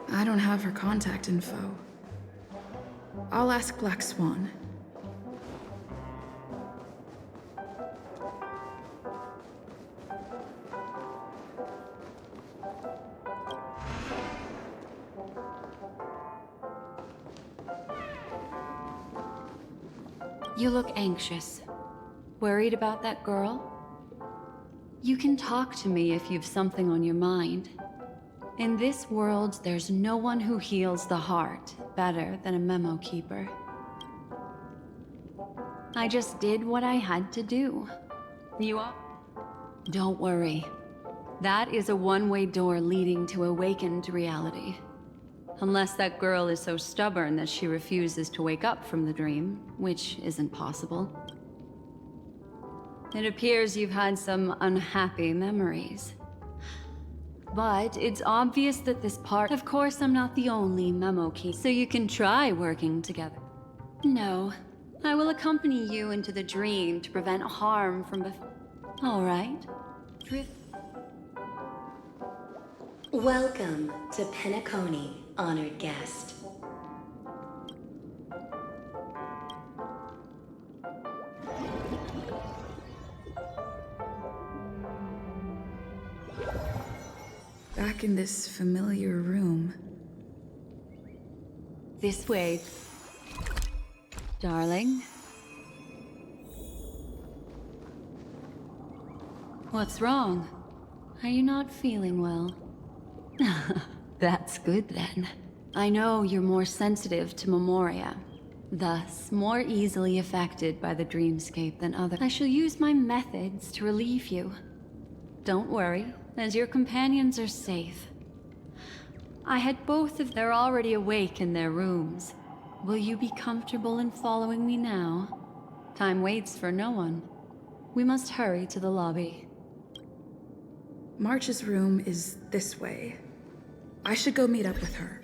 I don't have her contact info. I'll ask Black Swan. You look anxious. Worried about that girl? You can talk to me if you've something on your mind. In this world, there's no one who heals the heart better than a memo keeper. I just did what I had to do. You are? Don't worry. That is a one-way door leading to awakened reality. Unless that girl is so stubborn that she refuses to wake up from the dream, which isn't possible. It appears you've had some unhappy memories. But it's obvious that this part— Of course, I'm not the only memo key, so you can try working together. No, I will accompany you into the dream to prevent harm from All right. Drift. Welcome to Penacony, honored guest. Back in this familiar room. This way. Darling. What's wrong? Are you not feeling well? That's good then. I know you're more sensitive to Memoria, thus more easily affected by the dreamscape than others. I shall use my methods to relieve you. Don't worry, as your companions are safe. I had both of them already awake in their rooms. Will you be comfortable in following me now? Time waits for no one. We must hurry to the lobby. March's room is this way. I should go meet up with her.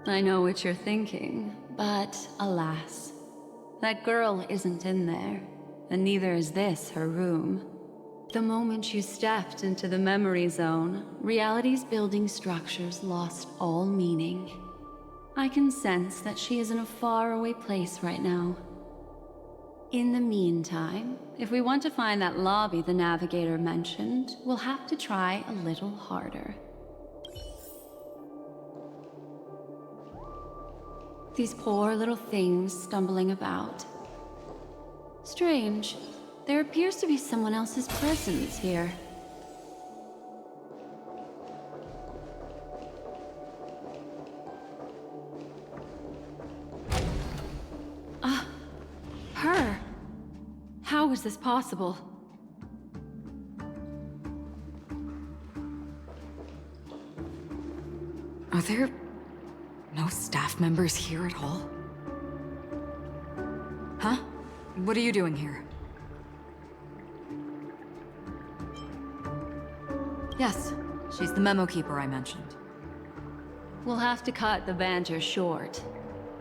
I know what you're thinking, but alas, that girl isn't in there, and neither is this her room. The moment you stepped into the memory zone, reality's building structures lost all meaning. I can sense that she is in a faraway place right now. In the meantime, if we want to find that lobby the Navigator mentioned, we'll have to try a little harder. These poor little things stumbling about. Strange. There appears to be someone else's presence here. Her! How is this possible? Are there no staff members here at all? Huh? What are you doing here? Yes, she's the memo keeper I mentioned. We'll have to cut the banter short.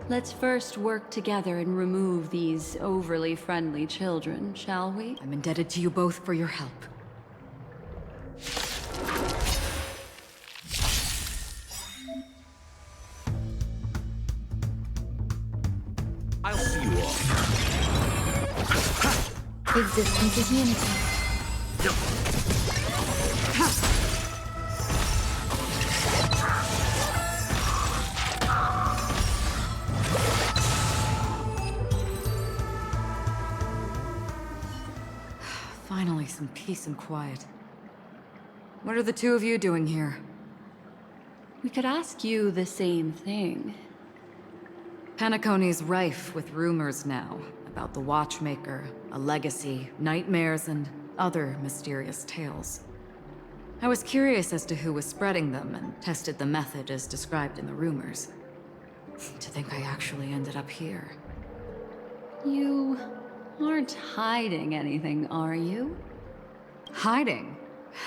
Let's first work together and remove these overly friendly children, shall we? I'm indebted to you both for your help. I'll see you all. Existence is unity. Finally, some peace and quiet. What are the two of you doing here? We could ask you the same thing. Penacony's rife with rumors now about the Watchmaker, a legacy, nightmares, and other mysterious tales. I was curious as to who was spreading them and tested the method as described in the rumors. To think I actually ended up here. You aren't hiding anything, are you? Hiding?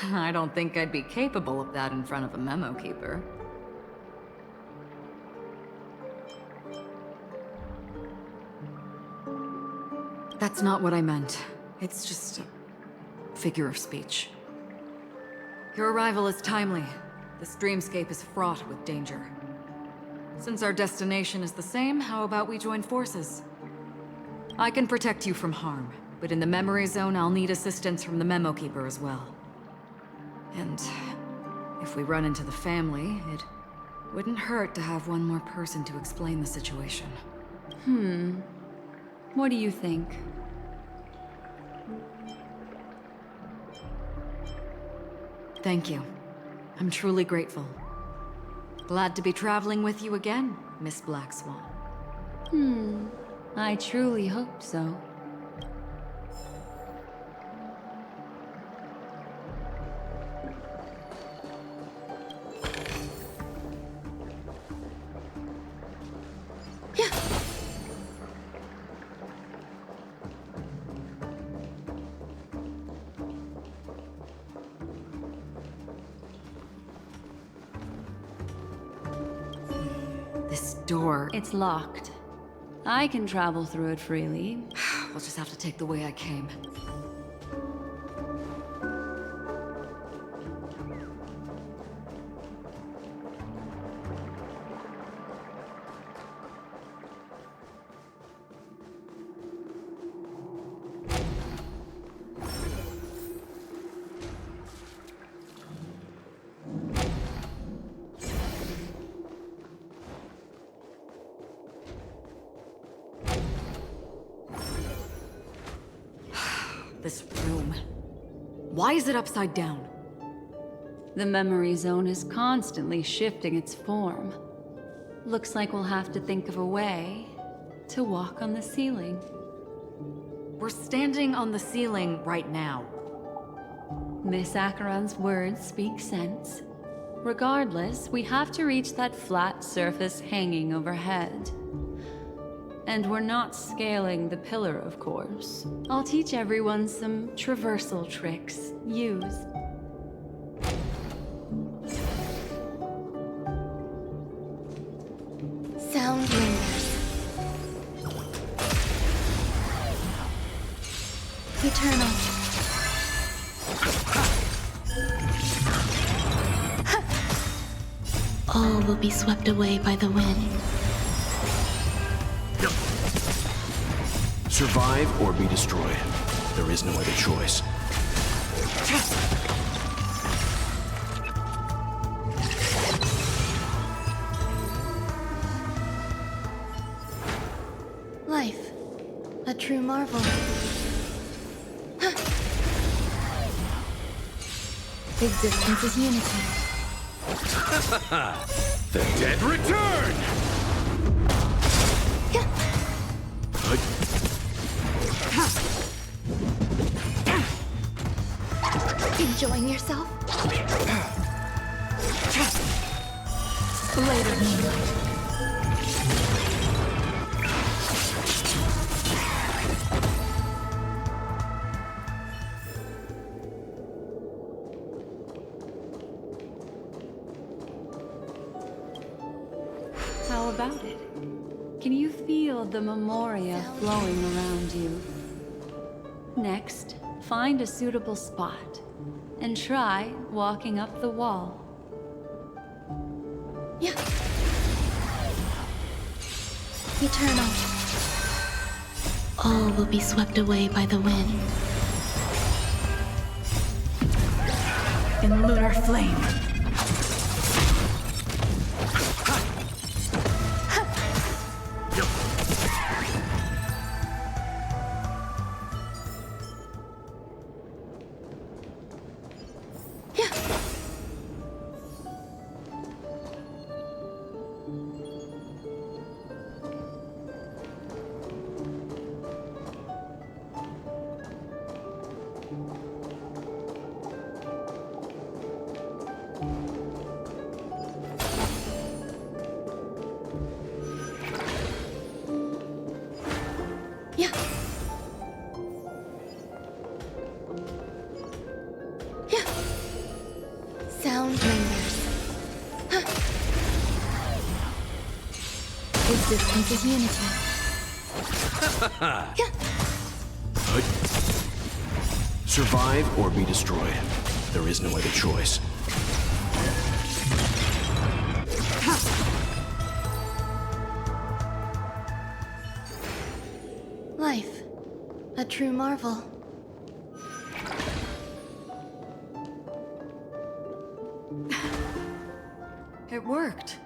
I don't think I'd be capable of that in front of a memo keeper. That's not what I meant. It's just a figure of speech. Your arrival is timely. This dreamscape is fraught with danger. Since our destination is the same, how about we join forces? I can protect you from harm, but in the memory zone, I'll need assistance from the memo keeper as well. And if we run into the family, it wouldn't hurt to have one more person to explain the situation. What do you think? Thank you. I'm truly grateful. Glad to be traveling with you again, Miss Black Swan. I truly hope so. This door... It's locked. I can travel through it freely. We'll just have to take the way I came. This room. Why is it upside down? The memory zone is constantly shifting its form. Looks like we'll have to think of a way to walk on the ceiling. We're standing on the ceiling right now. Miss Acheron's words speak sense. Regardless, we have to reach that flat surface hanging overhead. And we're not scaling the pillar, of course. I'll teach everyone some traversal tricks. Use. Eternal. All will be swept away by the wind. Survive or be destroyed. There is no other choice. Life, a true marvel. Existence is unity. The dead return! Enjoying yourself? Later, moonlight. How about it? Can you feel the memoria flowing around you? Next, find a suitable spot and try walking up the wall. Yeah. Eternal. All will be swept away by the wind. In lunar flame. Sound lingers. Existence is unity. Survive or be destroyed. There is no other choice. Life, a true marvel. It worked.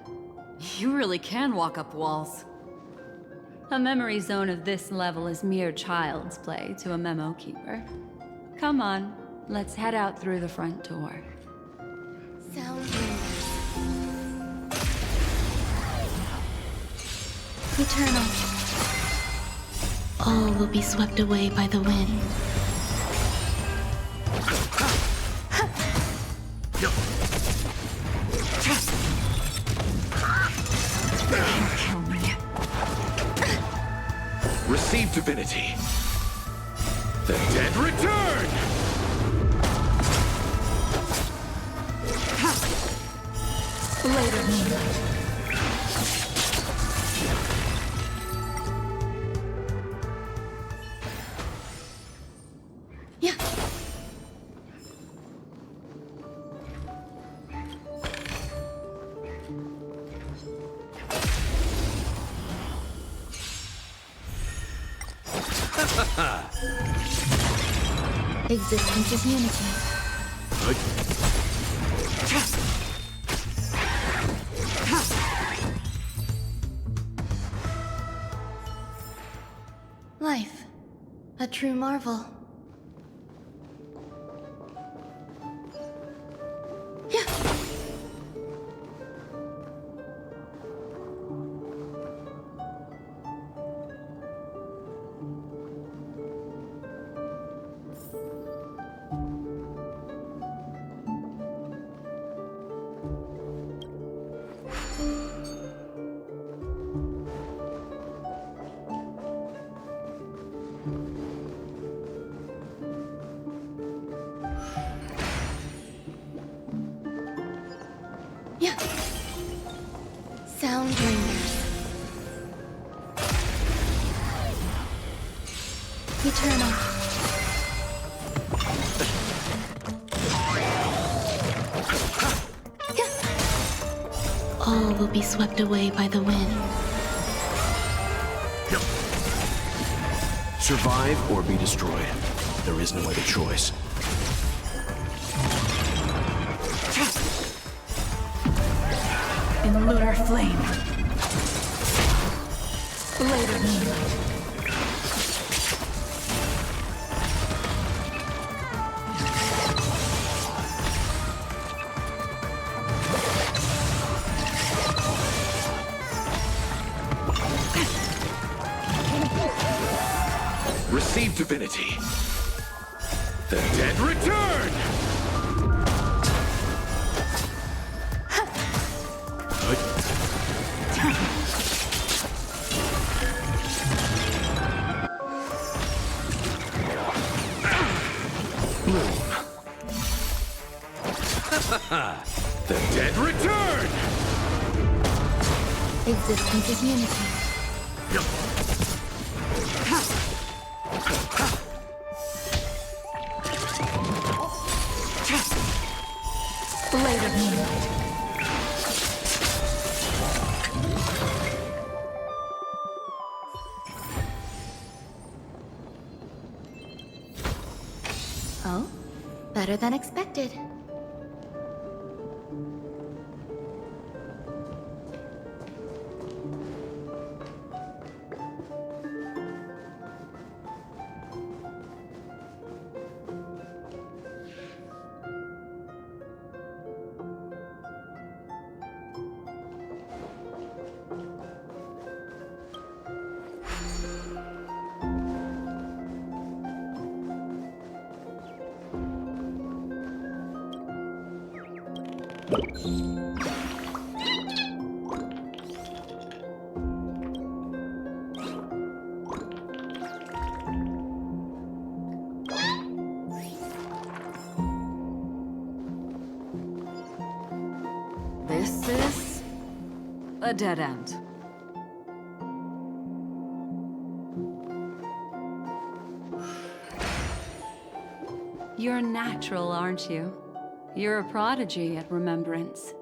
You really can walk up walls. A memory zone of this level is mere child's play to a memo keeper. Come on, let's head out through the front door. Sound lingers. Eternal. All will be swept away by the wind. Kill me. Receive divinity. The dead return! Later, moonlight. Yeah. Existence is unity. Life, a true marvel. Sound lingers. Eternal. All will be swept away by the wind. Survive or be destroyed. There is no other choice. In lunar flame. Blade of moonlight. Receive divinity. The dead return! The dead return! Existence is unity. Blade of moonlight. Oh, better than expected. This is a dead end. You're natural, aren't you? You're a prodigy at remembrance.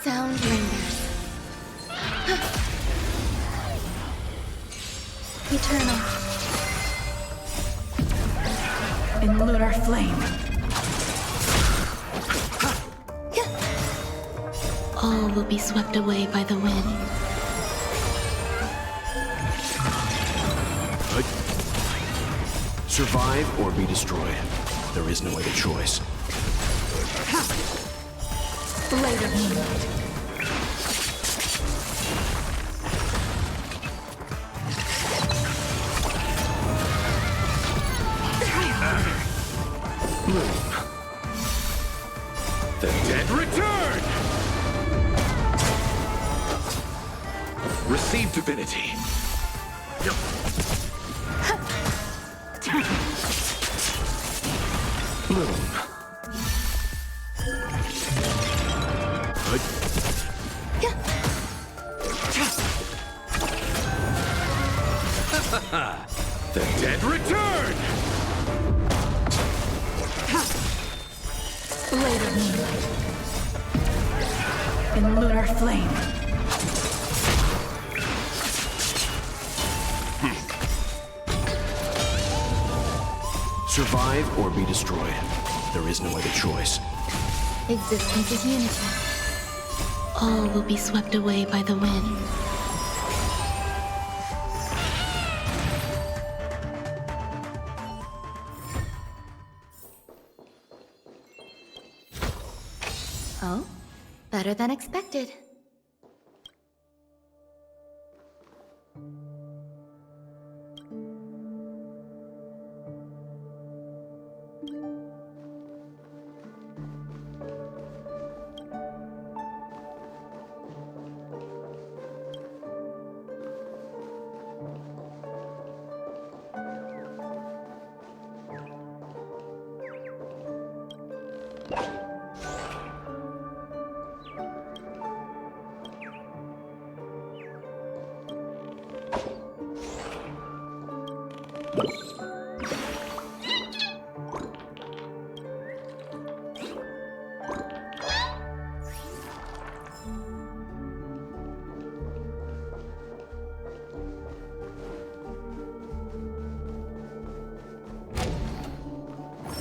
Sound lingers. Eternal. In lunar flame. All will be swept away by the wind. Survive or be destroyed. There is no other choice. Blade of moonlight. The dead return! Receive divinity. Bloom. The dead return! Blade of moonlight. In lunar flame. Survive or be destroyed. There is no other choice. Existence is unity. All will be swept away by the wind. Oh, better than expected.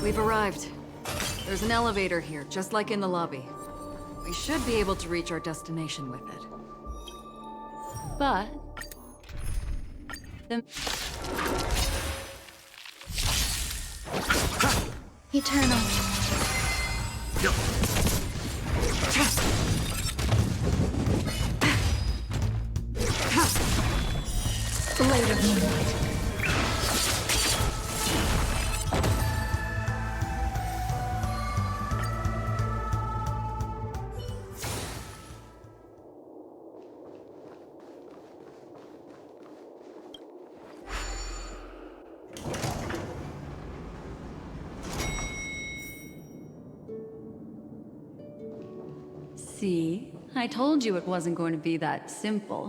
We've arrived. There's an elevator here, just like in the lobby. We should be able to reach our destination with it. But... the... Eternal. Blade of moonlight. See? I told you it wasn't going to be that simple.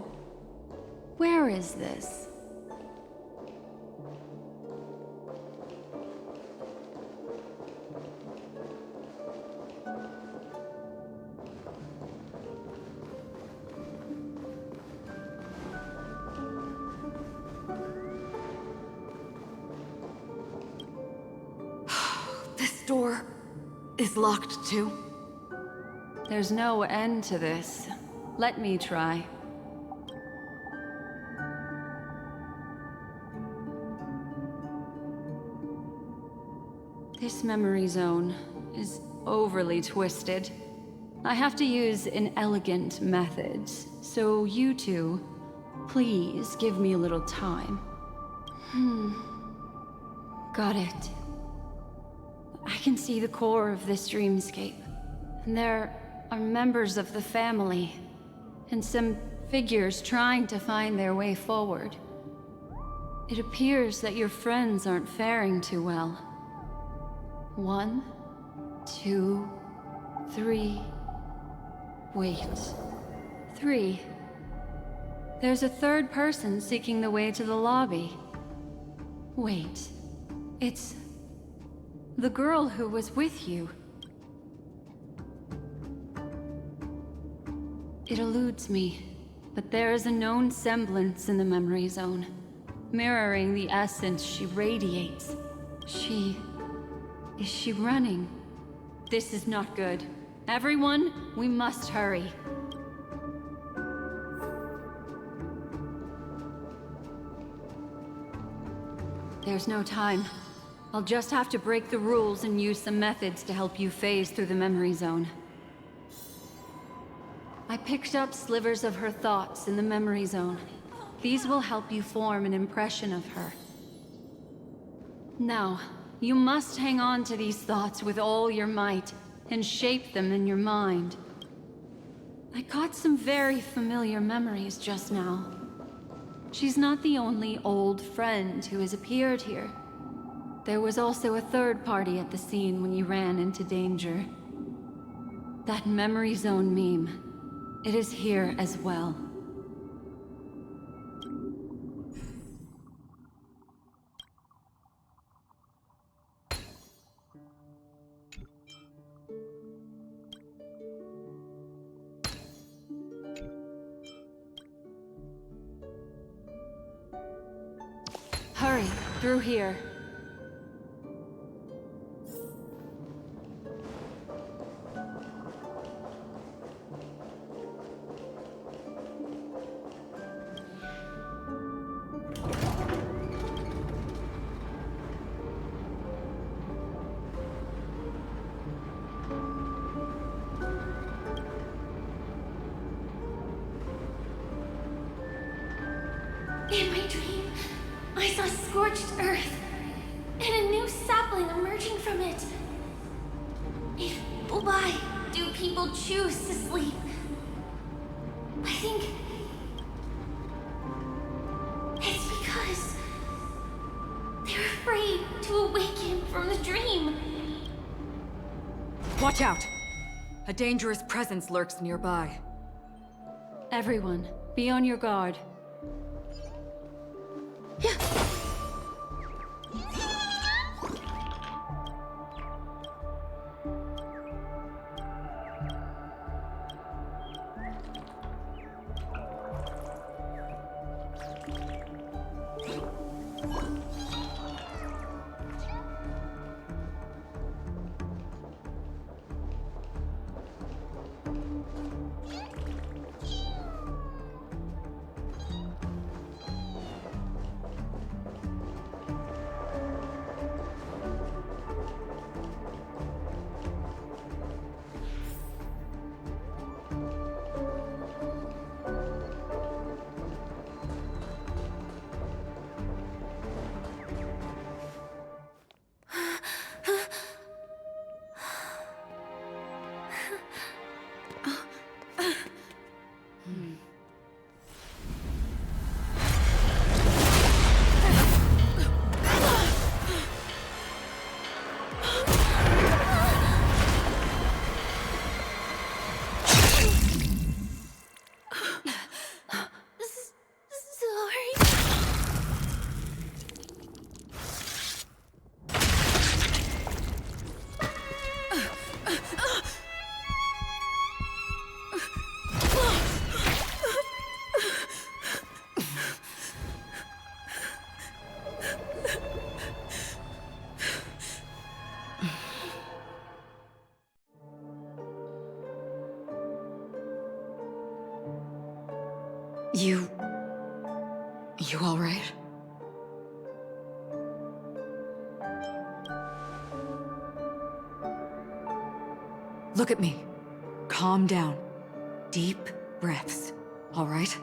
Where is this? This door is locked too. There's no end to this. Let me try. This memory zone is overly twisted. I have to use inelegant methods, so you two, please give me a little time. Got it. I can see the core of this dreamscape. And there are members of the family, and some figures trying to find their way forward. It appears that your friends aren't faring too well. 1, 2, 3. Wait. 3. There's a third person seeking the way to the lobby. Wait. It's... the girl who was with you. It eludes me, but there is a known semblance in the memory zone, mirroring the essence she radiates. Is she running? This is not good. Everyone, we must hurry. There's no time. I'll just have to break the rules and use some methods to help you phase through the memory zone. I picked up slivers of her thoughts in the memory zone. These will help you form an impression of her. Now, you must hang on to these thoughts with all your might and shape them in your mind. I got some very familiar memories just now. She's not the only old friend who has appeared here. There was also a third party at the scene when you ran into danger. That memory zone meme. It is here as well. Hurry, through here. In my dream, I saw scorched earth and a new sapling emerging from it. Why do people choose to sleep? I think it's because they're afraid to awaken from the dream. Watch out! A dangerous presence lurks nearby. Everyone, be on your guard. You all right? Look at me. Calm down. Deep breaths, all right?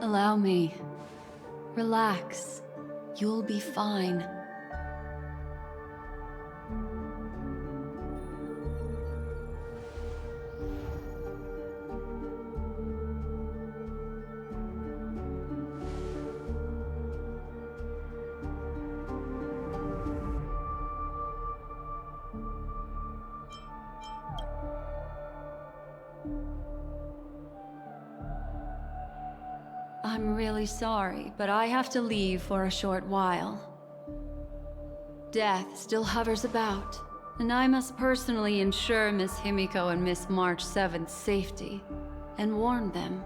Allow me. Relax. You'll be fine. I'm really sorry, but I have to leave for a short while. Death still hovers about, and I must personally ensure Miss Himiko and Miss March 7th's safety, and warn them.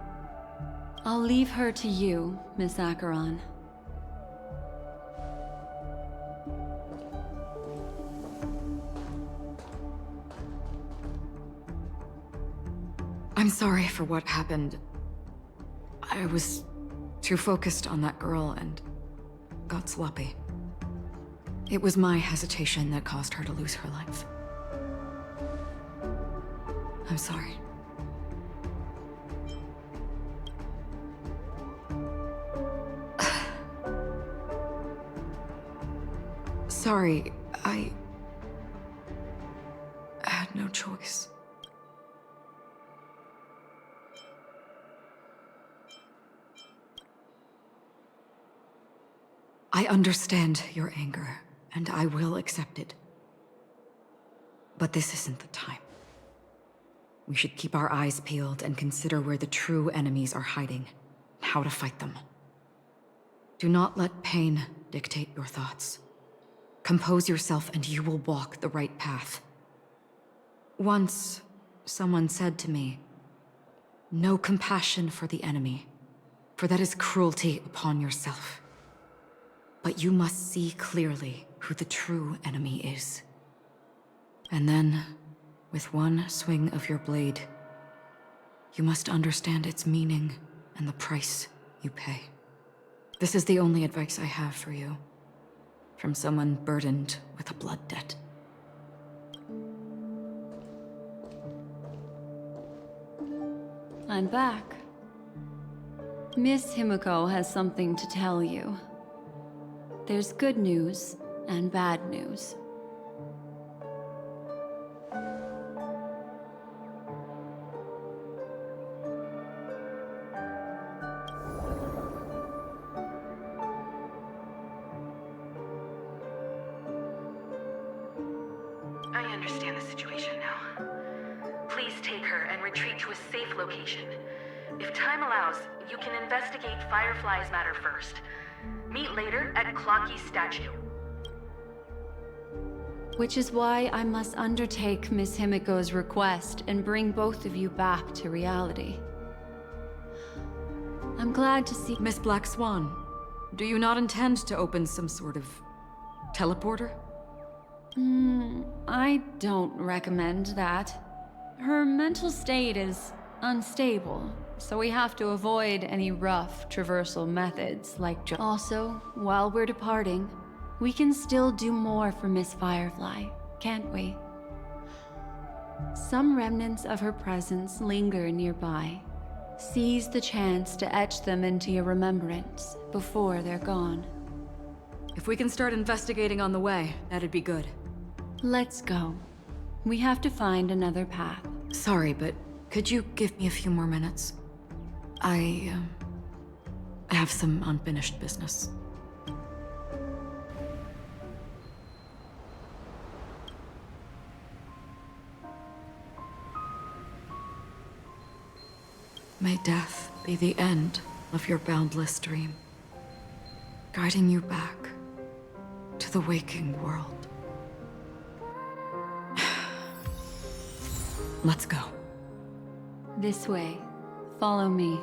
I'll leave her to you, Miss Acheron. I'm sorry for what happened. I was too focused on that girl and got sloppy. It was my hesitation that caused her to lose her life. I'm sorry. Sorry, I had no choice. I understand your anger, and I will accept it. But this isn't the time. We should keep our eyes peeled and consider where the true enemies are hiding, and how to fight them. Do not let pain dictate your thoughts. Compose yourself and you will walk the right path. Once, someone said to me, "No compassion for the enemy, for that is cruelty upon yourself. But you must see clearly who the true enemy is. And then, with one swing of your blade, you must understand its meaning and the price you pay." This is the only advice I have for you, from someone burdened with a blood debt. I'm back. Miss Himiko has something to tell you. There's good news and bad news. I understand the situation now. Please take her and retreat to a safe location. If time allows, you can investigate Firefly's matter first. Meet later at Clocky's statue. Which is why I must undertake Miss Himiko's request and bring both of you back to reality. I'm glad to see— Miss Black Swan, do you not intend to open some sort of teleporter? I don't recommend that. Her mental state is unstable, so we have to avoid any rough traversal methods like Also, while we're departing, we can still do more for Miss Firefly, can't we? Some remnants of her presence linger nearby. Seize the chance to etch them into your remembrance before they're gone. If we can start investigating on the way, that'd be good. Let's go. We have to find another path. Sorry, but could you give me a few more minutes? I have some unfinished business. May death be the end of your boundless dream, guiding you back to the waking world. Let's go. This way. Follow me.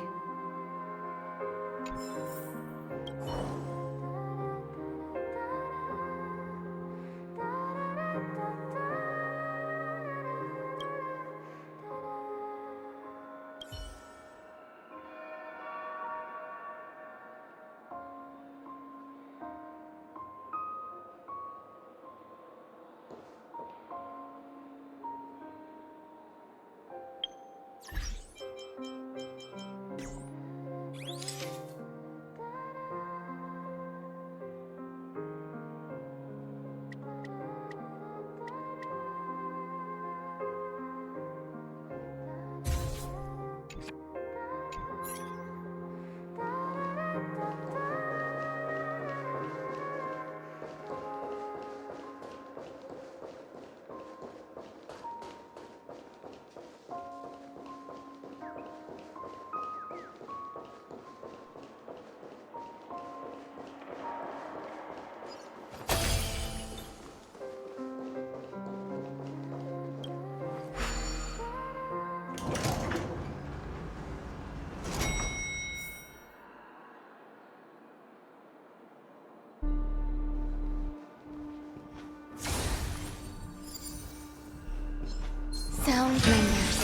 Sound lingers.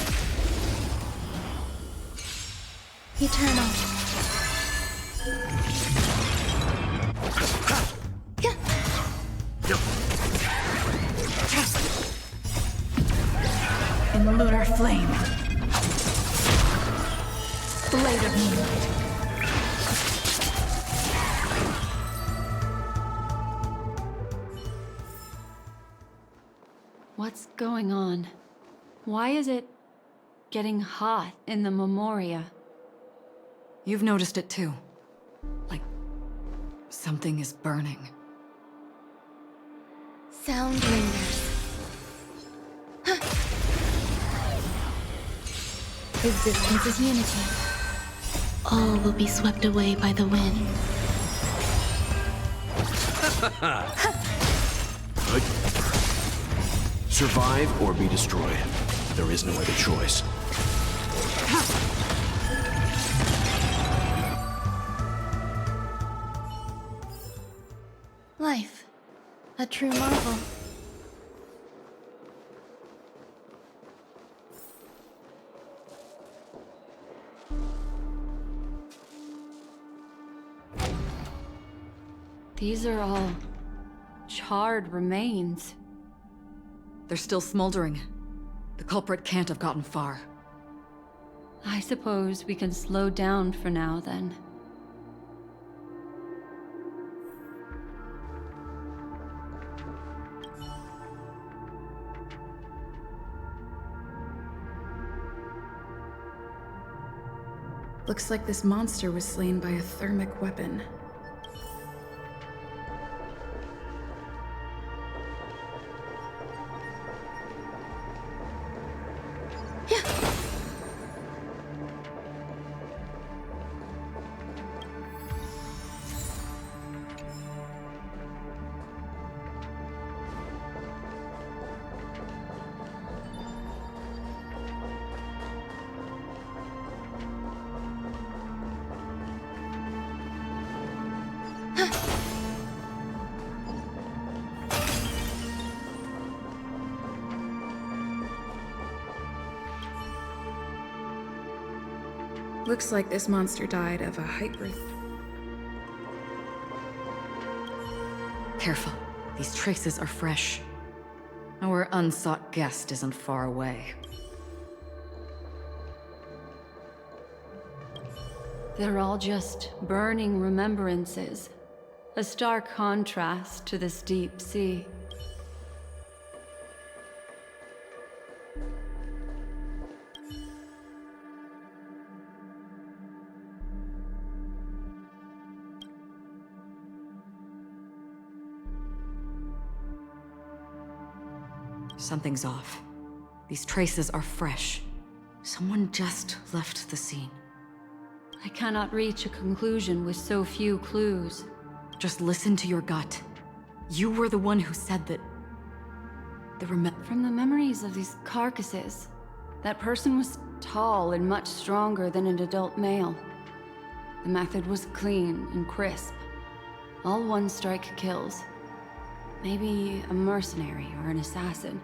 Eternal. In the lunar flame. Blade of moonlight. What's going on? Why is it getting hot in the Memoria? You've noticed it too. Like Something is burning. Sound lingers. Existence is unity. All will be swept away by the wind. Good. Survive or be destroyed. There is no other choice. Life. A true marvel. These are all charred remains. They're still smoldering. The culprit can't have gotten far. I suppose we can slow down for now, then. Looks like this monster was slain by a thermic weapon. Looks like this monster died of a hybrid. Careful. These traces are fresh. Our unsought guest isn't far away. They're all just burning remembrances. A stark contrast to this deep sea. Something's off. These traces are fresh. Someone just left the scene. I cannot reach a conclusion with so few clues. Just listen to your gut. You were the one who said that... From the memories of these carcasses, that person was tall and much stronger than an adult male. The method was clean and crisp. All one-strike kills. Maybe a mercenary or an assassin.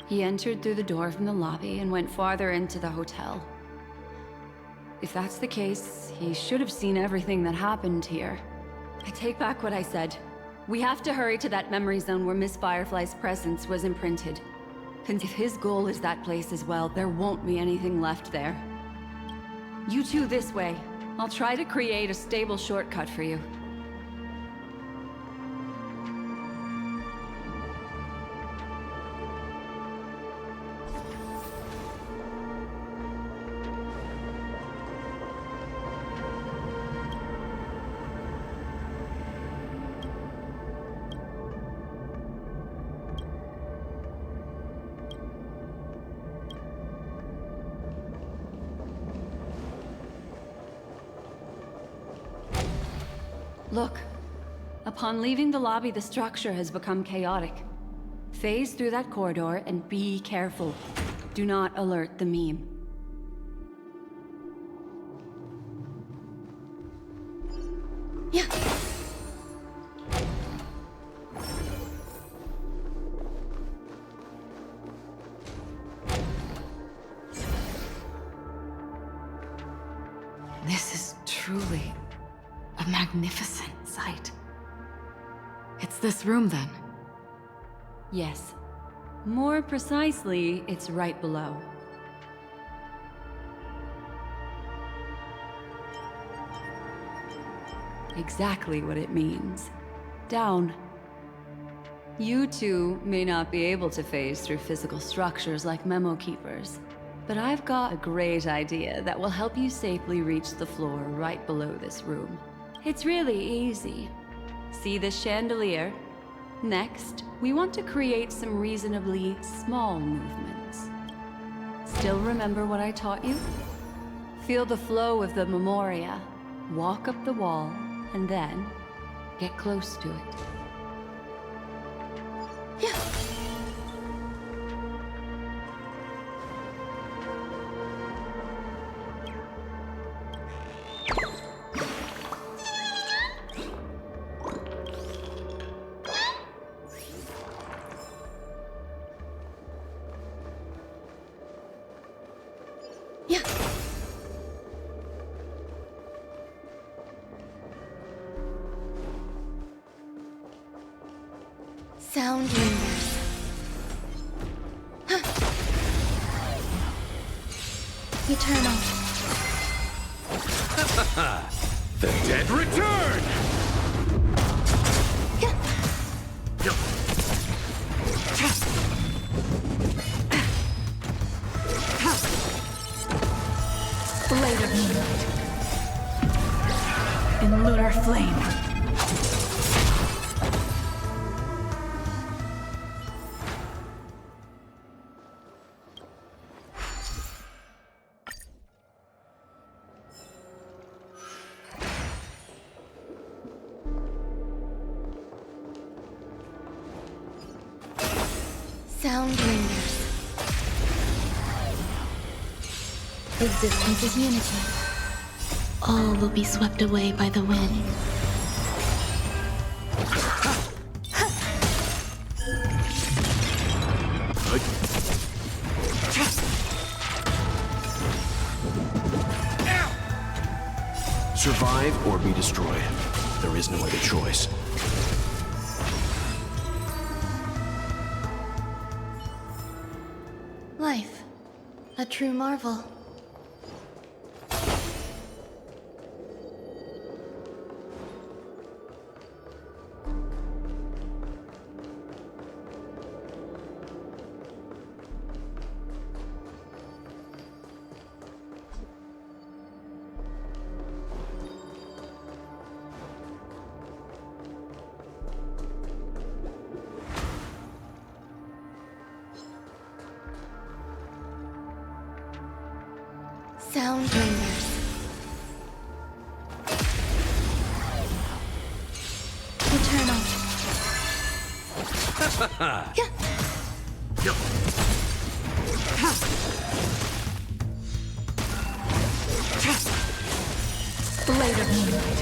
He entered through the door from the lobby and went farther into the hotel. If that's the case, he should have seen everything that happened here. I take back what I said. We have to hurry to that memory zone where Miss Firefly's presence was imprinted. And if his goal is that place as well, there won't be anything left there. You two this way. I'll try to create a stable shortcut for you. Look. Upon leaving the lobby, the structure has become chaotic. Phase through that corridor and be careful. Do not alert the meme. Yeah. This is truly a magnificent sight. It's this room, then? Yes. More precisely, it's right below. Exactly what it means. Down. You two may not be able to phase through physical structures like memo keepers, but I've got a great idea that will help you safely reach the floor right below this room. It's really easy. See this chandelier? Next, we want to create some reasonably small movements. Still remember what I taught you? Feel the flow of the memoria, walk up the wall, and then get close to it. Sound lingers. Eternal. The dead return! Blade of moonlight. In lunar flame. Sound lingers. Existence is unity. All will be swept away by the wind. Survive or be destroyed. There is no other choice. Life. A true marvel. Sound lingers. Eternal. Blade of moonlight.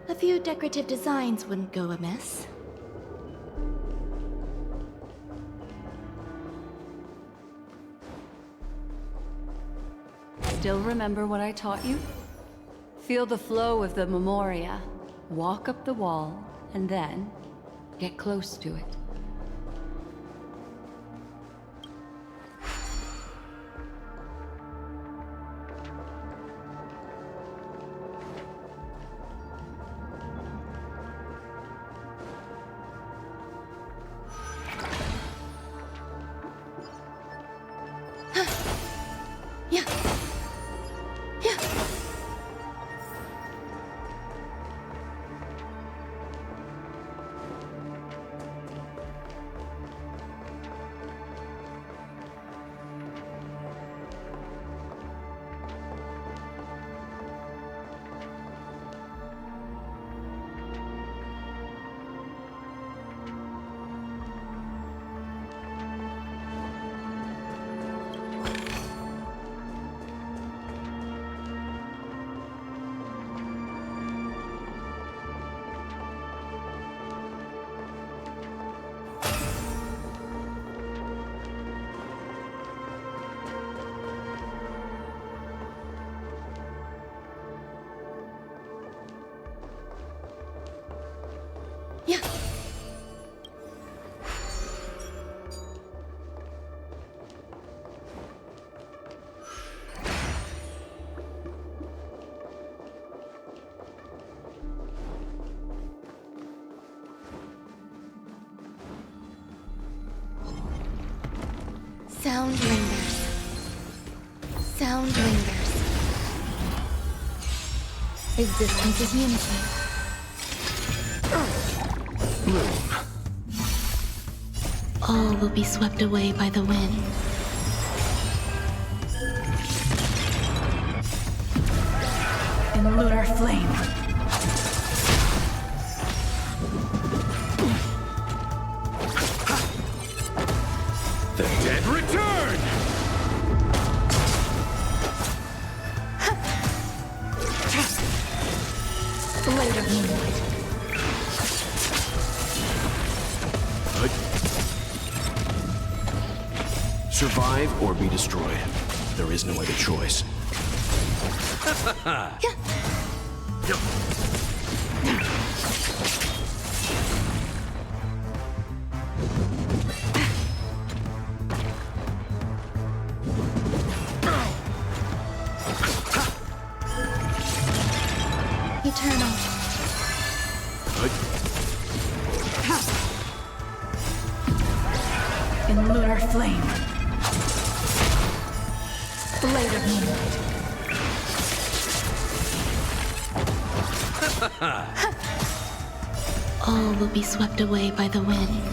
A few decorative designs wouldn't go amiss. Still remember what I taught you? Feel the flow of the memoria, walk up the wall, and then get close to it. Sound lingers. Sound lingers. Existence is unity. Bloom. All will be swept away by the wind. In lunar flame. The dead return! Blade of moonlight. Survive or be destroyed. There is no other choice. Eternal. In lunar flame. Blade of moonlight. All will be swept away by the wind.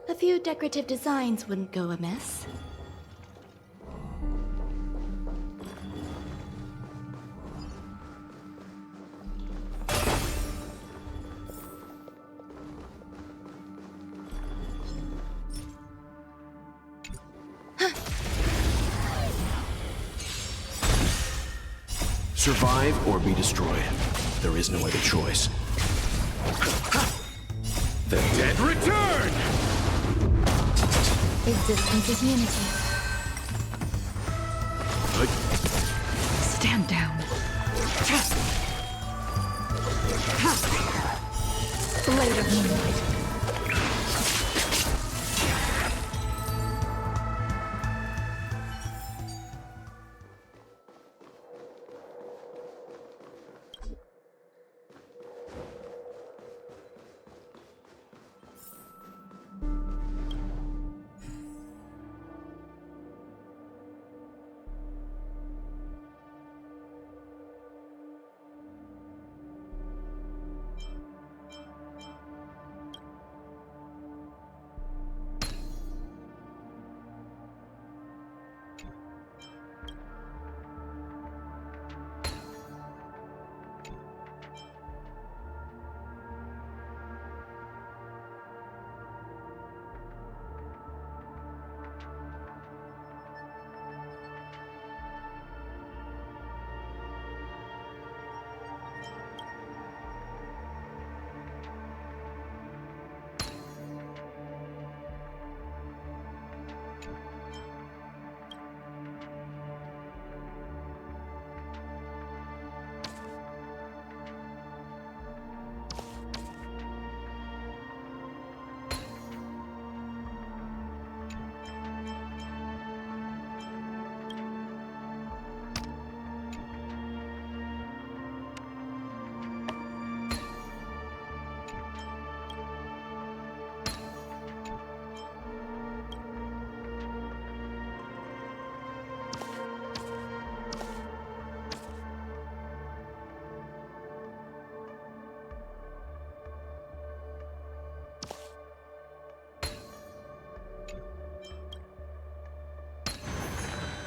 A few decorative designs wouldn't go amiss. Survive or be destroyed. There is no other choice. The dead return! Existence is unity. Stand down. Blade of moonlight.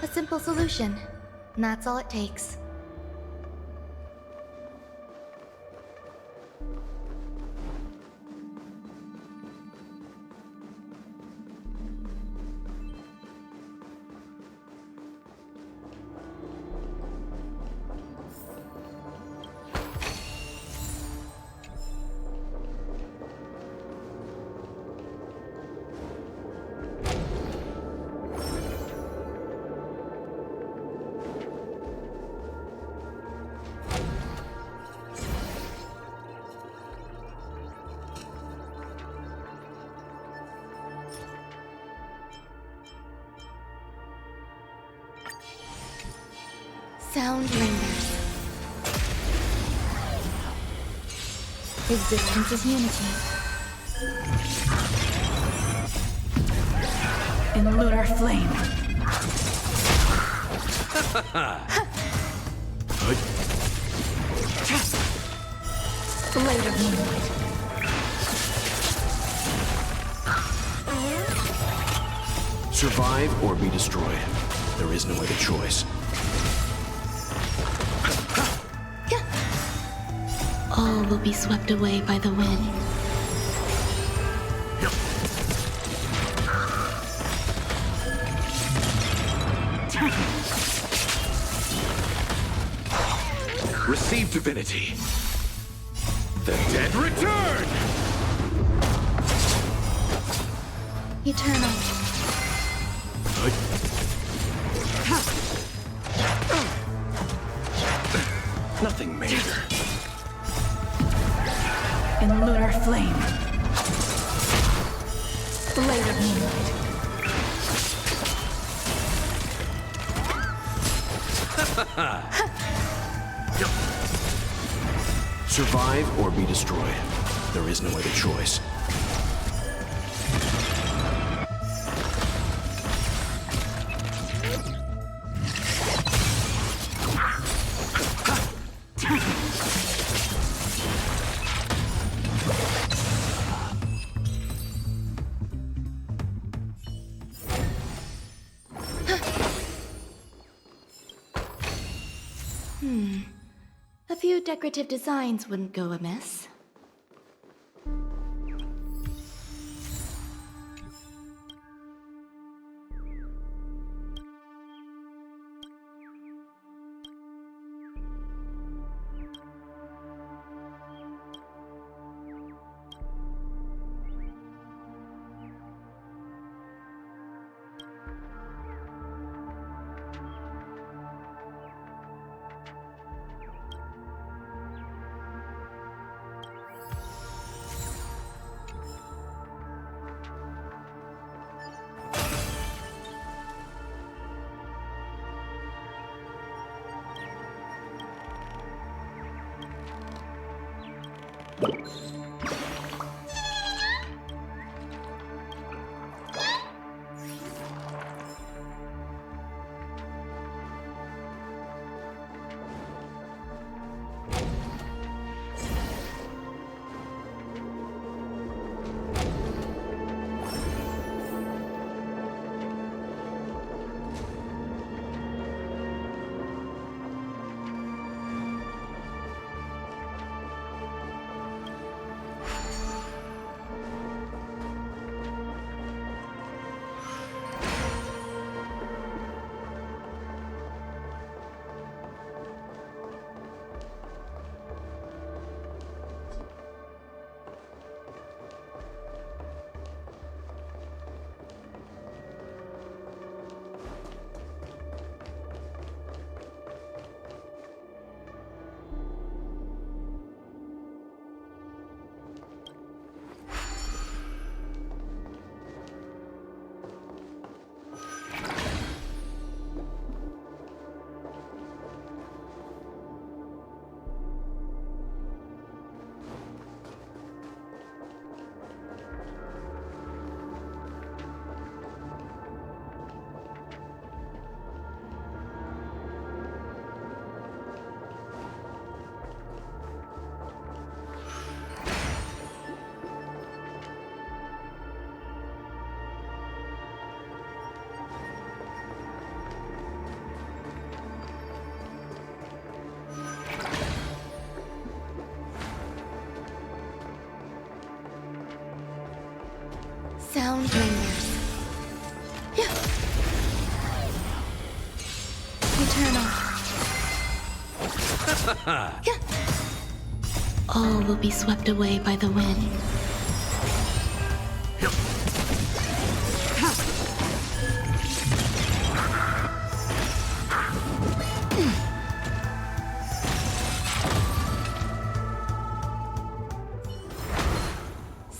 A simple solution. And that's all it takes. Sound lingers. Existence is unity. In lunar flame. Blade of moonlight. Survive or be destroyed. There is no other choice. All will be swept away by the wind. Receive divinity. The dead return! Eternal. Nothing major. In lunar flame. Blade of moonlight. Survive or be destroyed. There is no other choice. A few decorative designs wouldn't go amiss. Sound lingers. Yeah. Eternal. Yeah. All will be swept away by the wind.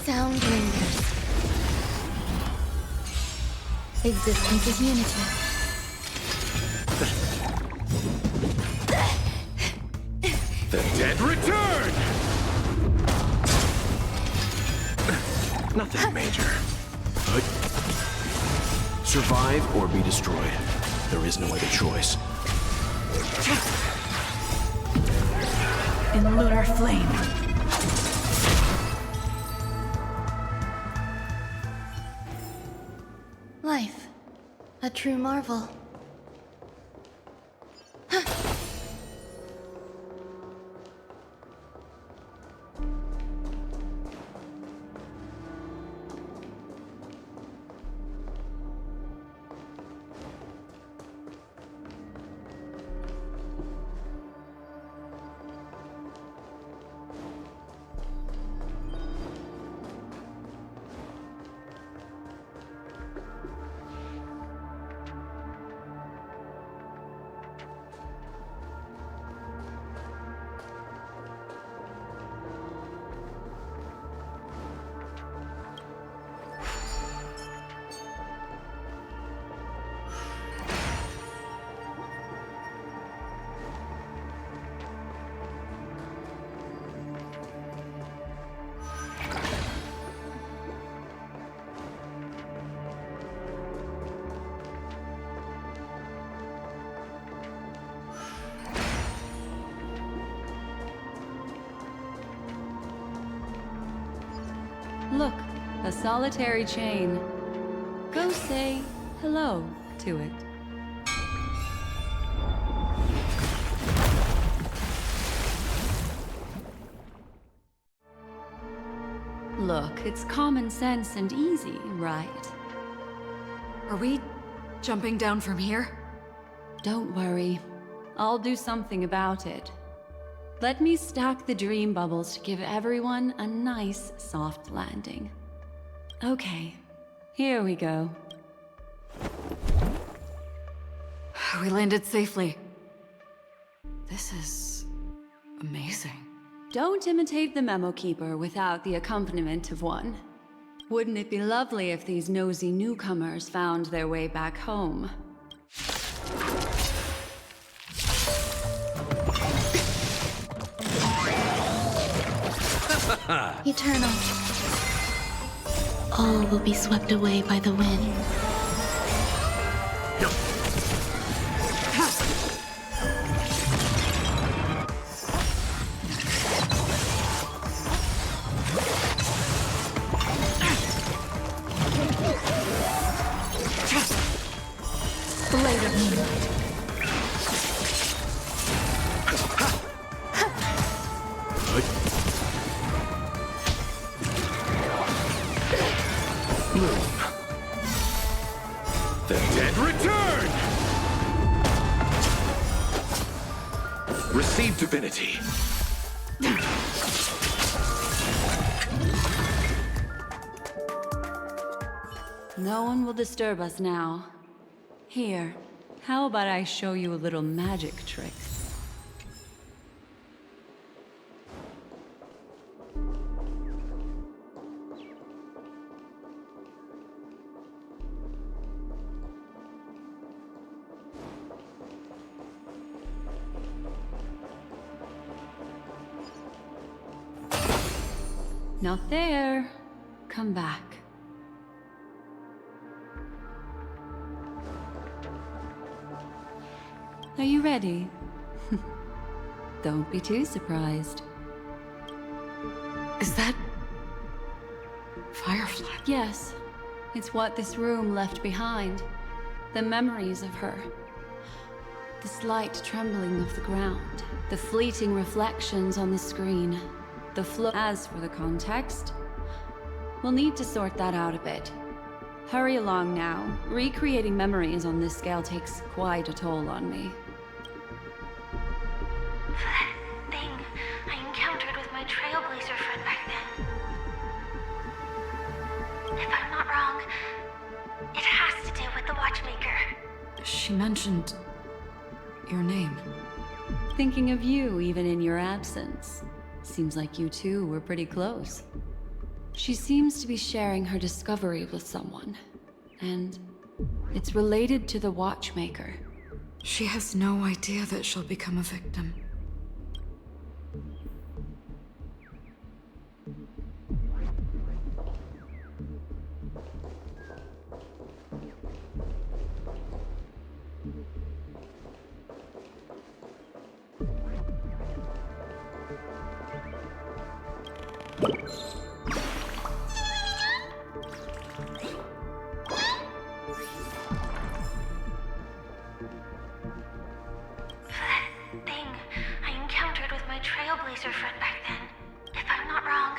Sound lingers. Existence is unity. Nothing major. Survive or be destroyed. There is no other choice. In lunar flame. Life. A true marvel. Look, a solitary chain. Go say hello to it. Look, it's common sense and easy, right? Are we jumping down from here? Don't worry. I'll do something about it. Let me stack the dream bubbles to give everyone a nice, soft landing. Okay, here we go. We landed safely. This is amazing. Don't imitate the memo keeper without the accompaniment of one. Wouldn't it be lovely if these nosy newcomers found their way back home? Eternal. All will be swept away by the wind. Blade of moonlight. The dead return! Receive divinity. No one will disturb us now. Here, how about I show you a little magic trick? Not there. Come back. Are you ready? Don't be too surprised. Is that... Firefly? Yes. It's what this room left behind. The memories of her. The slight trembling of the ground. The fleeting reflections on the screen. The flow. As for the context, we'll need to sort that out a bit. Hurry along now. Recreating memories on this scale takes quite a toll on me. That thing I encountered with my Trailblazer friend back then. If I'm not wrong, it has to do with the Watchmaker. She mentioned... your name. Thinking of you even in your absence. Seems like you two were pretty close. She seems to be sharing her discovery with someone. And it's related to the Watchmaker. She has no idea that she'll become a victim. Thing I encountered with my Trailblazer friend back then, if I'm not wrong.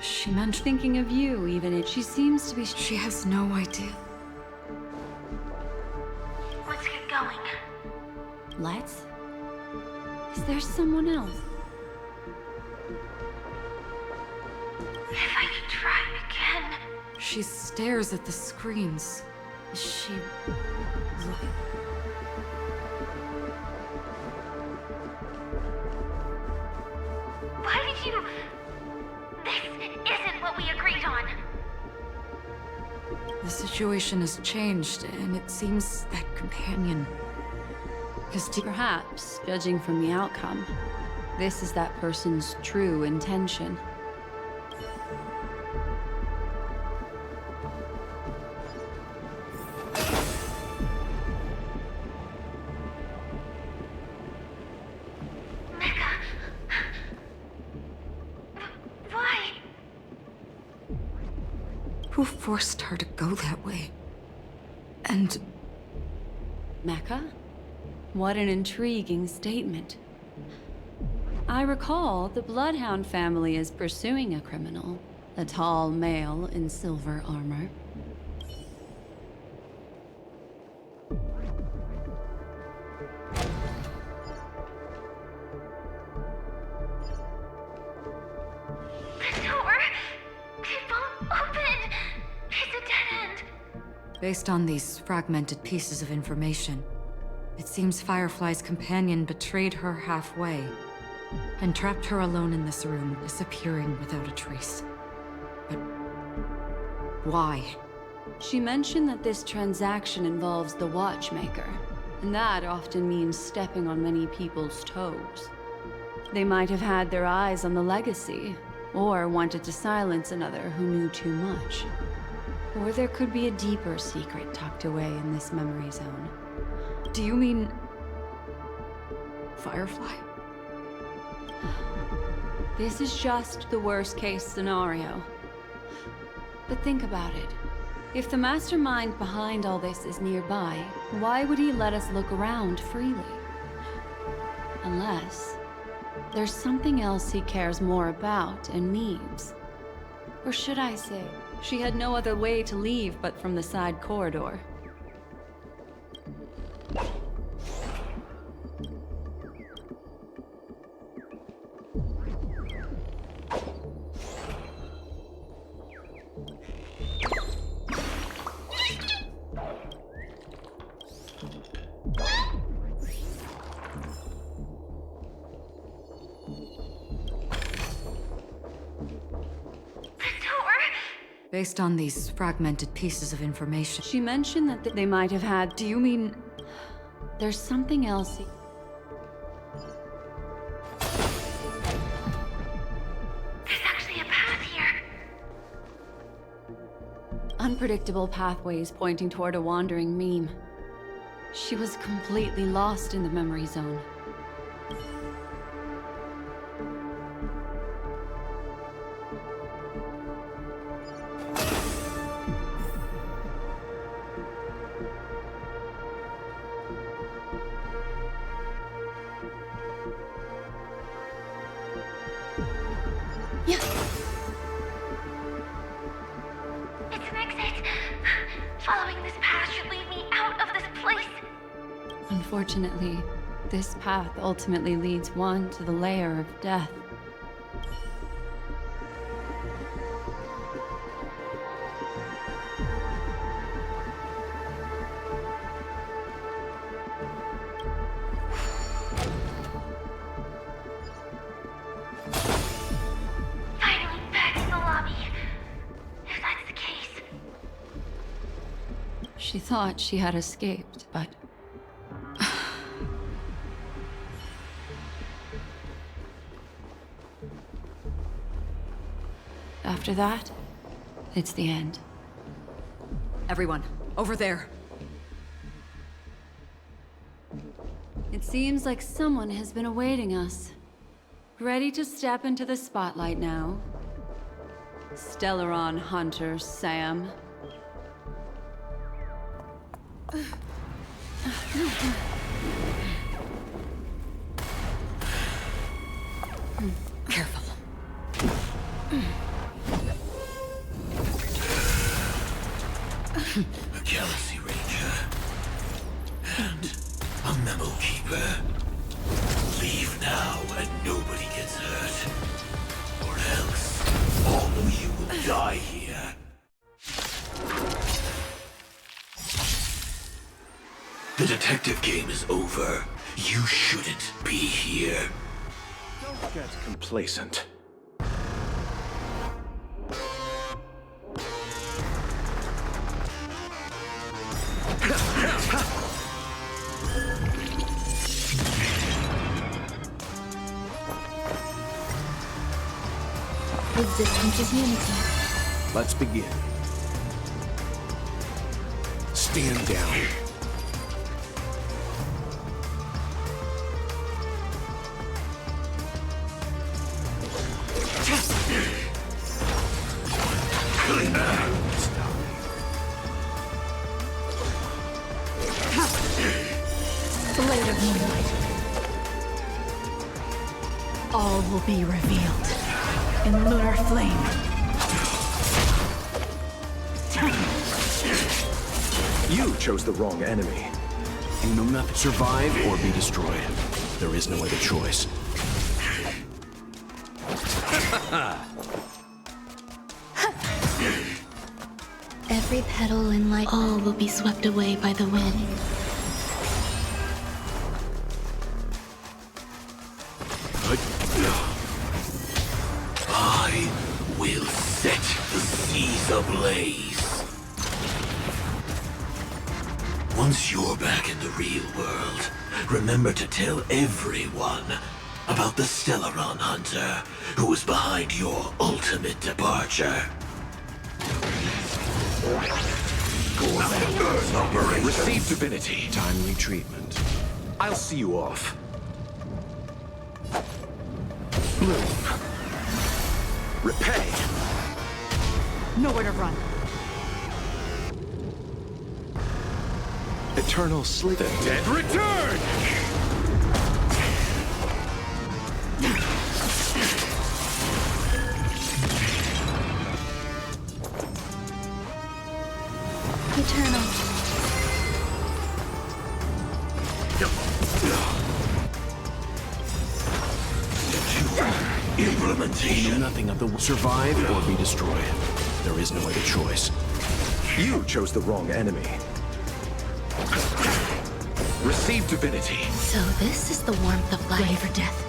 She meant thinking of you, even if she seems to be. She has no idea. Let's get going. Let's? Is there someone else? If I could try again. She stares at the screens. Is she looking? Why did you... This isn't what we agreed on. The situation has changed, and it seems that companion is Perhaps, judging from the outcome, this is that person's true intention. Why? Who forced her to go that way? And... Mecca? What an intriguing statement. I recall the Bloodhound family is pursuing a criminal, a tall male in silver armor. The door! It won't open! It's a dead end! based on these fragmented pieces of information, it seems Firefly's companion betrayed her halfway and trapped her alone in this room, disappearing without a trace. But why? She mentioned that this transaction involves the Watchmaker, and that often means stepping on many people's toes. They might have had their eyes on the legacy, or wanted to silence another who knew too much. Or there could be a deeper secret tucked away in this memory zone. Do you mean... Firefly? This is just the worst-case scenario. But think about it. If the mastermind behind all this is nearby, why would he let us look around freely? Unless there's something else he cares more about and needs. Or should I say, she had no other way to leave but from the side corridor. Based on these fragmented pieces of information... She mentioned that they might have had... Do you mean... There's something else... There's actually a path here. Unpredictable pathways pointing toward a wandering meme. She was completely lost in the memory zone. It's an exit. Following this path should lead me out of this place. Unfortunately, this path ultimately leads one to the lair of death. Finally back in the lobby. If that's the case. She thought she had escaped, but... After that, it's the end. Everyone, over there. It seems like someone has been awaiting us. Ready to step into the spotlight now. Stellaron Hunter, Sam. Careful. A Galaxy Ranger. And a Memo Keeper. Leave now and nobody gets hurt. Or else, all of you will die here. The detective game is over. You shouldn't be here. Don't get complacent. Existence is unity. Let's begin. Stand down. Blade of moonlight. All will be revealed in lunar flame. You chose the wrong enemy. You know nothing. Survive or be destroyed. There is no other choice. Every petal in light, all will be swept away by the wind. I will set the seas ablaze. Once you're back in the real world, remember to tell everyone about the Stellaron Hunter who was behind your ultimate departure. Receive divinity. Timely treatment. I'll see you off. Bloom. Repay. Nowhere to run. Eternal sleep. The dead return! Eternal. Implementation. You know nothing of the survive or be destroyed. There is no other choice. You chose the wrong enemy. Receive divinity. So this is the warmth of life. Ready for death.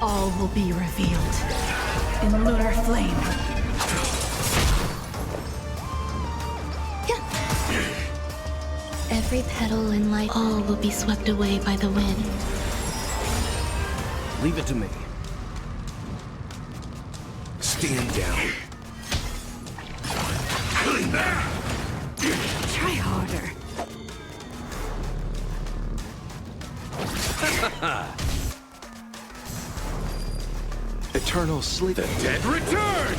All will be revealed in lunar flame. Every petal in light, all will be swept away by the wind. Leave it to me. Stand down. Try harder. Eternal sleep. The dead return!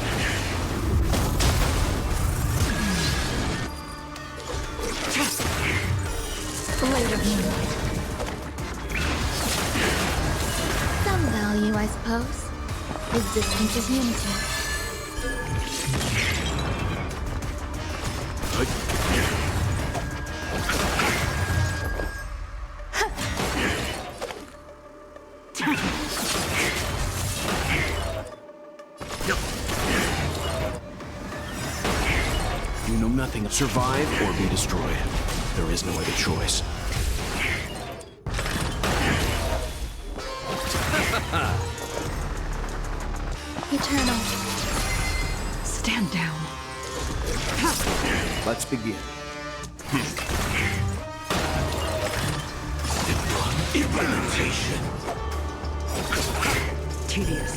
Blade of moonlight. Some value, I suppose. Existence is unity. You know nothing of survive or be destroyed. There is no other choice. Eternal. Stand down. Let's begin. Implementation. Tedious.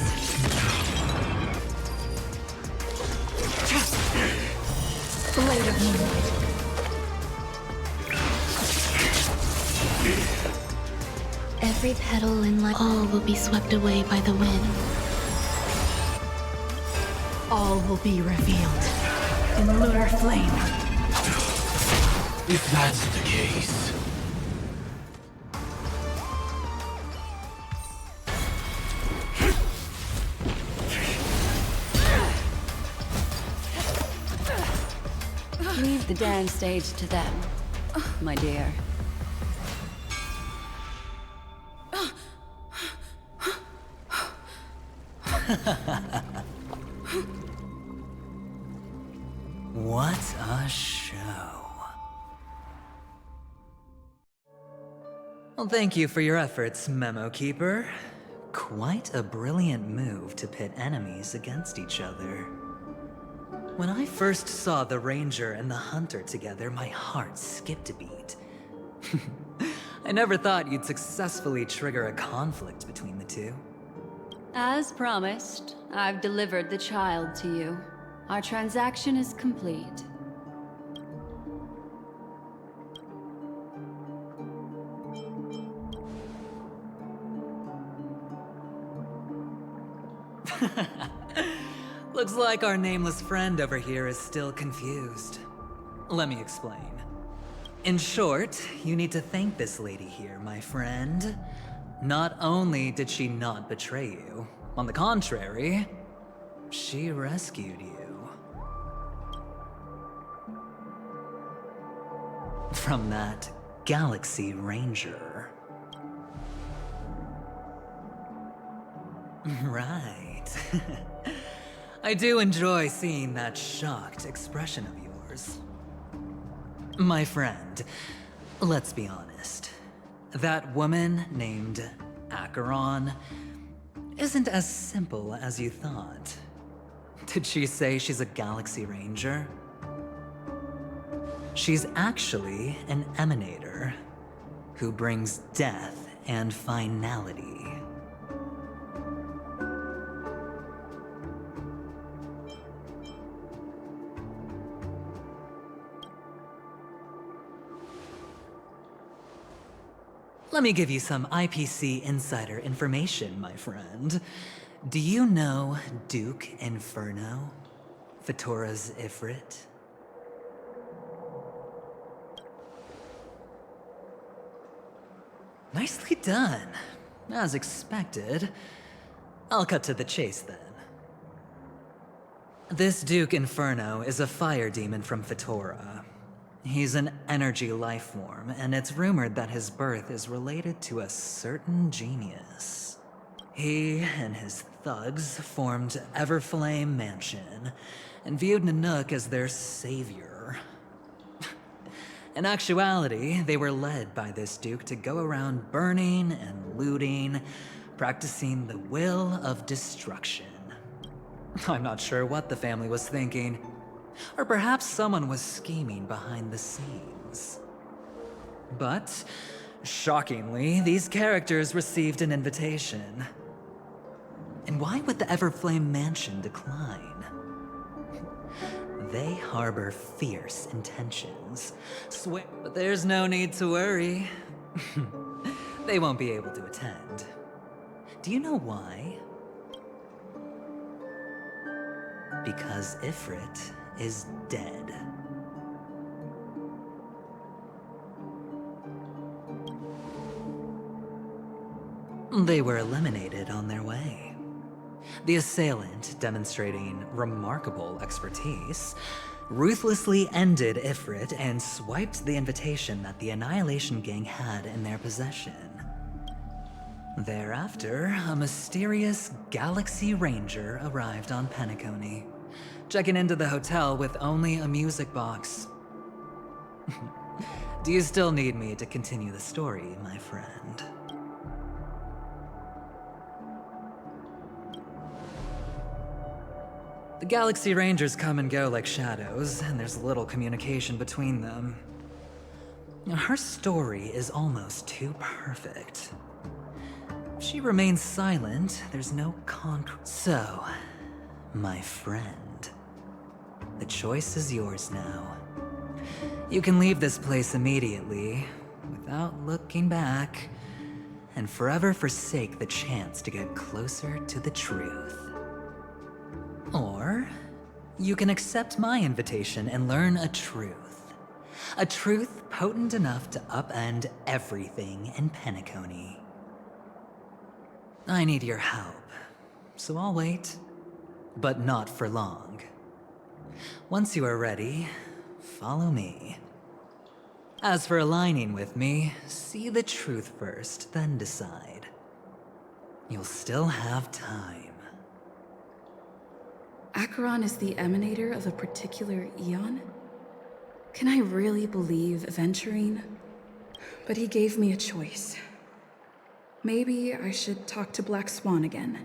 Blade of moonlight. Every petal in light, all will be swept away by the wind. All will be revealed in lunar flame. If that's the case... Leave the dance stage to them, my dear. What a show. Well, thank you for your efforts, Memo Keeper. Quite a brilliant move to pit enemies against each other. When I first saw the Ranger and the Hunter together, my heart skipped a beat. I never thought you'd successfully trigger a conflict between the two. As promised, I've delivered the child to you. Our transaction is complete. Looks like our nameless friend over here is still confused. Let me explain. In short, you need to thank this lady here, my friend. Not only did she not betray you, on the contrary, she rescued you. From that Galaxy Ranger. Right. I do enjoy seeing that shocked expression of yours. My friend, let's be honest. That woman named Acheron isn't as simple as you thought. Did she say she's a Galaxy Ranger? She's actually an emanator who brings death and finality. Let me give you some IPC insider information, my friend. Do you know Duke Inferno? Fatora's Ifrit? Nicely done. As expected. I'll cut to the chase then. This Duke Inferno is a fire demon from Fatora. He's an energy life form, and it's rumored that his birth is related to a certain genius. He and his thugs formed Everflame Mansion, and viewed Nanook as their savior. In actuality, they were led by this Duke to go around burning and looting, practicing the will of destruction. I'm not sure what the family was thinking. Or perhaps someone was scheming behind the scenes. But, shockingly, these characters received an invitation. And why would the Everflame Mansion decline? They harbor fierce intentions. But there's no need to worry. They won't be able to attend. Do you know why? Because Ifrit is dead. They were eliminated on their way. The assailant, demonstrating remarkable expertise, ruthlessly ended Ifrit and swiped the invitation that the Annihilation Gang had in their possession. Thereafter, a mysterious Galaxy Ranger arrived on Penacony, checking into the hotel with only a music box. Do you still need me to continue the story, my friend? The Galaxy Rangers come and go like shadows, and there's little communication between them. Her story is almost too perfect. If she remains silent, there's no concrete. So, my friend, the choice is yours now. You can leave this place immediately, without looking back, and forever forsake the chance to get closer to the truth. Or you can accept my invitation and learn a truth. A truth potent enough to upend everything in Penacony. I need your help, so I'll wait. But not for long. Once you are ready, follow me. As for aligning with me, see the truth first, then decide. You'll still have time. Acheron is the emanator of a particular eon? Can I really believe Venturine? But he gave me a choice. Maybe I should talk to Black Swan again.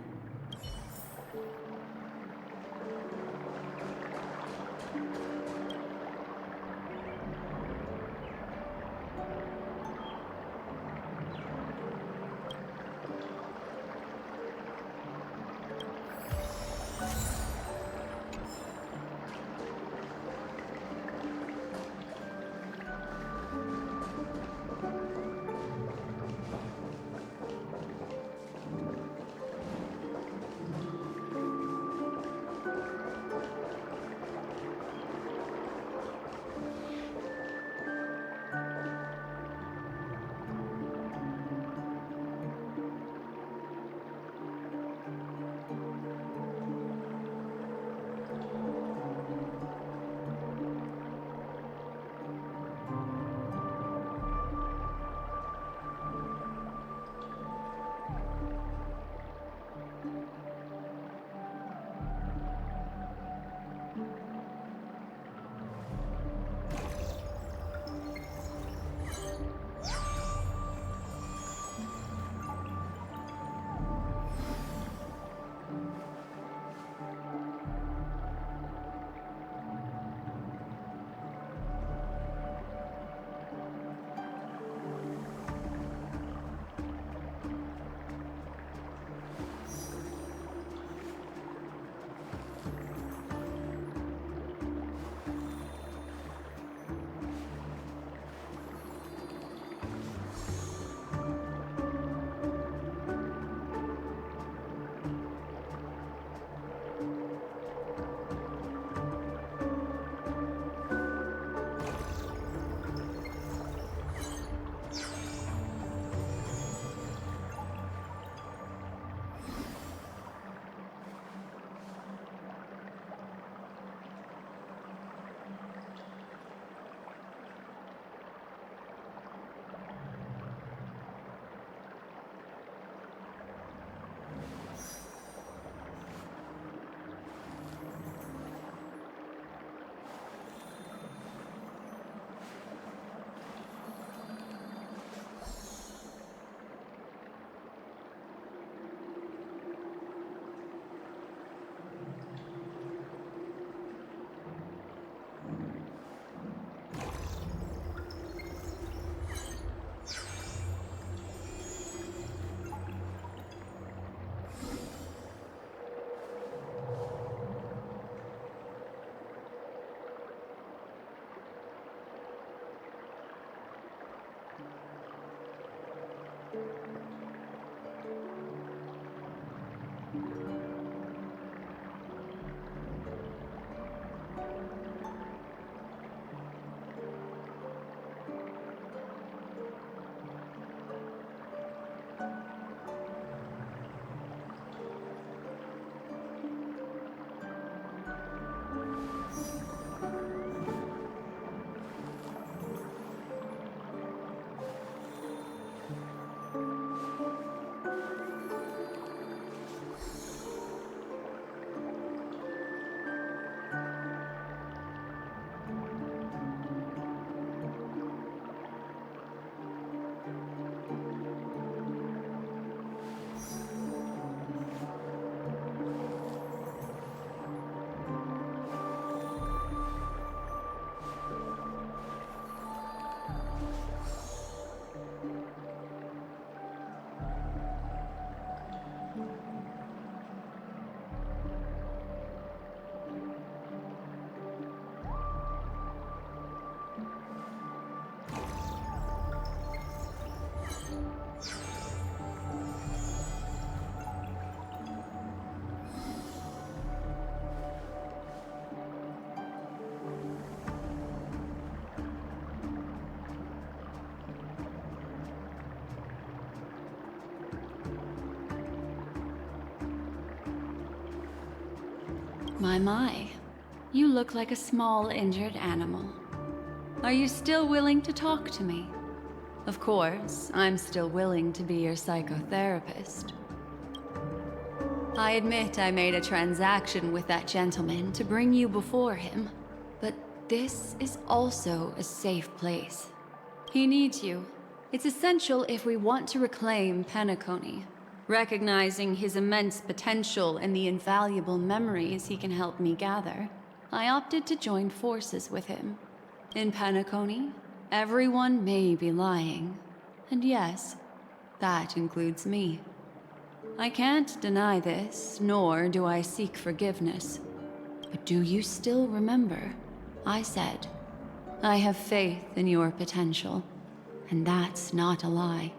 My. You look like a small injured animal. Are you still willing to talk to me? Of course, I'm still willing to be your psychotherapist. I admit I made a transaction with that gentleman to bring you before him, but this is also a safe place. He needs you. It's essential if we want to reclaim Penacony. Recognizing his immense potential and the invaluable memories he can help me gather, I opted to join forces with him. In Penacony, everyone may be lying. And yes, that includes me. I can't deny this, nor do I seek forgiveness. But do you still remember? I said, I have faith in your potential. And that's not a lie.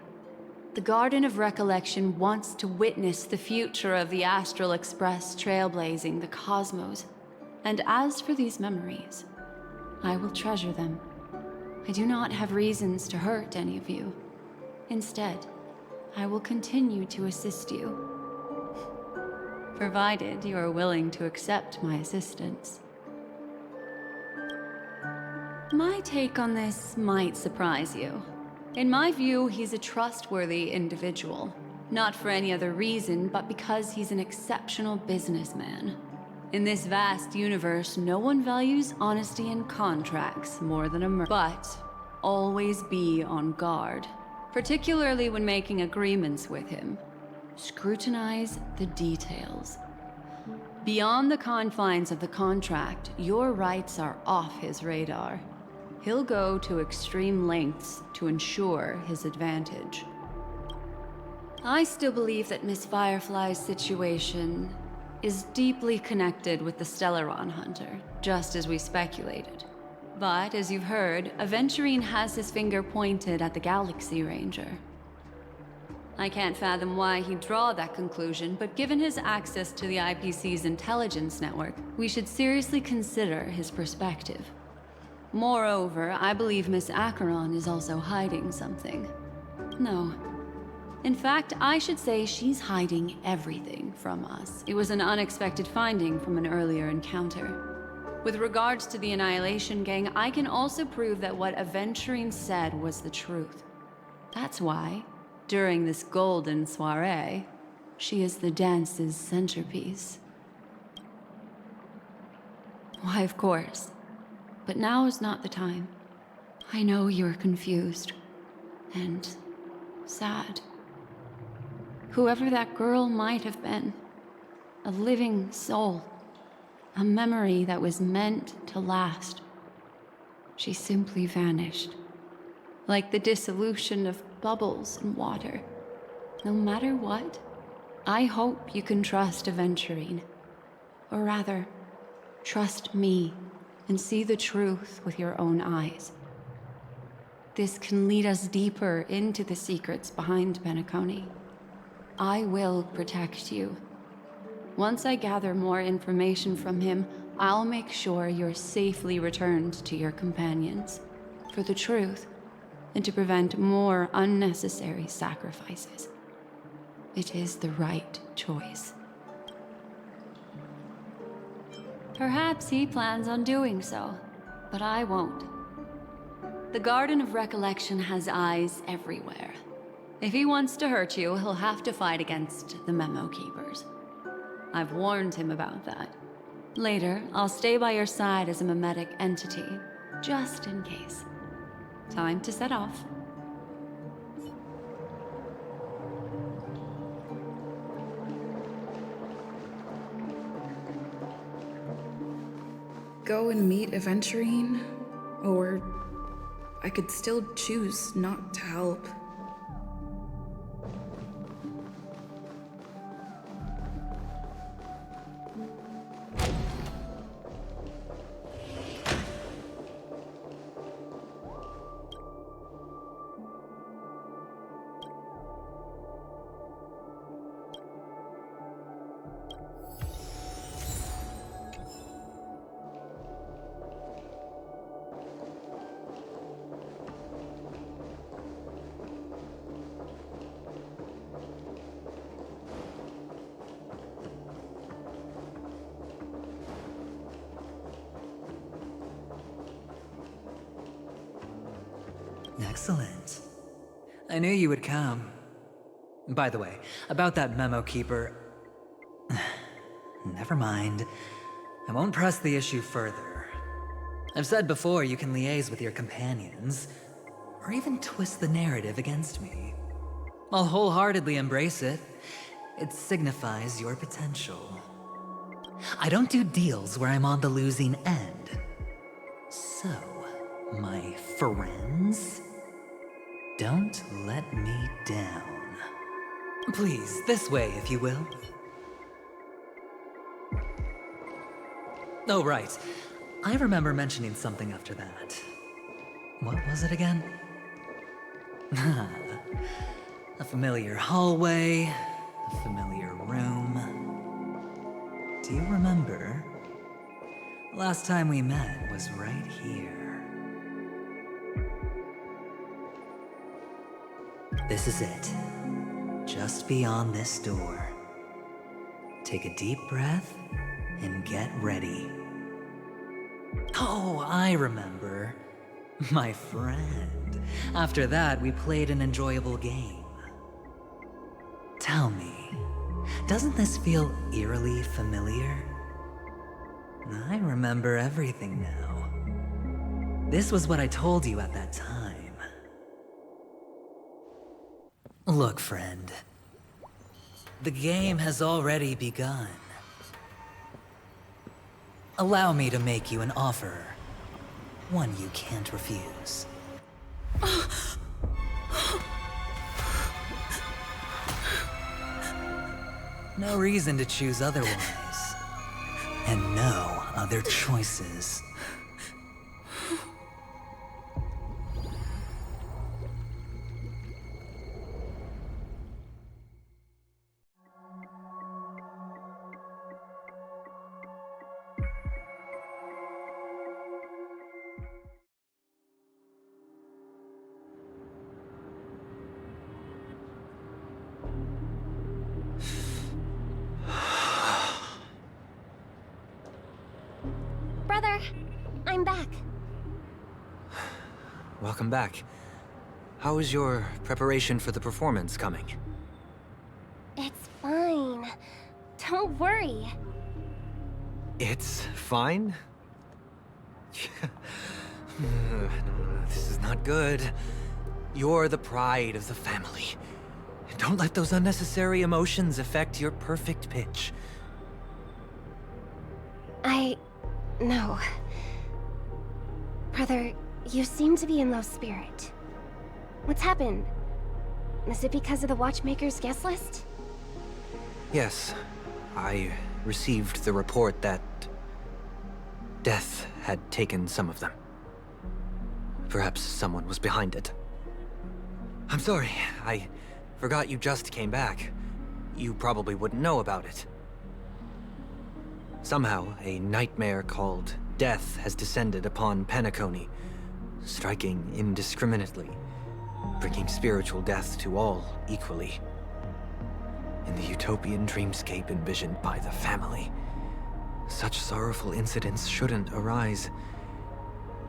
The Garden of Recollection wants to witness the future of the Astral Express trailblazing the cosmos. And as for these memories, I will treasure them. I do not have reasons to hurt any of you. Instead, I will continue to assist you. Provided you are willing to accept my assistance. My take on this might surprise you. In my view, he's a trustworthy individual. Not for any other reason, but because he's an exceptional businessman. In this vast universe, no one values honesty in contracts more than a murder. But always be on guard, particularly when making agreements with him. Scrutinize the details. Beyond the confines of the contract, your rights are off his radar. He'll go to extreme lengths to ensure his advantage. I still believe that Miss Firefly's situation is deeply connected with the Stellaron Hunter, just as we speculated. But, as you've heard, Aventurine has his finger pointed at the Galaxy Ranger. I can't fathom why he'd draw that conclusion, but given his access to the IPC's intelligence network, we should seriously consider his perspective. Moreover, I believe Miss Acheron is also hiding something. No. In fact, I should say she's hiding everything from us. It was an unexpected finding from an earlier encounter. With regards to the Annihilation Gang, I can also prove that what Aventurine said was the truth. That's why, during this golden soiree, she is the dance's centerpiece. Why, of course. But now is not the time. I know you're confused. And sad. Whoever that girl might have been. A living soul. A memory that was meant to last. She simply vanished. Like the dissolution of bubbles in water. No matter what, I hope you can trust Aventurine. Or rather, trust me. And see the truth with your own eyes. This can lead us deeper into the secrets behind Penacony. I will protect you. Once I gather more information from him, I'll make sure you're safely returned to your companions. For the truth, and to prevent more unnecessary sacrifices. It is the right choice. Perhaps he plans on doing so, but I won't. The Garden of Recollection has eyes everywhere. If he wants to hurt you, he'll have to fight against the Memo Keepers. I've warned him about that. Later, I'll stay by your side as a memetic entity, just in case. Time to set off. Go and meet Aventurine, or I could still choose not to help. Excellent. I knew you would come. By the way, about that memo keeper... Never mind. I won't press the issue further. I've said before you can liaise with your companions, or even twist the narrative against me. I'll wholeheartedly embrace it. It signifies your potential. I don't do deals where I'm on the losing end. So, my friends, don't let me down. Please, this way, if you will. Oh, right. I remember mentioning something after that. What was it again? A familiar hallway, a familiar room. Do you remember? Last time we met was right here. This is it. Just beyond this door. Take a deep breath and get ready. Oh, I remember. My friend. After that, we played an enjoyable game. Tell me, doesn't this feel eerily familiar? I remember everything now. This was what I told you at that time. Look, friend. The game has already begun. Allow me to make you an offer. One you can't refuse. No reason to choose otherwise. And no other choices. Brother, I'm back. Welcome back. How is your preparation for the performance coming? It's fine. Don't worry. It's fine? No, this is not good. You're the pride of the family. Don't let those unnecessary emotions affect your perfect pitch. No. Brother, you seem to be in low spirit. What's happened? Is it because of the Watchmaker's guest list? Yes, I received the report that death had taken some of them. Perhaps someone was behind it. I'm sorry, I forgot you just came back. You probably wouldn't know about it. Somehow, a nightmare called death has descended upon Penacony, striking indiscriminately, bringing spiritual death to all equally. In the utopian dreamscape envisioned by the family, such sorrowful incidents shouldn't arise.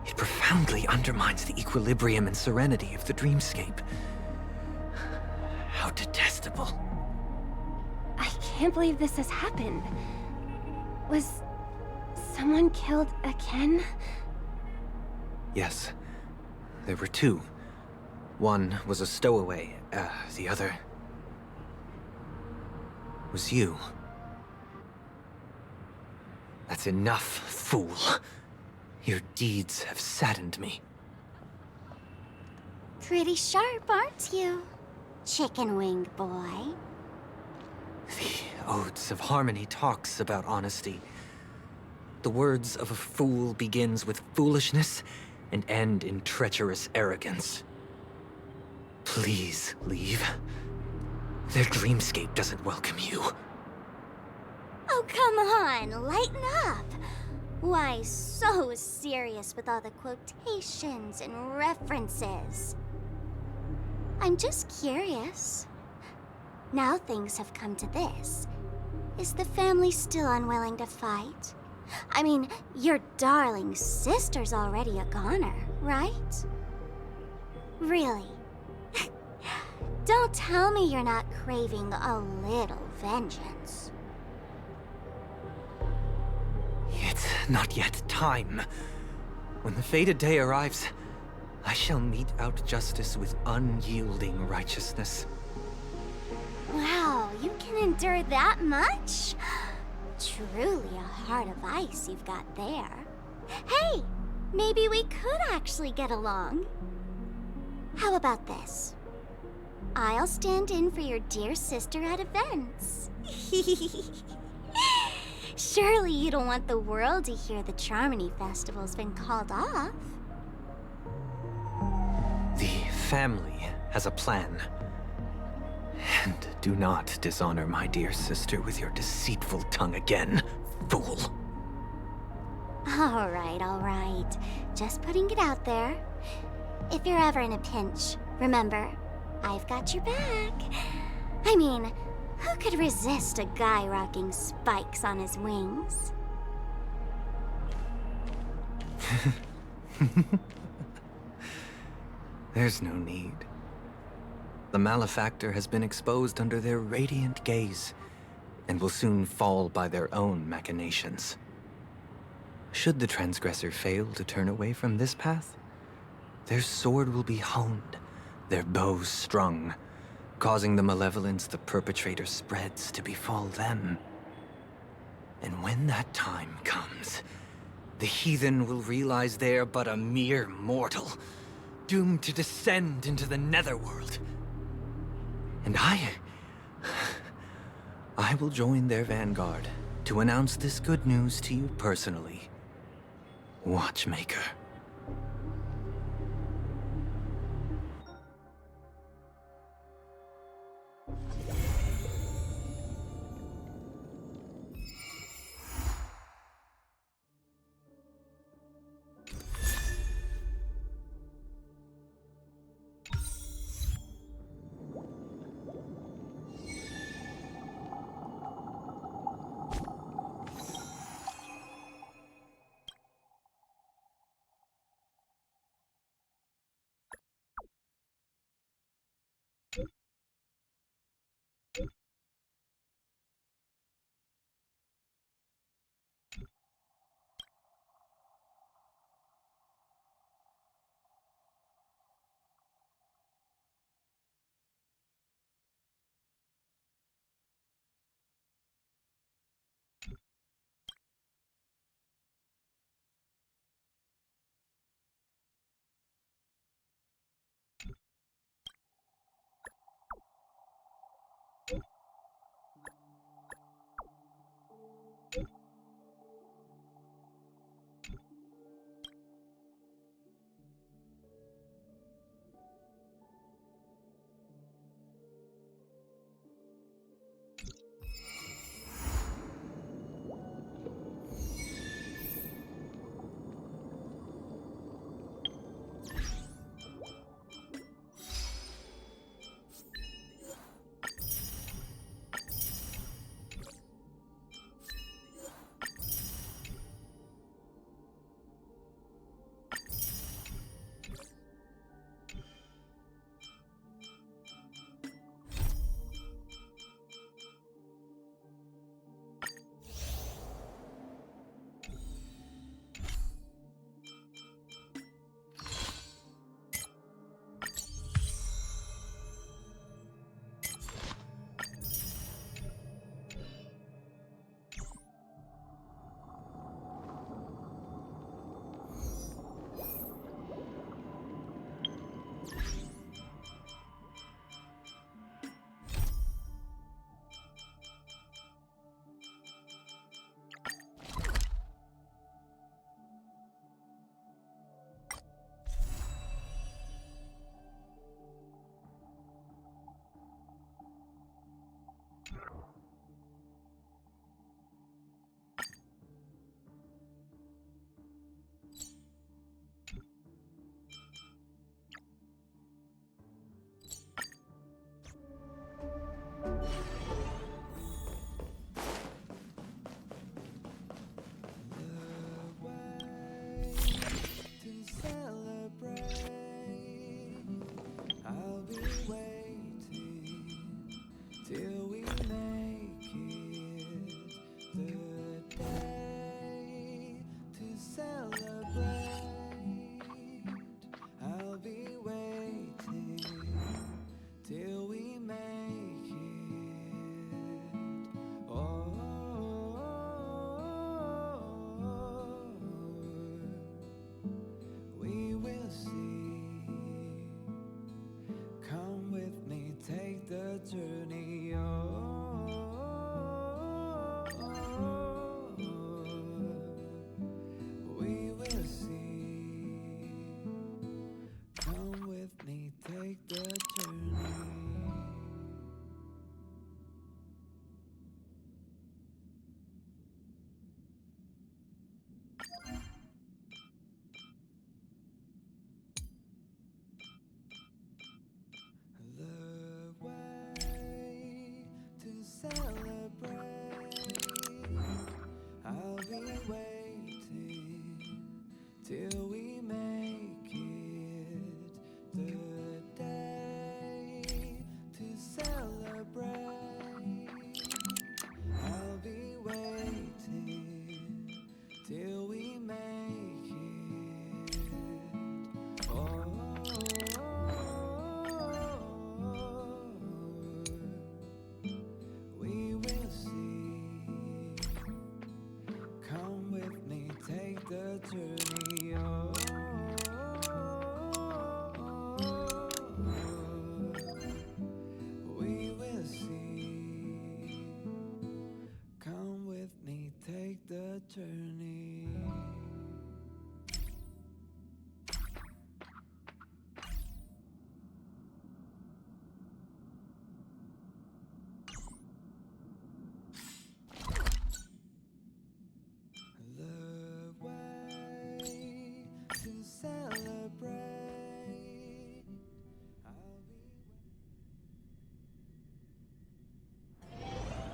It profoundly undermines the equilibrium and serenity of the dreamscape. How detestable. I can't believe this has happened. Was someone killed again? Yes. There were two. One was a stowaway, the other was you. That's enough, fool. Your deeds have saddened me. Pretty sharp, aren't you, chicken wing boy? The Odes of Harmony talks about honesty. The words of a fool begins with foolishness and end in treacherous arrogance. Please leave. Their dreamscape doesn't welcome you. Oh, come on, lighten up. Why so serious with all the quotations and references? I'm just curious. Now things have come to this. Is the family still unwilling to fight? I mean, your darling sister's already a goner, right? Really? Don't tell me you're not craving a little vengeance. It's not yet time. When the fated day arrives, I shall mete out justice with unyielding righteousness. Wow, you can endure that much? Truly a heart of ice you've got there. Hey, maybe we could actually get along. How about this? I'll stand in for your dear sister at events. Surely you don't want the world to hear the Charmony Festival's been called off. The family has a plan. And do not dishonor my dear sister with your deceitful tongue again, fool. All right. Just putting it out there. If you're ever in a pinch, remember, I've got your back. I mean, who could resist a guy rocking spikes on his wings? There's no need. The malefactor has been exposed under their radiant gaze, and will soon fall by their own machinations. Should the transgressor fail to turn away from this path, their sword will be honed, their bow strung, causing the malevolence the perpetrator spreads to befall them. And when that time comes, the heathen will realize they're but a mere mortal, doomed to descend into the netherworld. And I will join their vanguard to announce this good news to you personally, Watchmaker.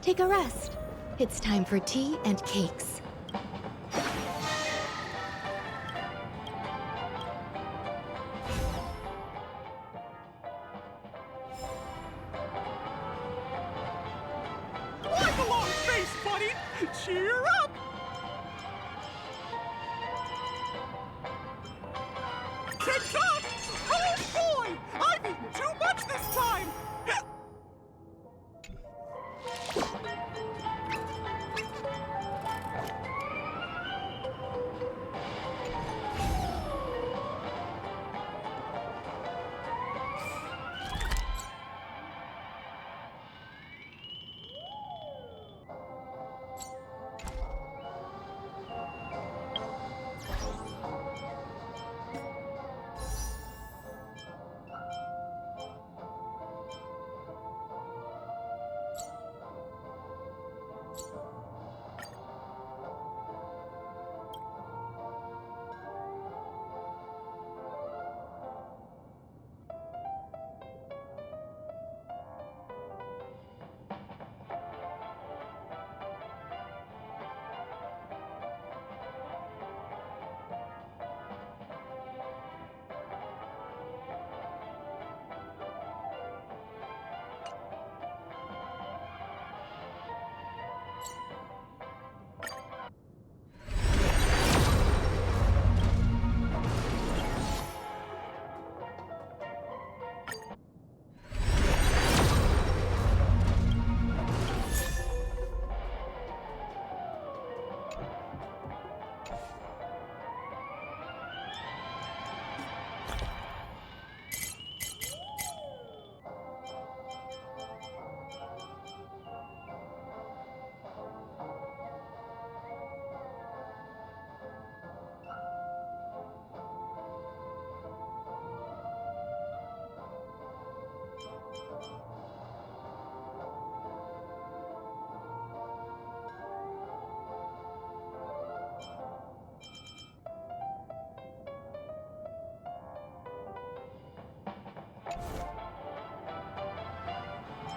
Take a rest. It's time for tea and cakes. Like a long face, buddy! Cheer up! Tick-tock!